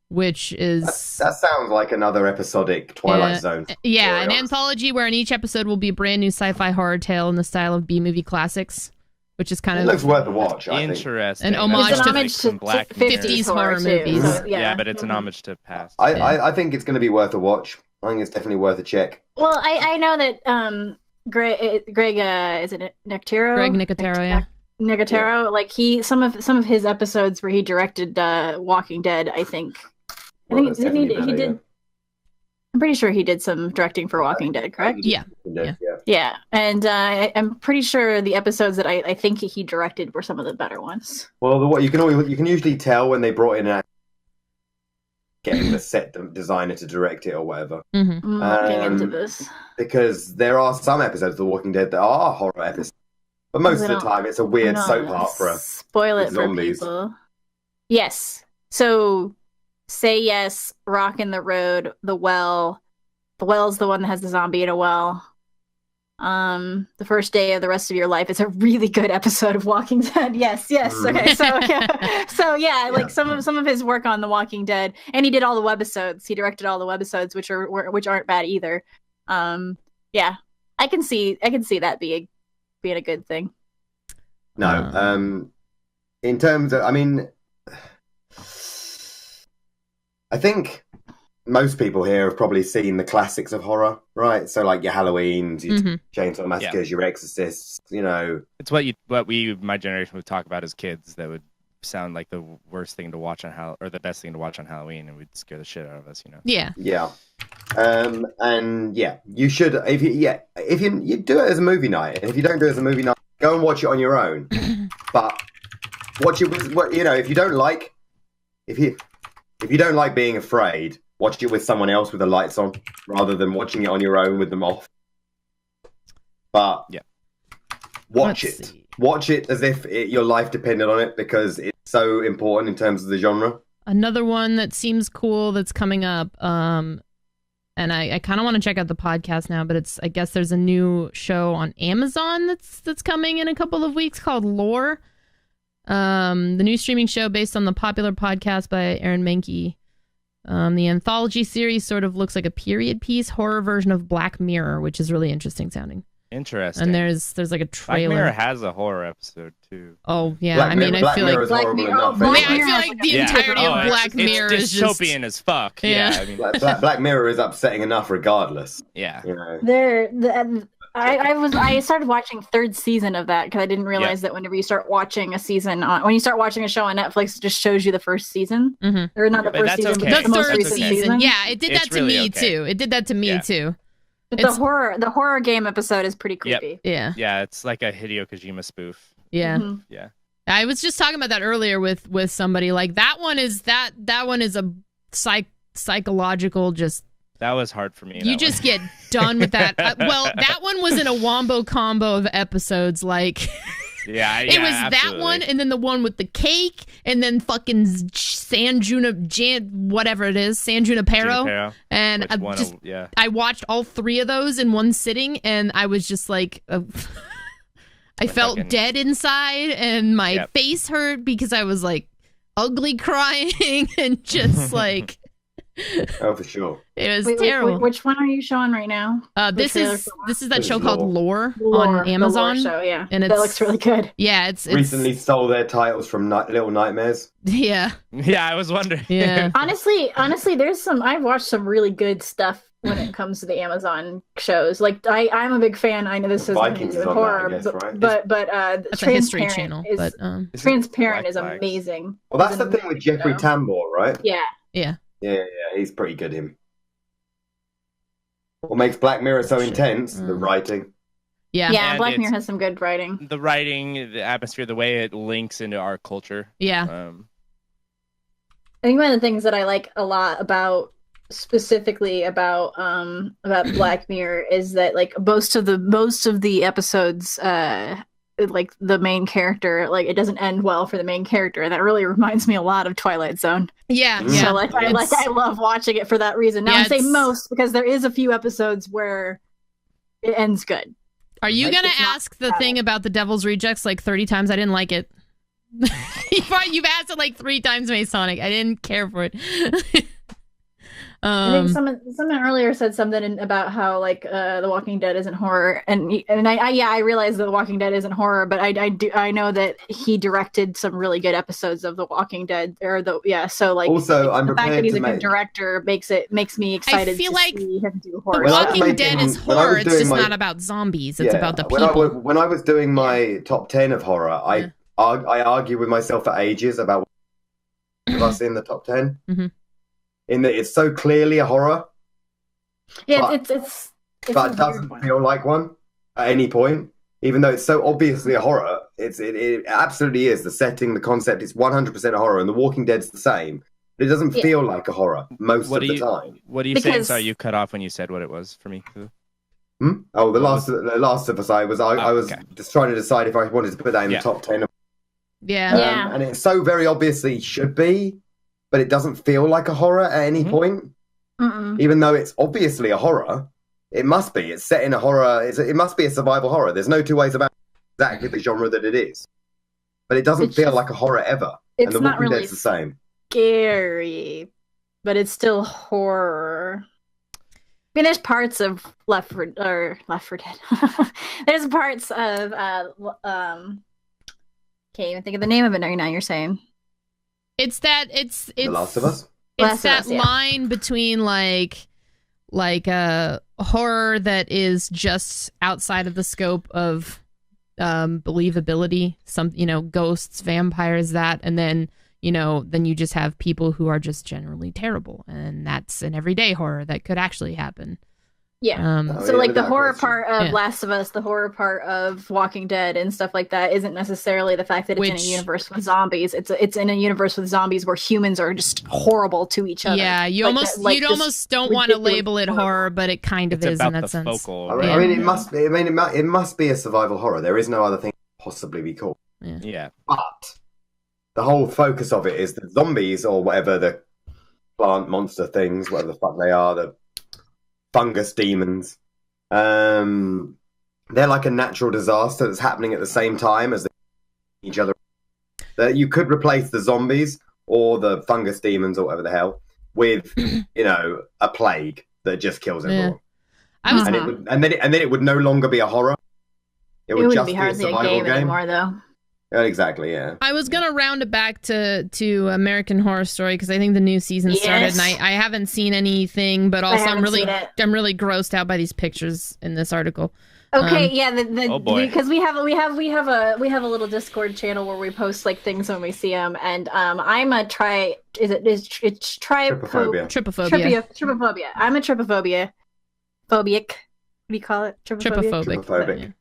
which is... That sounds like another episodic Twilight Zone. Yeah, an anthology where in each episode will be a brand new sci-fi horror tale in the style of B-movie classics, which is kind of... It looks worth a watch, I think. Interesting. An homage to some black 50s horror movies. So, yeah, but it's an homage to past. I think it's going to be worth a watch. I think it's definitely worth a check. Well, I know that Greg is it Nicotero? Greg Nicotero, yeah. Nicotero, like some of his episodes where he directed Walking Dead, I think he did. I'm pretty sure he did some directing for Walking Dead, correct? Yeah. Yeah. And I'm pretty sure the episodes that I think he directed were some of the better ones. Well, you can usually tell when they brought in getting the set designer to direct it or whatever. Mm-hmm. Looking into this. Because there are some episodes of The Walking Dead that are horror episodes. But most of the time, it's a weird soap opera. Spoil it for people. Yes. So, Say Yes, Rockin' the Road, The Well. The Well's the one that has the zombie in a well. The First Day of the Rest of Your Life. It's a really good episode of Walking Dead. Yes. Okay. So yeah, like some of his work on The Walking Dead, and he did all the webisodes. He directed all the webisodes, which aren't bad either. Yeah, I can see that being a good thing. No, in terms of, I mean, I think most people here have probably seen the classics of horror, right? So like your Halloweens, your Chainsaw Massacres, your Exorcists, you know. It's what my generation would talk about as kids that would sound like the worst thing to watch on or the best thing to watch on Halloween, and would scare the shit out of us, you know. Yeah. And yeah, you should if you do it as a movie night, and if you don't do it as a movie night, go and watch it on your own. But watch it with if you don't like being afraid, watch it with someone else with the lights on, rather than watching it on your own with them off. But yeah, watch it as if your life depended on it, because it's so important in terms of the genre. Another one that seems cool that's coming up, and I kind of want to check out the podcast now, but I guess there's a new show on Amazon that's coming in a couple of weeks called Lore. The new streaming show based on the popular podcast by Aaron Mahnke. The anthology series sort of looks like a period piece horror version of Black Mirror, which is really interesting sounding. Interesting. And there's like a trailer. Black Mirror has a horror episode too. Oh yeah, I feel like Black Mirror. I feel like the entirety of Black Mirror is just dystopian as fuck. Yeah. I mean, Black Mirror is upsetting enough, regardless. Yeah. You know. I started watching third season of that because I didn't realize that whenever you start watching a season when you start watching a show on Netflix, it just shows you the first season. Mm-hmm. Or not the first season, okay. but the most third recent season. Yeah, it did that to me too. It did that to me too. But the horror game episode is pretty creepy. Yep. Yeah, it's like a Hideo Kojima spoof. Yeah. Mm-hmm. Yeah. I was just talking about that earlier with somebody. Like that one is a psychological just. That was hard for me. You just get done with that. Well, that one was in a wombo combo of episodes. Like, it was absolutely. that one, and then the one with the cake, and then fucking San Junipero. And I watched all three of those in one sitting, and I was just like, I felt dead inside, and my face hurt because I was like ugly crying and just like. Oh, for sure. It was terrible. Which one are you showing right now? This is that show called Lore on Amazon. The Lore show, yeah. And that looks really good. Yeah, it's recently stole their titles from Little Nightmares. Yeah. Yeah, I was wondering. Yeah. Honestly, I've watched some really good stuff when it comes to the Amazon shows. Like I'm a big fan. I know this is horror, right? but that's a history channel. Transparent is amazing. Well, that's the thing with Jeffrey Tambor, right? Yeah. Yeah, he's pretty good, him. What makes Black Mirror so intense? The writing. Yeah, Black Mirror has some good writing. The writing, the atmosphere, the way it links into our culture. Yeah. I think one of the things that I like a lot specifically about Black Mirror is that like most of the episodes like the main character, like it doesn't end well for the main character, and that really reminds me a lot of Twilight Zone. Yeah. So I love watching it for that reason. Now I say most because there is a few episodes where it ends good. Are you gonna ask the thing about the Devil's Rejects like 30 times? I didn't like it. You've asked it like 3 times, Masonic. I didn't care for it. I think someone earlier said something about how like The Walking Dead isn't horror, and I realize that The Walking Dead isn't horror, but I know that he directed some really good episodes of The Walking Dead, so like also I'm the fact prepared that he's to a make good director makes me excited feel to like see him do The horror. Walking Dead is when I was horror. It's doing just my- not about zombies. It's about the people. When I was doing my top 10 of horror, I argue with myself for ages about what of us in the top 10. Mhm. In that it's so clearly a horror, Yeah, but it's but a it doesn't weird one. feel like one at any point. Even though it's so obviously a horror, it absolutely is. The setting, the concept, it's 100% a horror, and The Walking Dead's the same. But it doesn't feel like a horror most of the time. What are you saying? Because- Sorry, you cut off when you said what it was for me. Oh, the Last of Us. I was okay. just trying to decide if I wanted to put that in the Yeah. top 10. Yeah. Yeah. And it so very obviously should be, but it doesn't feel like a horror at any point. Mm-mm. Even though it's obviously a horror, it must be. It's set in a horror. It must be a survival horror. There's no two ways about exactly the genre that it is. But it doesn't It's feel just- like a horror ever. it's And The not Walking really Dead's the same. Scary, but it's still horror. I mean, there's parts of Left 4 Dead. There's parts of can't even think of the name of it right now. You're saying It's The Last of Us? It's Last of that Us, yeah. line between like a horror that is just outside of the scope of believability, some ghosts, vampires, that, and then then you just have people who are just generally terrible, and that's an everyday horror that could actually happen. yeah. Oh, So yeah, like the without horror question. part of Yeah. Last of Us, the horror part of Walking Dead and stuff like that isn't necessarily the fact that it's in a Which- universe with zombies. It's in a universe with zombies where humans are just horrible to each other. Yeah, you Like almost that- like you'd just almost don't want to ridiculous label it horror. horror, but it kind of It's is in about that the sense. focal. I mean, it must be. I mean, it must be a survival horror. There is no other thing to possibly be called. Yeah. But the whole focus of it is the zombies or whatever the plant monster things, whatever the fuck they are, the fungus demons. They're like a natural disaster that's happening at the same time as each other. That you could replace the zombies or the fungus demons or whatever the hell with, a plague that just kills everyone. I was And it would, and then it would no longer be a horror. It would wouldn't just be be a hardly a survival game game. anymore, though. Exactly, yeah. I was gonna round it back to American Horror Story because I think the new season started, and I haven't seen anything, but also I'm haven't seen it. really grossed out by these pictures in this article. Okay, yeah, Oh, boy. because we have a little Discord channel where we post like things when we see them, and I'm a Trypophobia. Trypophobia. I'm a trypophobia phobic. What do you call it? Trypophobic. Trypophobic.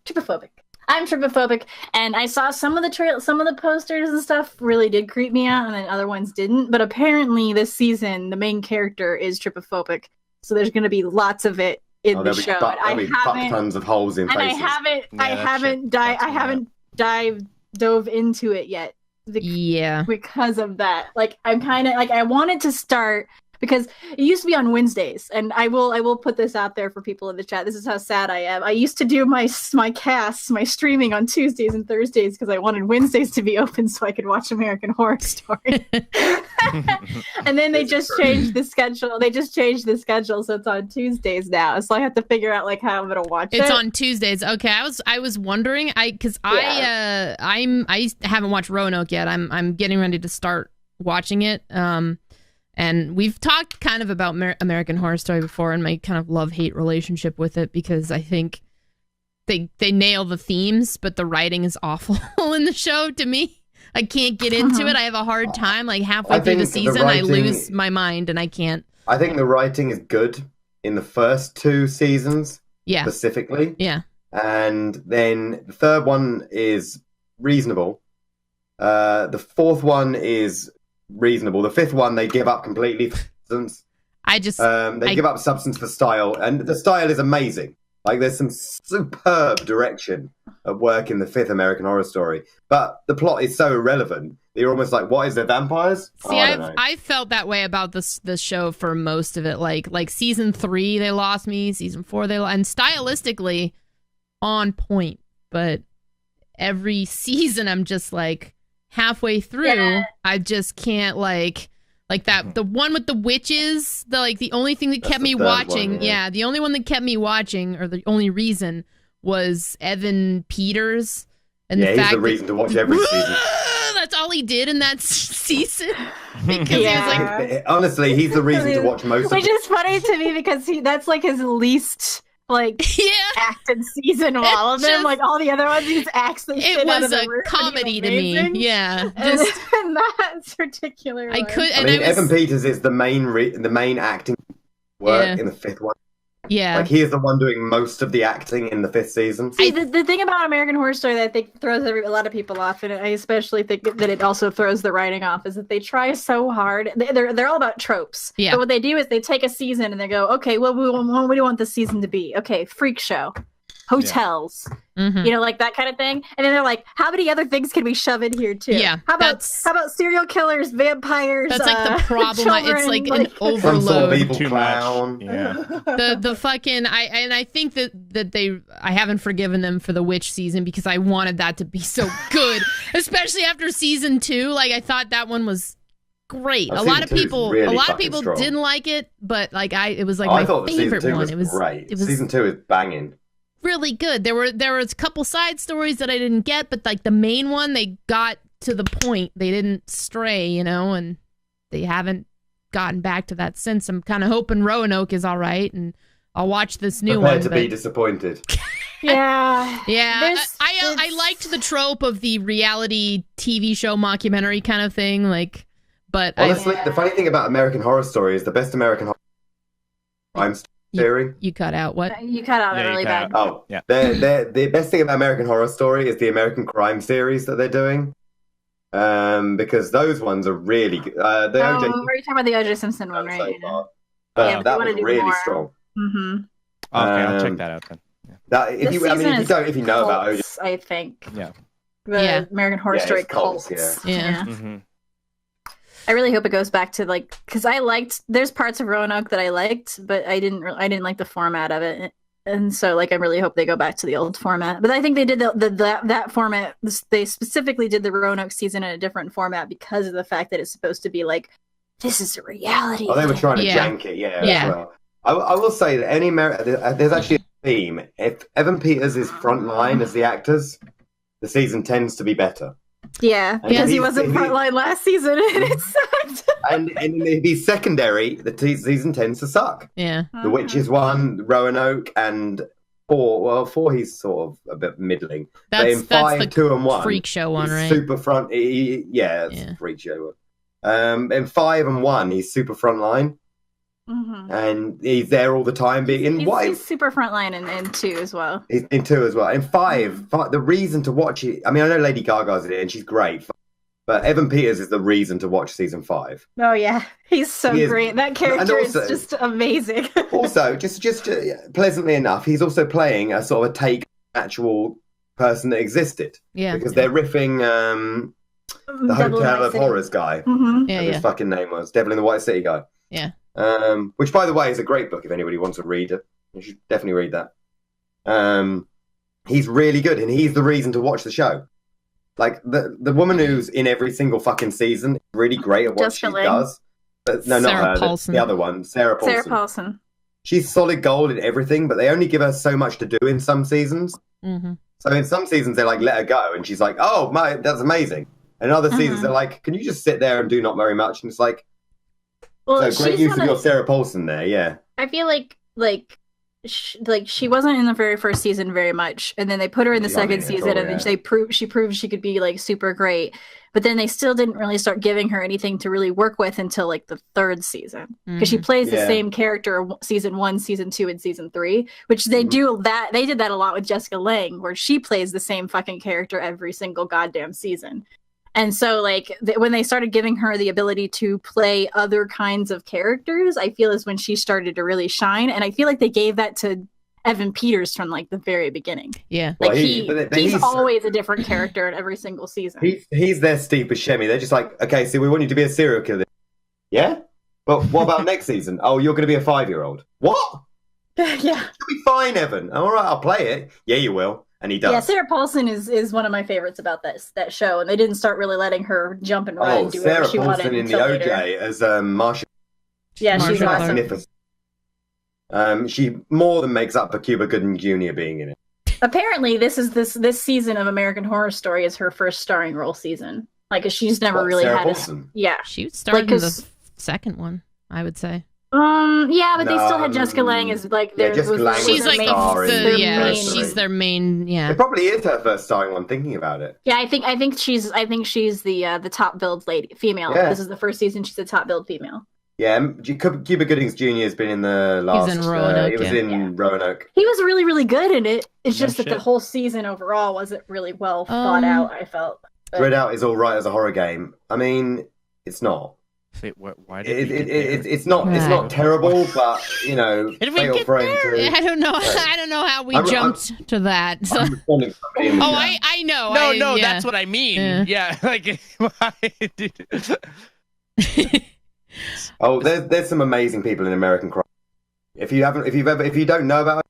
Trypophobic. I'm trypophobic, and I saw some of the posters and stuff really did creep me out, and then other ones didn't. But apparently, this season, the main character is trypophobic, so there's going to be lots of it in the show. There'll be fuck tons of holes in and faces. I haven't dove into it yet. Yeah. Because of that, like I'm kind of like I wanted to start because it used to be on Wednesdays, and I will put this out there for people in the chat. This is how sad I am. I used to do my casts, my streaming on Tuesdays and Thursdays because I wanted Wednesdays to be open so I could watch American Horror Story. And then they just changed the schedule. So it's on Tuesdays now. So I have to figure out like how I'm gonna watch it. It's on Tuesdays. Okay, I was wondering. I haven't watched Roanoke yet. I'm getting ready to start watching it. And we've talked kind of about American Horror Story before, and my kind of love-hate relationship with it, because I think they nail the themes, but the writing is awful in the show to me. I can't get into it. I have a hard time. Like halfway through the season, I lose my mind and I can't. I think the writing is good in the first two seasons, specifically. Yeah. And then the third one is reasonable. The fourth one is reasonable. The fifth one, they give up completely for substance. They give up substance for style, and the style is amazing. Like there's some superb direction at work in the fifth American Horror Story, but the plot is so irrelevant that you're almost like, what is there, vampires? See, I felt that way about this show for most of it. Like season 3, they lost me. Season 4, and stylistically on point, but every season I'm just like halfway through, I just can't like Like that, the one with the witches, the only thing that kept me watching, the only one that kept me watching, or the only reason, was Evan Peters. And the fact he's the reason to watch every season. That's all he did in that season. Because he was like... Honestly, he's the reason to watch most of it. Which is funny to me because that's like his least... acted season of all of them. Like all the other ones, he just acts the shit out of the room. It was a comedy to me. Yeah, and that's particular. I mean, Evan Peters is the main acting work in the 5th one. Yeah, like he is the one doing most of the acting in the 5th season. See, the thing about American Horror Story that I think throws a lot of people off, and I especially think that it also throws the writing off, is that they try so hard. They're all about tropes. Yeah. But what they do is they take a season and they go, okay, well, what do you want this season to be? Okay, freak show, hotels, like that kind of thing. And then they're like, how many other things can we shove in here too? Yeah. How about serial killers, vampires? That's like the problem. Children, it's like an overload. Too much. Yeah. the fucking I think that I haven't forgiven them for the witch season because I wanted that to be so good, especially after season 2. Like I thought that one was great. A lot of people didn't like it, but like it was like my favorite one. It was great. Season 2 is banging. Really good. There was a couple side stories that I didn't get, but like the main one, they got to the point. They didn't stray, and they haven't gotten back to that since. I'm kind of hoping Roanoke is all right, and I'll watch this new one. To be disappointed. Yeah. I liked the trope of the reality TV show mockumentary kind of thing, but honestly, the funny thing about American Horror Story is the best American Horror Crime Story. You cut out what? You cut out really bad. Oh, yeah. The best thing about American Horror Story is the American Crime series that they're doing. Because those ones are really good. Are you talking about the O.J. Simpson one, right? That was really strong. Mm-hmm. Okay, I'll check that out then. If you know about O.J. I think. Yeah. The American Horror Story cults. Yeah. Mm-hmm. I really hope it goes back to because there's parts of Roanoke that I liked, but I didn't like the format of it, and so I really hope they go back to the old format. But I think they did that format. They specifically did the Roanoke season in a different format because of the fact that it's supposed to be this is a reality. Oh, they were trying to jank it, as well. I will say that there's actually a theme. If Evan Peters is frontline as the actors, the season tends to be better. Yeah, because he wasn't frontline last season and it sucked. and if he's secondary, the season tends to suck. Yeah. The Witches 1, Roanoke, and 4. Well, 4 he's sort of a bit middling. But in 5, 2, and 1, freak show one, right? Super front. It's freak show one. In 5 and 1, he's super frontline. Mm-hmm. And he's there all the time. He's super frontline in 2 as well. He's in 2 as well. In 5, the reason to watch it. I mean, I know Lady Gaga's in it and she's great, but Evan Peters is the reason to watch season 5. Oh yeah, he's so great. That character is just amazing. Also, just pleasantly enough, he's also playing a sort of a take actual person that existed. Yeah, because they're riffing the Hotel of Horrors guy. Mm-hmm. His fucking name was Devil in the White City guy. Yeah. Which, by the way, is a great book if anybody wants to read it. You should definitely read that. He's really good, and he's the reason to watch the show. Like, the woman who's in every single fucking season is really great at what she does. But, no, not her. The other one, Sarah Paulson. Sarah Paulson. She's solid gold in everything, but they only give her so much to do in some seasons. Mm-hmm. So in some seasons, they let her go, and she's like, oh, that's amazing. And in other seasons, they're like, can you just sit there and do not very much? And it's like, so great use of your Sarah Paulson there, yeah. I feel like she wasn't in the very first season very much, and then they put her in the second season, and then she proved she could be super great. But then they still didn't really start giving her anything to really work with until the 3rd season, because she plays the same character season 1, season 2, and season 3, which they do that. They did that a lot with Jessica Lange, where she plays the same fucking character every single goddamn season. And so, when they started giving her the ability to play other kinds of characters, I feel is when she started to really shine. And I feel like they gave that to Evan Peters from, the very beginning. Yeah. He's always a different character in every single season. He's their Steve Buscemi. They're just like, okay, so we want you to be a serial killer. Yeah? But what about next season? Oh, you're going to be a 5-year-old. What? Yeah. You'll be fine, Evan. All right, I'll play it. Yeah, you will. and he does. Yeah, Sarah Paulson is one of my favorites about that show, and they didn't start really letting her jump and run and do whatever Sarah she wanted Paulson in the until OJ later. as Marsha. Yeah, she's Marsha awesome. Magnificent. She more than makes up for Cuba Gooding Jr. being in it. Apparently, this season of American Horror Story is her first starring role season. Like, she's never really Sarah had Paulson? Yeah. She started Like, in the second one, I would say. Yeah, but they still had Jessica Lange as like their Jessica Lange was She's the like star in the, the yeah, first she's three. their main, yeah. It probably is her first starring one. Thinking about it. Yeah, I think she's the top billed female. Yeah. This is the first season she's the top billed female. Yeah, Cuba Gooding Jr. has been in the last. He's in Roanoke, he was in Roanoke. He was really, really good in it. It's No just that shit. the whole season overall wasn't really well thought out, I felt. But Dread Out is all right as a horror game. I mean, it's not. Wait, why did It's not terrible, but you know, Did we Fatal get Frame there? 2. I don't know. I don't know how we I'm- jumped to that. So. I'm responding to somebody in the Oh, chat. I know. No, yeah. that's what I mean. Yeah, like why did... Oh, there's some amazing people in American crime. If you don't know about it,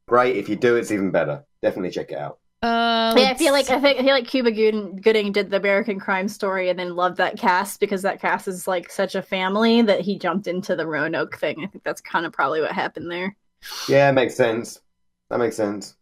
great. If you do, it's even better. Definitely check it out. yeah, I feel like Cuba Gooding did the American Crime Story and then loved that cast because that cast is like such a family that he jumped into the Roanoke thing. I think that's kind of probably what happened there. Yeah, it makes sense. That makes sense.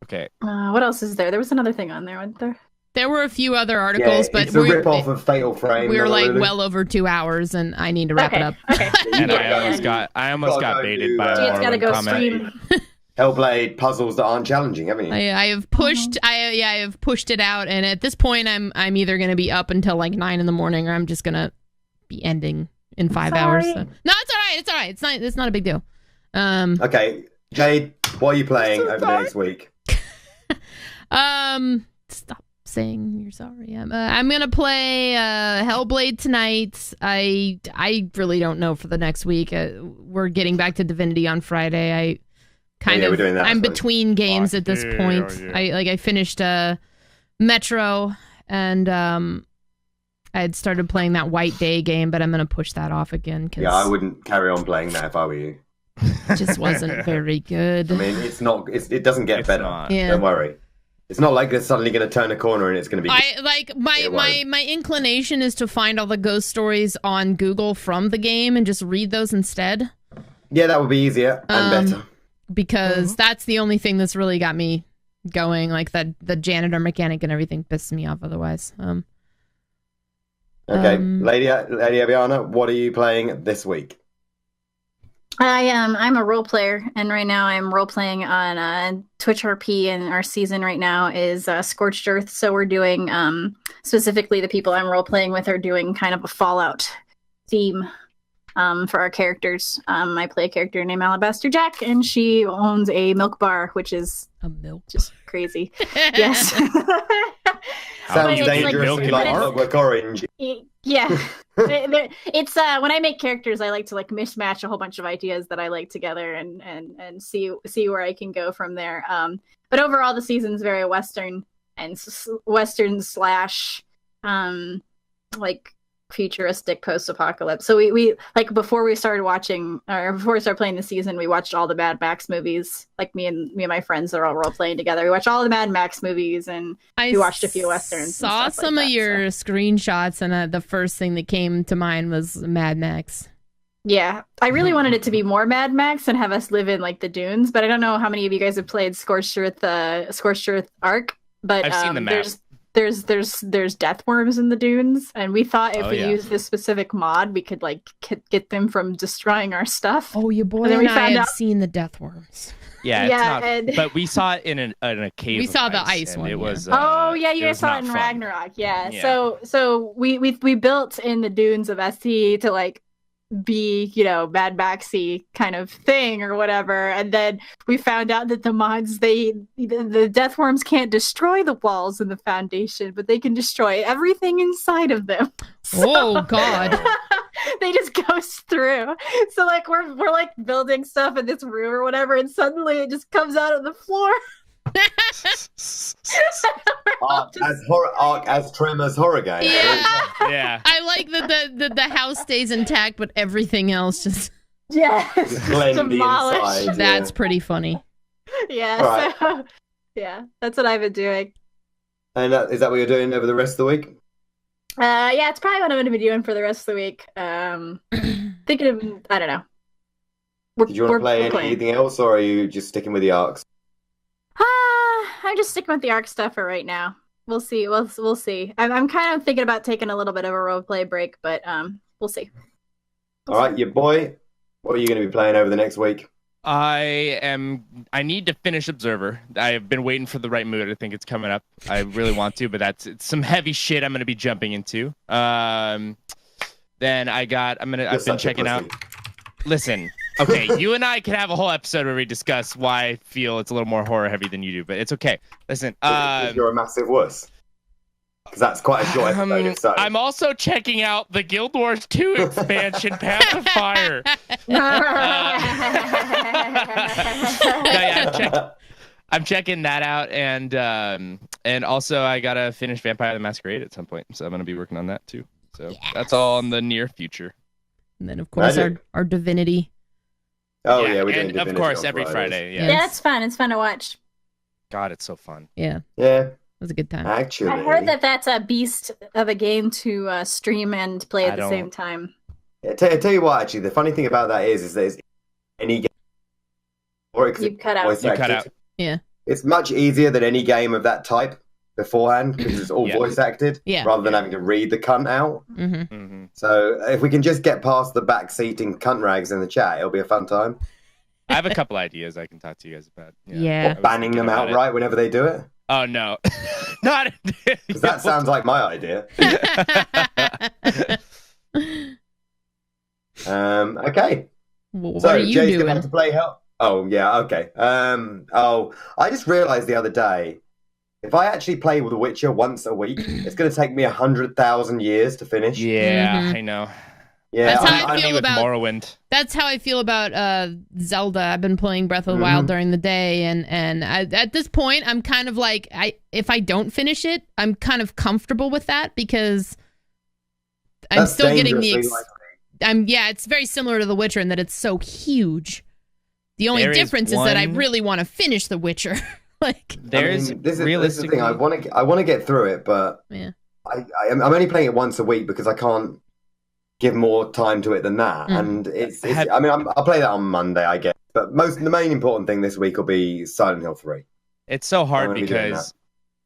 Okay. What else is there? There was another thing on there, wasn't there? There were a few other articles, Yeah, but it's a rip-off of Fatal Frame. we're not like really. well over 2 hours, and I need to wrap it up. Okay. And I almost got Gotta baited do, by It's a gotta go comment. stream. Hellblade puzzles that aren't challenging, haven't you? I have pushed. I have pushed it out, and at this point, I'm either gonna be up until like 9 a.m, or I'm just gonna be ending in 5 hours. So. No, it's all right. It's all right. It's not a big deal. Okay, Jade, what are you playing over the next week? Stop saying you're sorry. I'm gonna play Hellblade tonight. I really don't know for the next week. We're getting back to Divinity on Friday. we're doing that, I'm so. between games at this point. I finished Metro, and I had started playing that White Day game, but I'm gonna push that off again because Yeah, I wouldn't carry on playing that if I were you. it just wasn't very good. I mean, it's not. It doesn't get better. not. Yeah. Don't worry. It's not like they're suddenly going to turn a corner and it's going to be. I like my inclination is to find all the ghost stories on Google from the game and just read those instead. Yeah, that would be easier and better. Because that's the only thing that's really got me going. Like the janitor mechanic and everything pisses me off otherwise. Okay, Lady Avianna, what are you playing this week? I'm a role player, and right now I'm role playing on Twitch RP, and our season right now is Scorched Earth. So we're doing specifically the people I'm role playing with are doing kind of a Fallout theme for our characters. I play a character named Alabaster Jack, and she owns a milk bar, which is A milk. just crazy. Yes. Sounds it's dangerously like- like Clockwork Orange. Yeah. It's when I make characters, I like to like mismatch a whole bunch of ideas that I like together and see where I can go from there. But overall, the season's very Western and Western slash like futuristic post-apocalypse. So we like before we started playing the season, we watched all the Mad Max movies. Like me and my friends are all role playing together. We watched all the Mad Max movies and we watched a few westerns. Saw and stuff some like of that, your screenshots, and the first thing that came to mind was Mad Max. Yeah, I really wanted it to be more Mad Max and have us live in like the dunes, but I don't know how many of you guys have played Scorched Earth Arc, but I've seen the map. there's death worms in the dunes, and we thought if we yeah. used this specific mod, we could like get them from destroying our stuff. Oh, your boy And then and we I found have out- seen the death worms. Yeah, Yeah, it's and- not. But we saw it in a cave. We of saw the ice and one, It yeah. was. Oh yeah, you it guys was saw not it in fun. Ragnarok. Yeah. Yeah. So we built in the dunes of ST to like be, Mad Maxy kind of thing or whatever, and then we found out that the mods the death worms can't destroy the walls and the foundation, but they can destroy everything inside of them. Oh God. They just goes through. So like we're like building stuff in this room or whatever, and suddenly it just comes out of the floor. Arc as Tremors horror game. Yeah. Yeah. I like that the house stays intact, but everything else just Yes. Blend the Demolished. inside. that's pretty funny. Yeah. All right. So Yeah, that's what I've been doing. And is that what you're doing over the rest of the week? Yeah, it's probably what I'm going to be doing for the rest of the week. Thinking of, I don't know. Did you want to play anything else, or are you just sticking with the arcs? I'm just sticking with the arc stuff for right now. We'll see. We'll see. I'm kind of thinking about taking a little bit of a roleplay break, but we'll see. All right, your boy. What are you going to be playing over the next week? I need to finish Observer. I've been waiting for the right mood. I think it's coming up. I really want to, but it's some heavy shit I'm going to be jumping into. Then I've been checking out. Listen, okay, you and I can have a whole episode where we discuss why I feel it's a little more horror heavy than you do, but it's okay. Listen, you're a massive wuss. Because that's quite a short episode. I'm also checking out the Guild Wars 2 expansion, Path of Fire. I'm checking that out, and also I gotta finish Vampire the Masquerade at some point, so I'm gonna be working on that too. So that's all in the near future. And then of course our Divinity. Oh yeah, we're doing and Divinity of course on every Friday. Yeah, it's fun. It's fun to watch. God, it's so fun. Yeah. It was a good time. Actually, I heard that's a beast of a game to stream and play at the same time. I tell you what, actually, the funny thing about that is that it's any game, or you cut out. Yeah, it's much easier than any game of that type beforehand because it's all voice acted, rather than having to read the cunt out. Mm-hmm. Mm-hmm. So if we can just get past the backseating cunt rags in the chat, it'll be a fun time. I have a couple ideas I can talk to you guys about. Yeah. Or banning them outright whenever they do it. Oh no, not. Because that sounds like my idea. Okay. What so are you Jay's doing? gonna have to play Hell. Oh yeah, okay. I just realised the other day, if I actually play with The Witcher once a week, it's gonna take me 100,000 years to finish. Yeah, I know. Yeah, that's how I feel about Morrowind. That's how I feel about Zelda. I've been playing Breath of the Wild during the day, and at this point, I'm kind of like, if I don't finish it, I'm kind of comfortable with that because I'm still getting the. It's very similar to The Witcher in that it's so huge. The only difference is that I really want to finish The Witcher. This is the thing. I want to get through it, but I'm only playing it once a week because I can't give more time to it than that. And I'll play that on Monday, I guess. But the main important thing this week will be Silent Hill 3. It's so hard because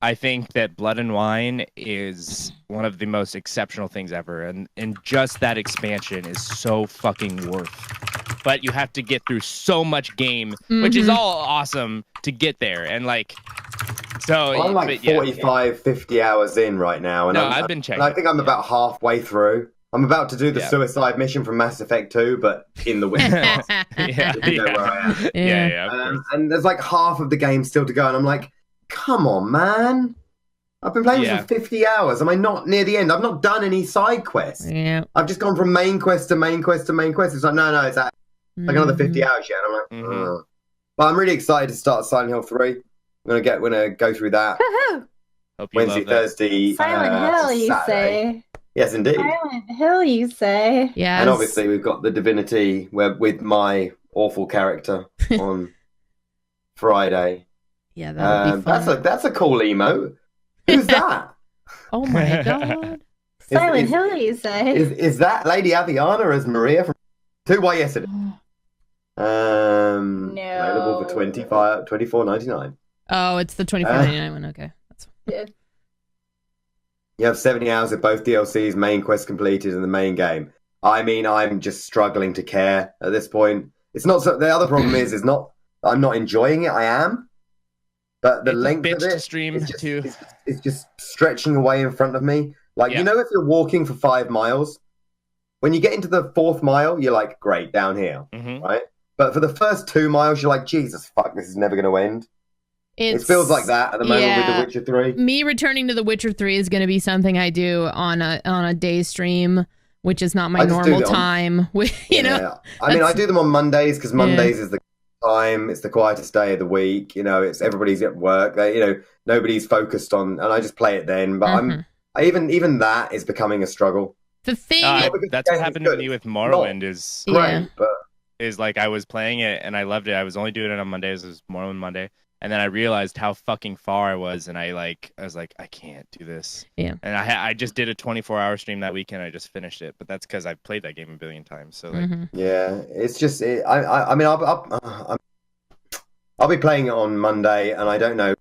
I think that Blood and Wine is one of the most exceptional things ever, and just that expansion is so fucking worth. But you have to get through so much game, which is all awesome to get there, and so I'm 45, 50 hours in right now, and I've been checking. I think I'm about halfway through. I'm about to do the suicide mission from Mass Effect 2, but in the winter. You know where I am. And there's half of the game still to go, and I'm like, come on, man. I've been playing for 50 hours. Am I not near the end? I've not done any side quests. Yeah. I've just gone from main quest to main quest to main quest. It's like, no, it's another 50 hours yet. And I'm like, But I'm really excited to start Silent Hill 3. I'm gonna go through that. Wednesday, Thursday, Silent Hill, you say? Yes, indeed. Silent Hill, you say? Yeah. And obviously we've got the Divinity with my awful character on Friday. Yeah, that would be fun. That's a cool emote. Who's that? Oh my god! Silent Hill, you say? Is that LadyAvianna as Maria from 2? Why, yes it is. No. Available for $24.99. Oh, it's the $24.99 one. Okay, that's good. You have 70 hours of both DLCs, main quest completed, and the main game. I mean, I'm just struggling to care at this point. It's not so. The other problem is not. I'm not enjoying it. I am. But the length of it stream it's just stretching away in front of me. You know, if you're walking for 5 miles, when you get into the 4th mile, you're like, great, down here, right? But for the first 2 miles, you're like, Jesus, fuck, this is never going to end. It feels like that at the moment with The Witcher 3. Me returning to The Witcher 3 is going to be something I do on a day stream, which is not my normal time. You know, I mean, I do them on Mondays because Mondays is the time. It's the quietest day of the week. You know, it's everybody's at work. Nobody's focused on, and I just play it then. But even that is becoming a struggle. The thing that's what happened to me with Morrowind is I was playing it and I loved it. I was only doing it on Mondays. It was Morrowind Monday. And then I realized how fucking far I was, and I was like, I can't do this. Yeah. And I just did a 24-hour stream that weekend. I just finished it, but that's because I've played that game a billion times. So like, yeah, it's just I mean I'll be playing it on Monday, and I don't know.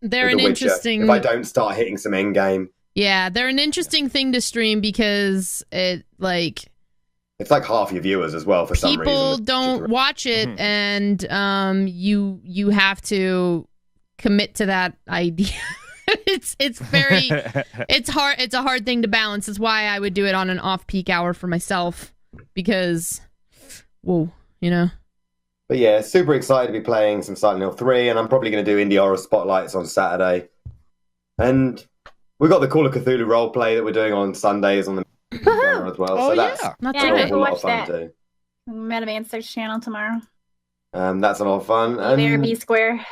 They're an interesting. If I don't start hitting some end game. Yeah, they're an interesting thing to stream because it's like half your viewers as well for some reason. People don't watch it, and you have to commit to that idea. it's very it's hard. It's a hard thing to balance. It's why I would do it on an off-peak hour for myself because, whoa, you know. But yeah, super excited to be playing some Silent Hill 3, and I'm probably going to do Indie Horror Spotlights on Saturday. And we've got the Call of Cthulhu roleplay that we're doing on Sundays on the channel as well. So that's a lot of fun too. Metaman Search channel tomorrow. That's a lot of fun. There, B Square.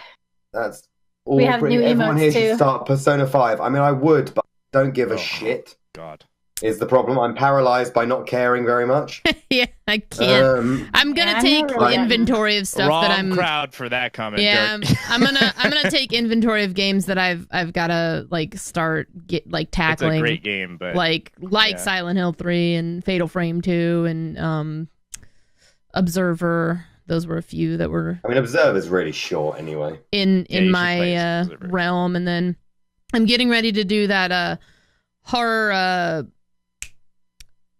That's all we have new everyone here emotes too. should start Persona 5. I mean, I would, but I don't give a shit. God. Is the problem. I'm paralyzed by not caring very much. Yeah, I can't. I'm gonna take inventory of stuff Wrong that I'm crowd for that comment. Yeah, I'm gonna take inventory of games that I've gotta like start tackling. It's a great game, but like Silent Hill 3 and Fatal Frame 2 and Observer. Those were a few that were. I mean, Observer's really short anyway. In my realm, and then I'm getting ready to do that horror.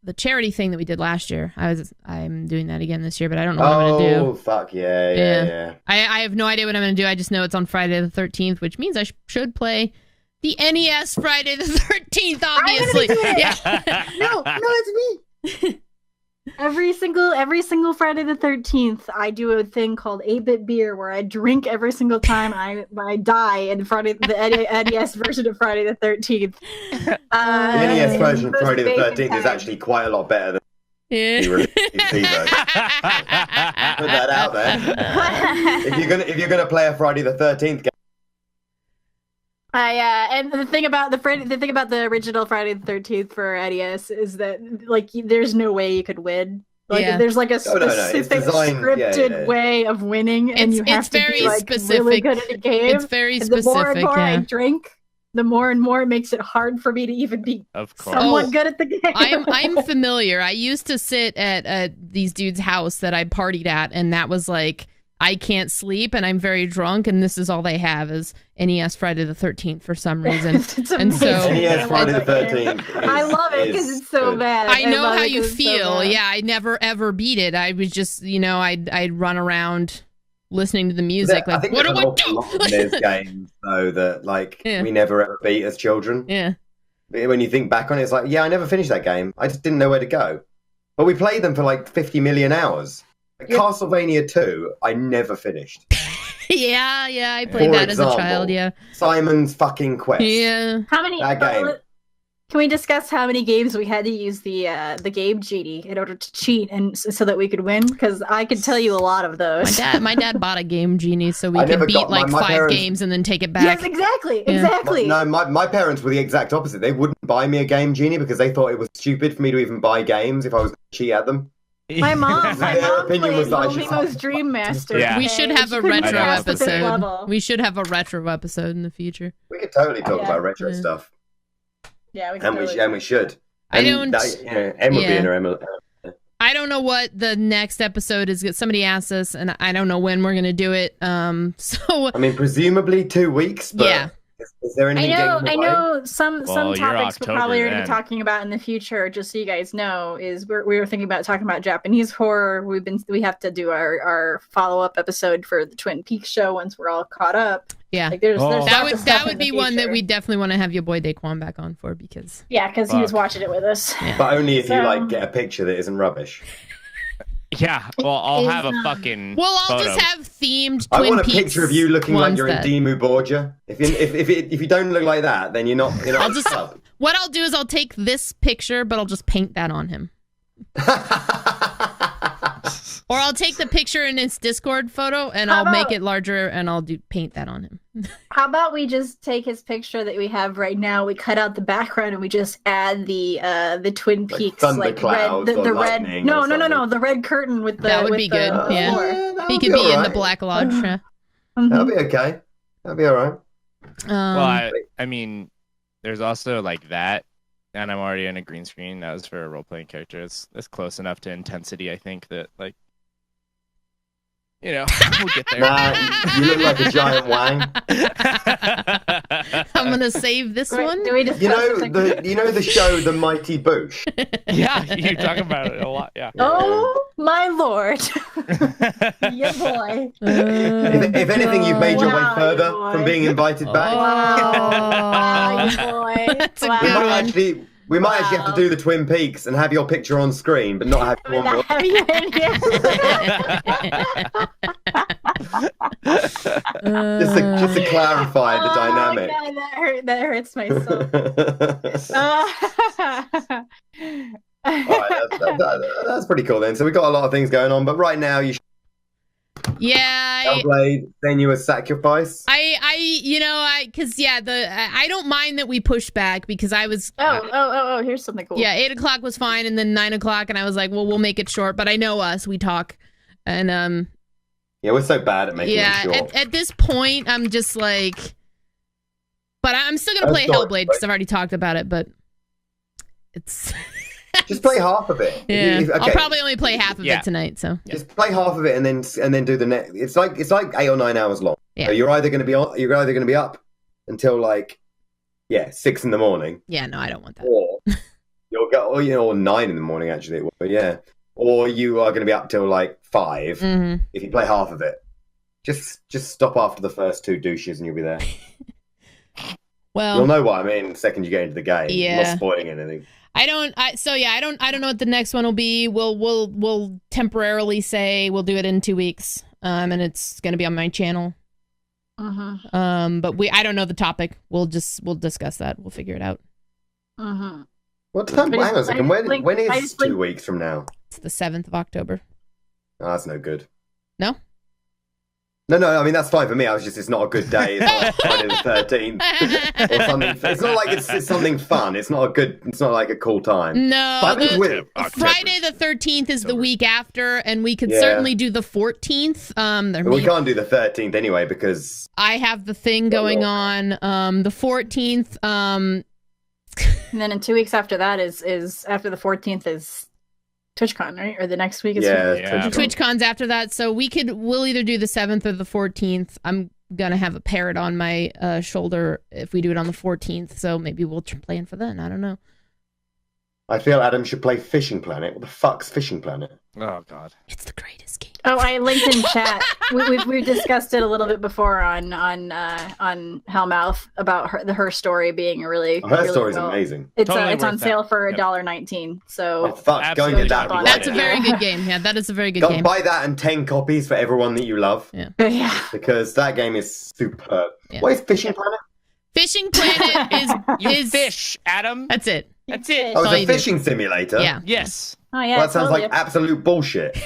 The charity thing that we did last year. I'm doing that again this year, but I don't know what I'm gonna do. Oh fuck yeah. I have no idea what I'm gonna do. I just know it's on Friday the 13th, which means I should play the NES Friday the 13th. Obviously, yeah. No, it's me. Every single Friday the 13th, I do a thing called 8-Bit Beer, where I drink every single time I die in the NES version of Friday the 13th. The NES version of Friday the 13th is actually quite a lot better than the PC version. Put that out there. If you're gonna play a Friday the 13th game. And the thing about the original Friday the 13th for NES is that there's no way you could win. There's a specific scripted way of winning, and you have to be really good at the game. It's very specific. The more and more I drink, the more and more it makes it hard for me to even be somewhat good at the game. I'm familiar. I used to sit at these dudes' house that I partied at, and that was like, I can't sleep and I'm very drunk, and this is all they have is NES Friday the 13th for some reason. And so NES Friday the 13th. I love it because it's so bad. I know how you feel. So yeah, I never ever beat it. I was just, I'd run around listening to the music. I think what there's do an awful lot of these games though that we never ever beat as children. Yeah. When you think back on it, it's like, yeah, I never finished that game. I just didn't know where to go. But we played them for 50 million hours. Castlevania 2, I never finished. yeah, I played that as a child, yeah. Simon's fucking Quest. Yeah. How many that game? Can we discuss how many games we had to use the Game Genie in order to cheat and so that we could win? Because I could tell you a lot of those. My dad bought a Game Genie so we could beat my 5 parents... games and then take it back. Yes, exactly. My parents were the exact opposite. They wouldn't buy me a Game Genie because they thought it was stupid for me to even buy games if I was going to cheat at them. My mom played Limo's Dream Master. Yeah. We should have a retro episode. We should have a retro episode in the future. We could totally talk about retro stuff. Yeah, we can. We should. I don't. Em would be in her. I don't know what the next episode is. Somebody asked us, and I don't know when we're gonna do it. So I mean, presumably 2 weeks. But yeah. Is there anything? I know some topics we're probably going to be talking about in the future. Just so you guys know, is we were thinking about talking about Japanese horror. We have to do our follow-up episode for the Twin Peaks show once we're all caught up. Yeah, that would be one that we definitely want to have YaboiDeyquan back on for because he was watching it with us. Yeah. But only if you get a picture that isn't rubbish. Yeah, well, I'll have a fucking. Well, I'll photo. just have themed. I want a Peaks picture of you looking like you're in Dimmu Borgia. If you don't look like that, then you're not. What I'll do is I'll take this picture, but I'll just paint that on him. Or I'll take the picture in his Discord photo and I'll make it larger and I'll paint that on him. How about we just take his picture that we have right now, we cut out the background, and we just add the Twin Peaks like red, the red. No, the red curtain with the. That would be good. Yeah, he could be in the Black Lodge. Yeah. That'll be okay. That'll be all right. Well, I mean, there's also like that, and I'm already in a green screen. That was for a role-playing character. It's close enough to intensity, I think, that like, you know, we'll get there. Nah, you look like a giant wang. I'm gonna save this one. Do we You know the show The Mighty Boosh? Yeah, you talk about it a lot. Yeah. Oh my lord! Yeah, boy. If anything, you've made your way further from being invited back. Oh, boy. That's a good one. We might actually have to do the Twin Peaks and have your picture on screen, but not have you on board. Just to clarify the dynamic. God, that hurts my soul. Alright, that's pretty cool then. So we've got a lot of things going on, but right now you should Hellblade, Senua's Sacrifice. I don't mind that we pushed back because I was. Here's something cool. Yeah, 8:00 was fine, and then 9:00, and I was like, well, we'll make it short. But I know us, we talk, and yeah, we're so bad at making it short. At this point, I'm just like, but I'm still gonna play Hellblade because I've already talked about it. But it's. Just play half of it. Yeah, okay. I'll probably only play half of it tonight. So just play half of it and then do the next. It's like 8 or 9 hours long. Yeah. So you're either going to be up until like 6 in the morning. Yeah, no, I don't want that. Or you'll go, or 9 in the morning actually. Or you are going to be up till like 5 if you play half of it. Just stop after the first 2 douches and you'll be there. Well, you'll know what I mean the second you get into the game. Yeah. I'm not spoiling anything. I don't know what the next one will be. We'll temporarily say we'll do it in 2 weeks. And it's going to be on my channel. But I don't know the topic. We'll discuss that. We'll figure it out. What time? Hang on a second. When is 2 weeks from now? It's the 7th of October. Oh, that's no good. No? No, I mean, that's fine for me. It's not a good day. It's not like Friday the 13th or something. It's not like it's something fun. It's not like a cool time. No, Friday the 13th is the week after, and we could certainly do the 14th. We can't do the 13th anyway because I have the thing going on. The 14th. And then in 2 weeks after that is after the 14th is TwitchCon, right? Or the next week is TwitchCon's after that. So we'll either do the 7th or the 14th. I'm gonna have a parrot on my shoulder if we do it on the 14th. So maybe we'll plan for then. I don't know. I feel Adam should play Fishing Planet. What the fuck's Fishing Planet? Oh God, it's the greatest game. Oh, I linked in chat. We've discussed it a little bit before on Hellmouth about her story being a really. Her story's amazing. It's on sale for $1.19. So go and get that. That's a very good game. Yeah, that is a very good game. Buy that and 10 copies for everyone that you love. Yeah. Because that game is superb. Yeah. What is Fishing Planet? Fishing Planet is fish, Adam. That's it. That's it. Oh, it's a fishing simulator? Yeah. Yes. Oh, yeah. Well, that sounds like absolute bullshit.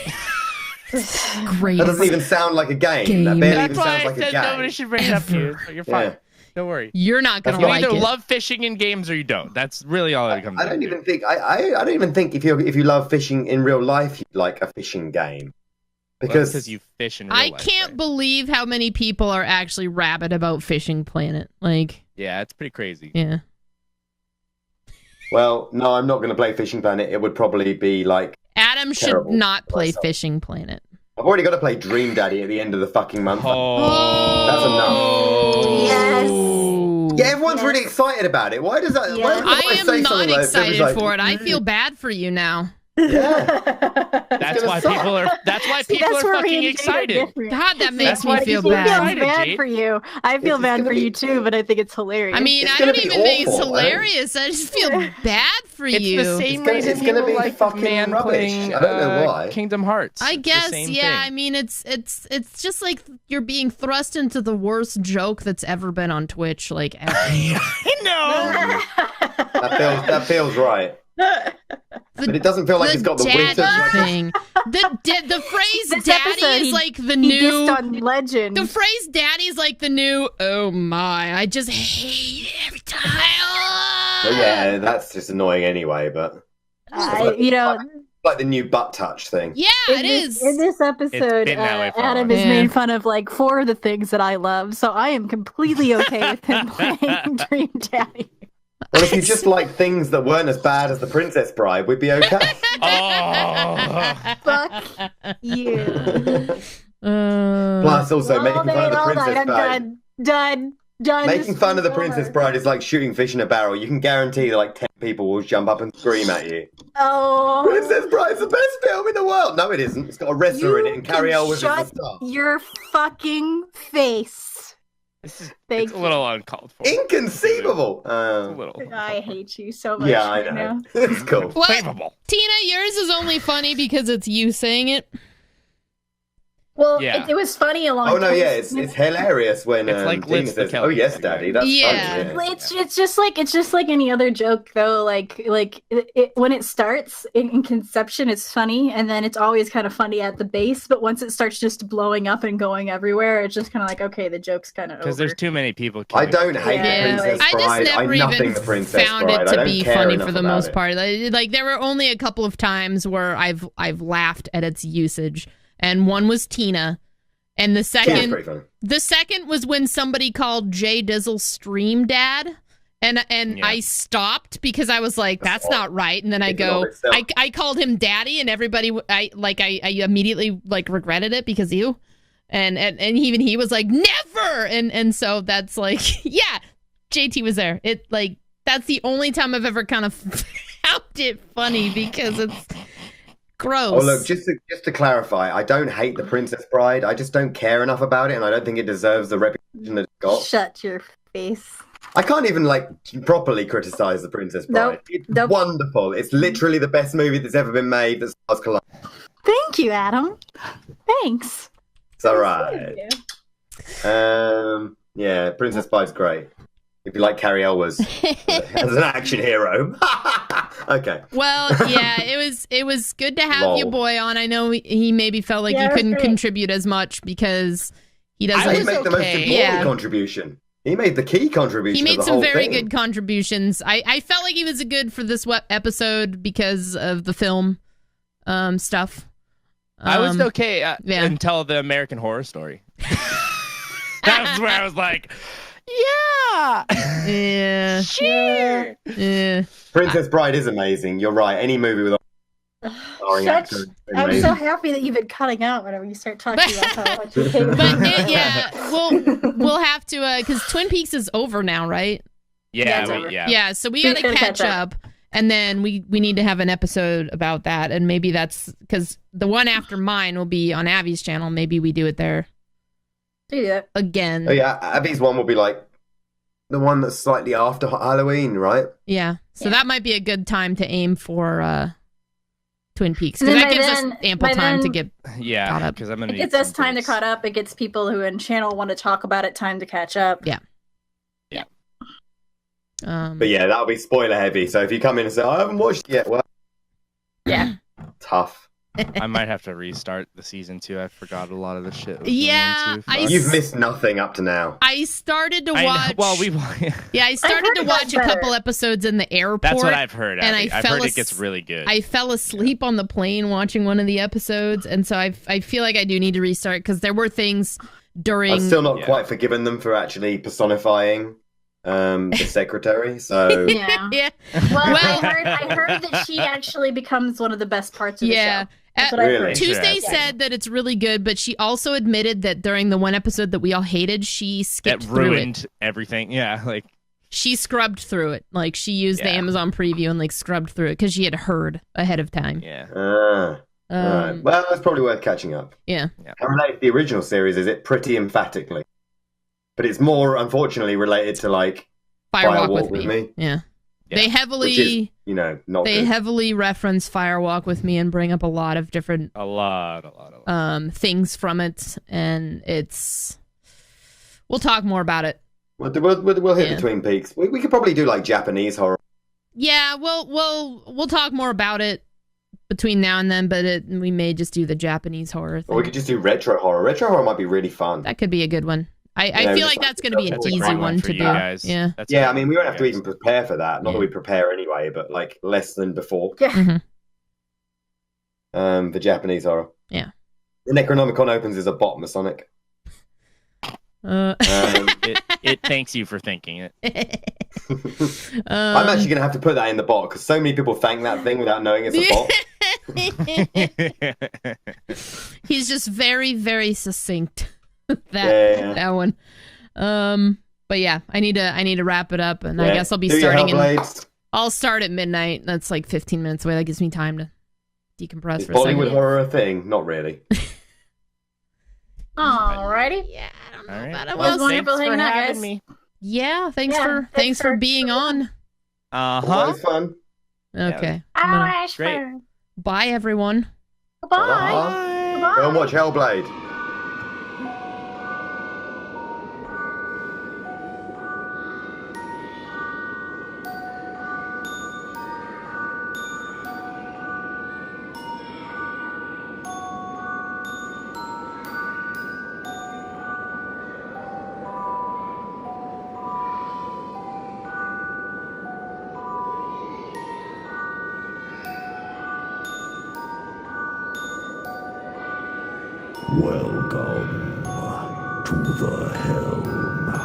Great. That doesn't even sound like a game. That barely even sounds like a game. Nobody should bring it up to you. You're fine. Yeah. Don't worry. You're not going to like it. You either love fishing in games or you don't. That's really all it comes down to. I don't even think if you love fishing in real life, you like a fishing game. Because you fish in real life. I can't believe how many people are actually rabid about Fishing Planet. Yeah, it's pretty crazy. Yeah. Well, no, I'm not going to play Fishing Planet. It would probably be like Adam should not play Fishing Planet. I've already got to play Dream Daddy at the end of the fucking month. Oh, that's enough. Yes. Yeah, everyone's really excited about it. Why does that? Yeah. I am not excited for it. I feel bad for you now. Yeah. That's why people are fucking excited. God, that makes me feel bad. I feel bad for you. I feel bad for you too, but I think it's hilarious. I mean, I don't even think it's hilarious. I just feel bad for you. It's the same reason people like man playing I don't know why. Kingdom Hearts. I guess, yeah. I mean, it's just like you're being thrust into the worst joke that's ever been on Twitch, ever. I know. That feels right. But it doesn't feel like it's got the wit of thing. The phrase This "daddy" episode, is like the He new. dissed on Legend. The phrase "daddy" is like the new. Oh my! I just hate it every time. Well, yeah, that's just annoying anyway. But like the new butt touch thing. Yeah, it is. In this episode, been that way for a Adam while. is made fun of like 4 of the things that I love, so I am completely okay with him playing Dream Daddy. Well, if you just like things that weren't as bad as The Princess Bride, we'd be okay. Oh. Fuck you. Plus, also making fun of The Princess I'm Bride. done. Making fun of The Princess Bride is like shooting fish in a barrel. You can guarantee that like 10 people will jump up and scream at you. Oh. Princess Bride's the best film in the world. No, it isn't. It's got a wrestler in it, and Carrie Elwes is the Shut star. your fucking face. It's Thank a little uncalled for. Inconceivable. A little. I hate you so much. Yeah, I right know. now. It's cool. Well, Favorable. Tina, yours is only funny because it's you saying it. Well, Yeah. it was funny along. Oh no, yeah, it's hilarious when It's like Tina Lips the says, Kelly. "Oh yes, Daddy." That's Yeah. funny. It's just like any other joke though. Like when it starts in conception, it's funny, and then it's always kind of funny at the base. But once it starts just blowing up and going everywhere, it's just kind of like, okay, the joke's kind of over. Because there's too many people. I don't hate Yeah. The Princess I just Bride. never I'm nothing even the Princess found Bride. it I to don't be care funny enough for the about most it. part. Like there were only a couple of times where I've laughed at its usage, and one was Tina, and the Yeah, it's second pretty funny. the second was when somebody called Jay Dizzle Stream Dad. And Yeah. I stopped because I was like, that's not right. And then I It's an go, old itself. I called him Daddy, and everybody, I immediately like regretted it because you, and even he was like, never. And so that's like, yeah, JT was there. It like that's the only time I've ever kind of found it funny because it's gross. Oh look, just to clarify, I don't hate The Princess Bride. I just don't care enough about it, and I don't think it deserves the reputation that it got. Shut your face. I can't even like properly criticize The Princess Bride. Nope. It's Nope. wonderful. It's literally the best movie that's ever been made that stars Columbia. Thank you, Adam. Thanks. It's all right. Yeah, Princess Bride's great. If you like Carrie Elwes as an action hero. Okay. Well, yeah, it was good to have Lol. your boy on. I know he maybe felt like Yeah, he it was couldn't great. contribute as much because he He doesn't. made the most important Yeah. contribution. He made the key contribution. He of made the some whole very thing. good contributions. I felt like he was good for this episode because of the film stuff. I was okay yeah. until the American Horror Story. That was where I was like, yeah, Yeah. sure. Yeah. Princess Bride is amazing. You're right. Any movie with a starring actor is I'm amazing. so happy that you've been cutting out whenever you start talking about how much you hate But it. yeah, we'll have to because Twin Peaks is over now, right? Yeah, it's over. Yeah, so we We gotta gotta catch catch up. And then we need to have an episode about that. And maybe that's because the one after mine will be on Abby's channel. Maybe we do it there Do that. again. Oh yeah, Abby's one will be like the one that's slightly after Halloween, right? Yeah. So Yeah. that might be a good time to aim for Twin Peaks. And Because then that gives by us then- ample by time to then- get Yeah, Caught up. because I'm gonna. It gets us time to cut up. It gets people who in channel want to talk about it time to catch up. Yeah. But yeah, that'll be spoiler heavy. So if you come in and say, I haven't watched it yet, well, Yeah. tough. I might have to restart the season 2. I forgot a lot of the shit. Yeah, You've missed nothing up to now. I started to watch. Well, yeah, I started heard to it got watch a couple better. episodes in the airport. That's what I've heard. and Abby. I I've fell heard it as- gets really good. I fell asleep on the plane watching one of the episodes, and so I feel like I do need to restart because there were things during. I've still not Yeah. quite forgiven them for actually personifying the secretary. So Yeah. Yeah, Well, Well- I heard that she actually becomes one of the best parts of the yeah. show. That's what I Really? heard. Tuesday Interesting. said that it's really good, but she also admitted that during the one episode that we all hated, she skipped that through it. ruined everything. Yeah, like She scrubbed through it. Like she used the Yeah. Amazon preview and like scrubbed through it because she had heard ahead of time. yeah. alright. Well, it's probably worth catching up. Yeah. How related to the original series is it? Pretty emphatically. But it's more, unfortunately, related to like Firewalk with me. Yeah. Yeah. They which heavily is, not they good. heavily reference Firewalk with me and bring up a lot of different A lot. things from it, and it's. We'll talk more about it. We'll hit Yeah. the Twin Peaks. We could probably do like Japanese horror. Yeah, we'll talk more about it between now and then, but we may just do the Japanese horror thing. Or we could just do retro horror. Retro horror might be really fun. That could be a good one. I feel like that's going to be an easy one to do. Guys. Yeah. I mean, we won't have to even prepare for that. Not that we prepare anyway, but like less than before. Yeah. The Japanese horror. Yeah. The Necronomicon opens as a bot Masonic. It thanks you for thinking it. I'm actually going to have to put that in the bot because so many people thank that thing without knowing it's a bot. He's just very, very succinct. That one. But yeah, I need to wrap it up, and I guess I'll be starting. I'll start at midnight. That's like 15 minutes away. That gives me time to decompress. Is for a second. Bollywood horror a thing? Not really. Alrighty. Yeah, I don't know All right. about it. Well, Well, wonderful thanks for hanging out, having guys. me. yeah, thanks Yeah, for being on. That was fun. Okay. Great. Bye, everyone. Bye. Go and watch Hellblade. Welcome to the Hellmouth.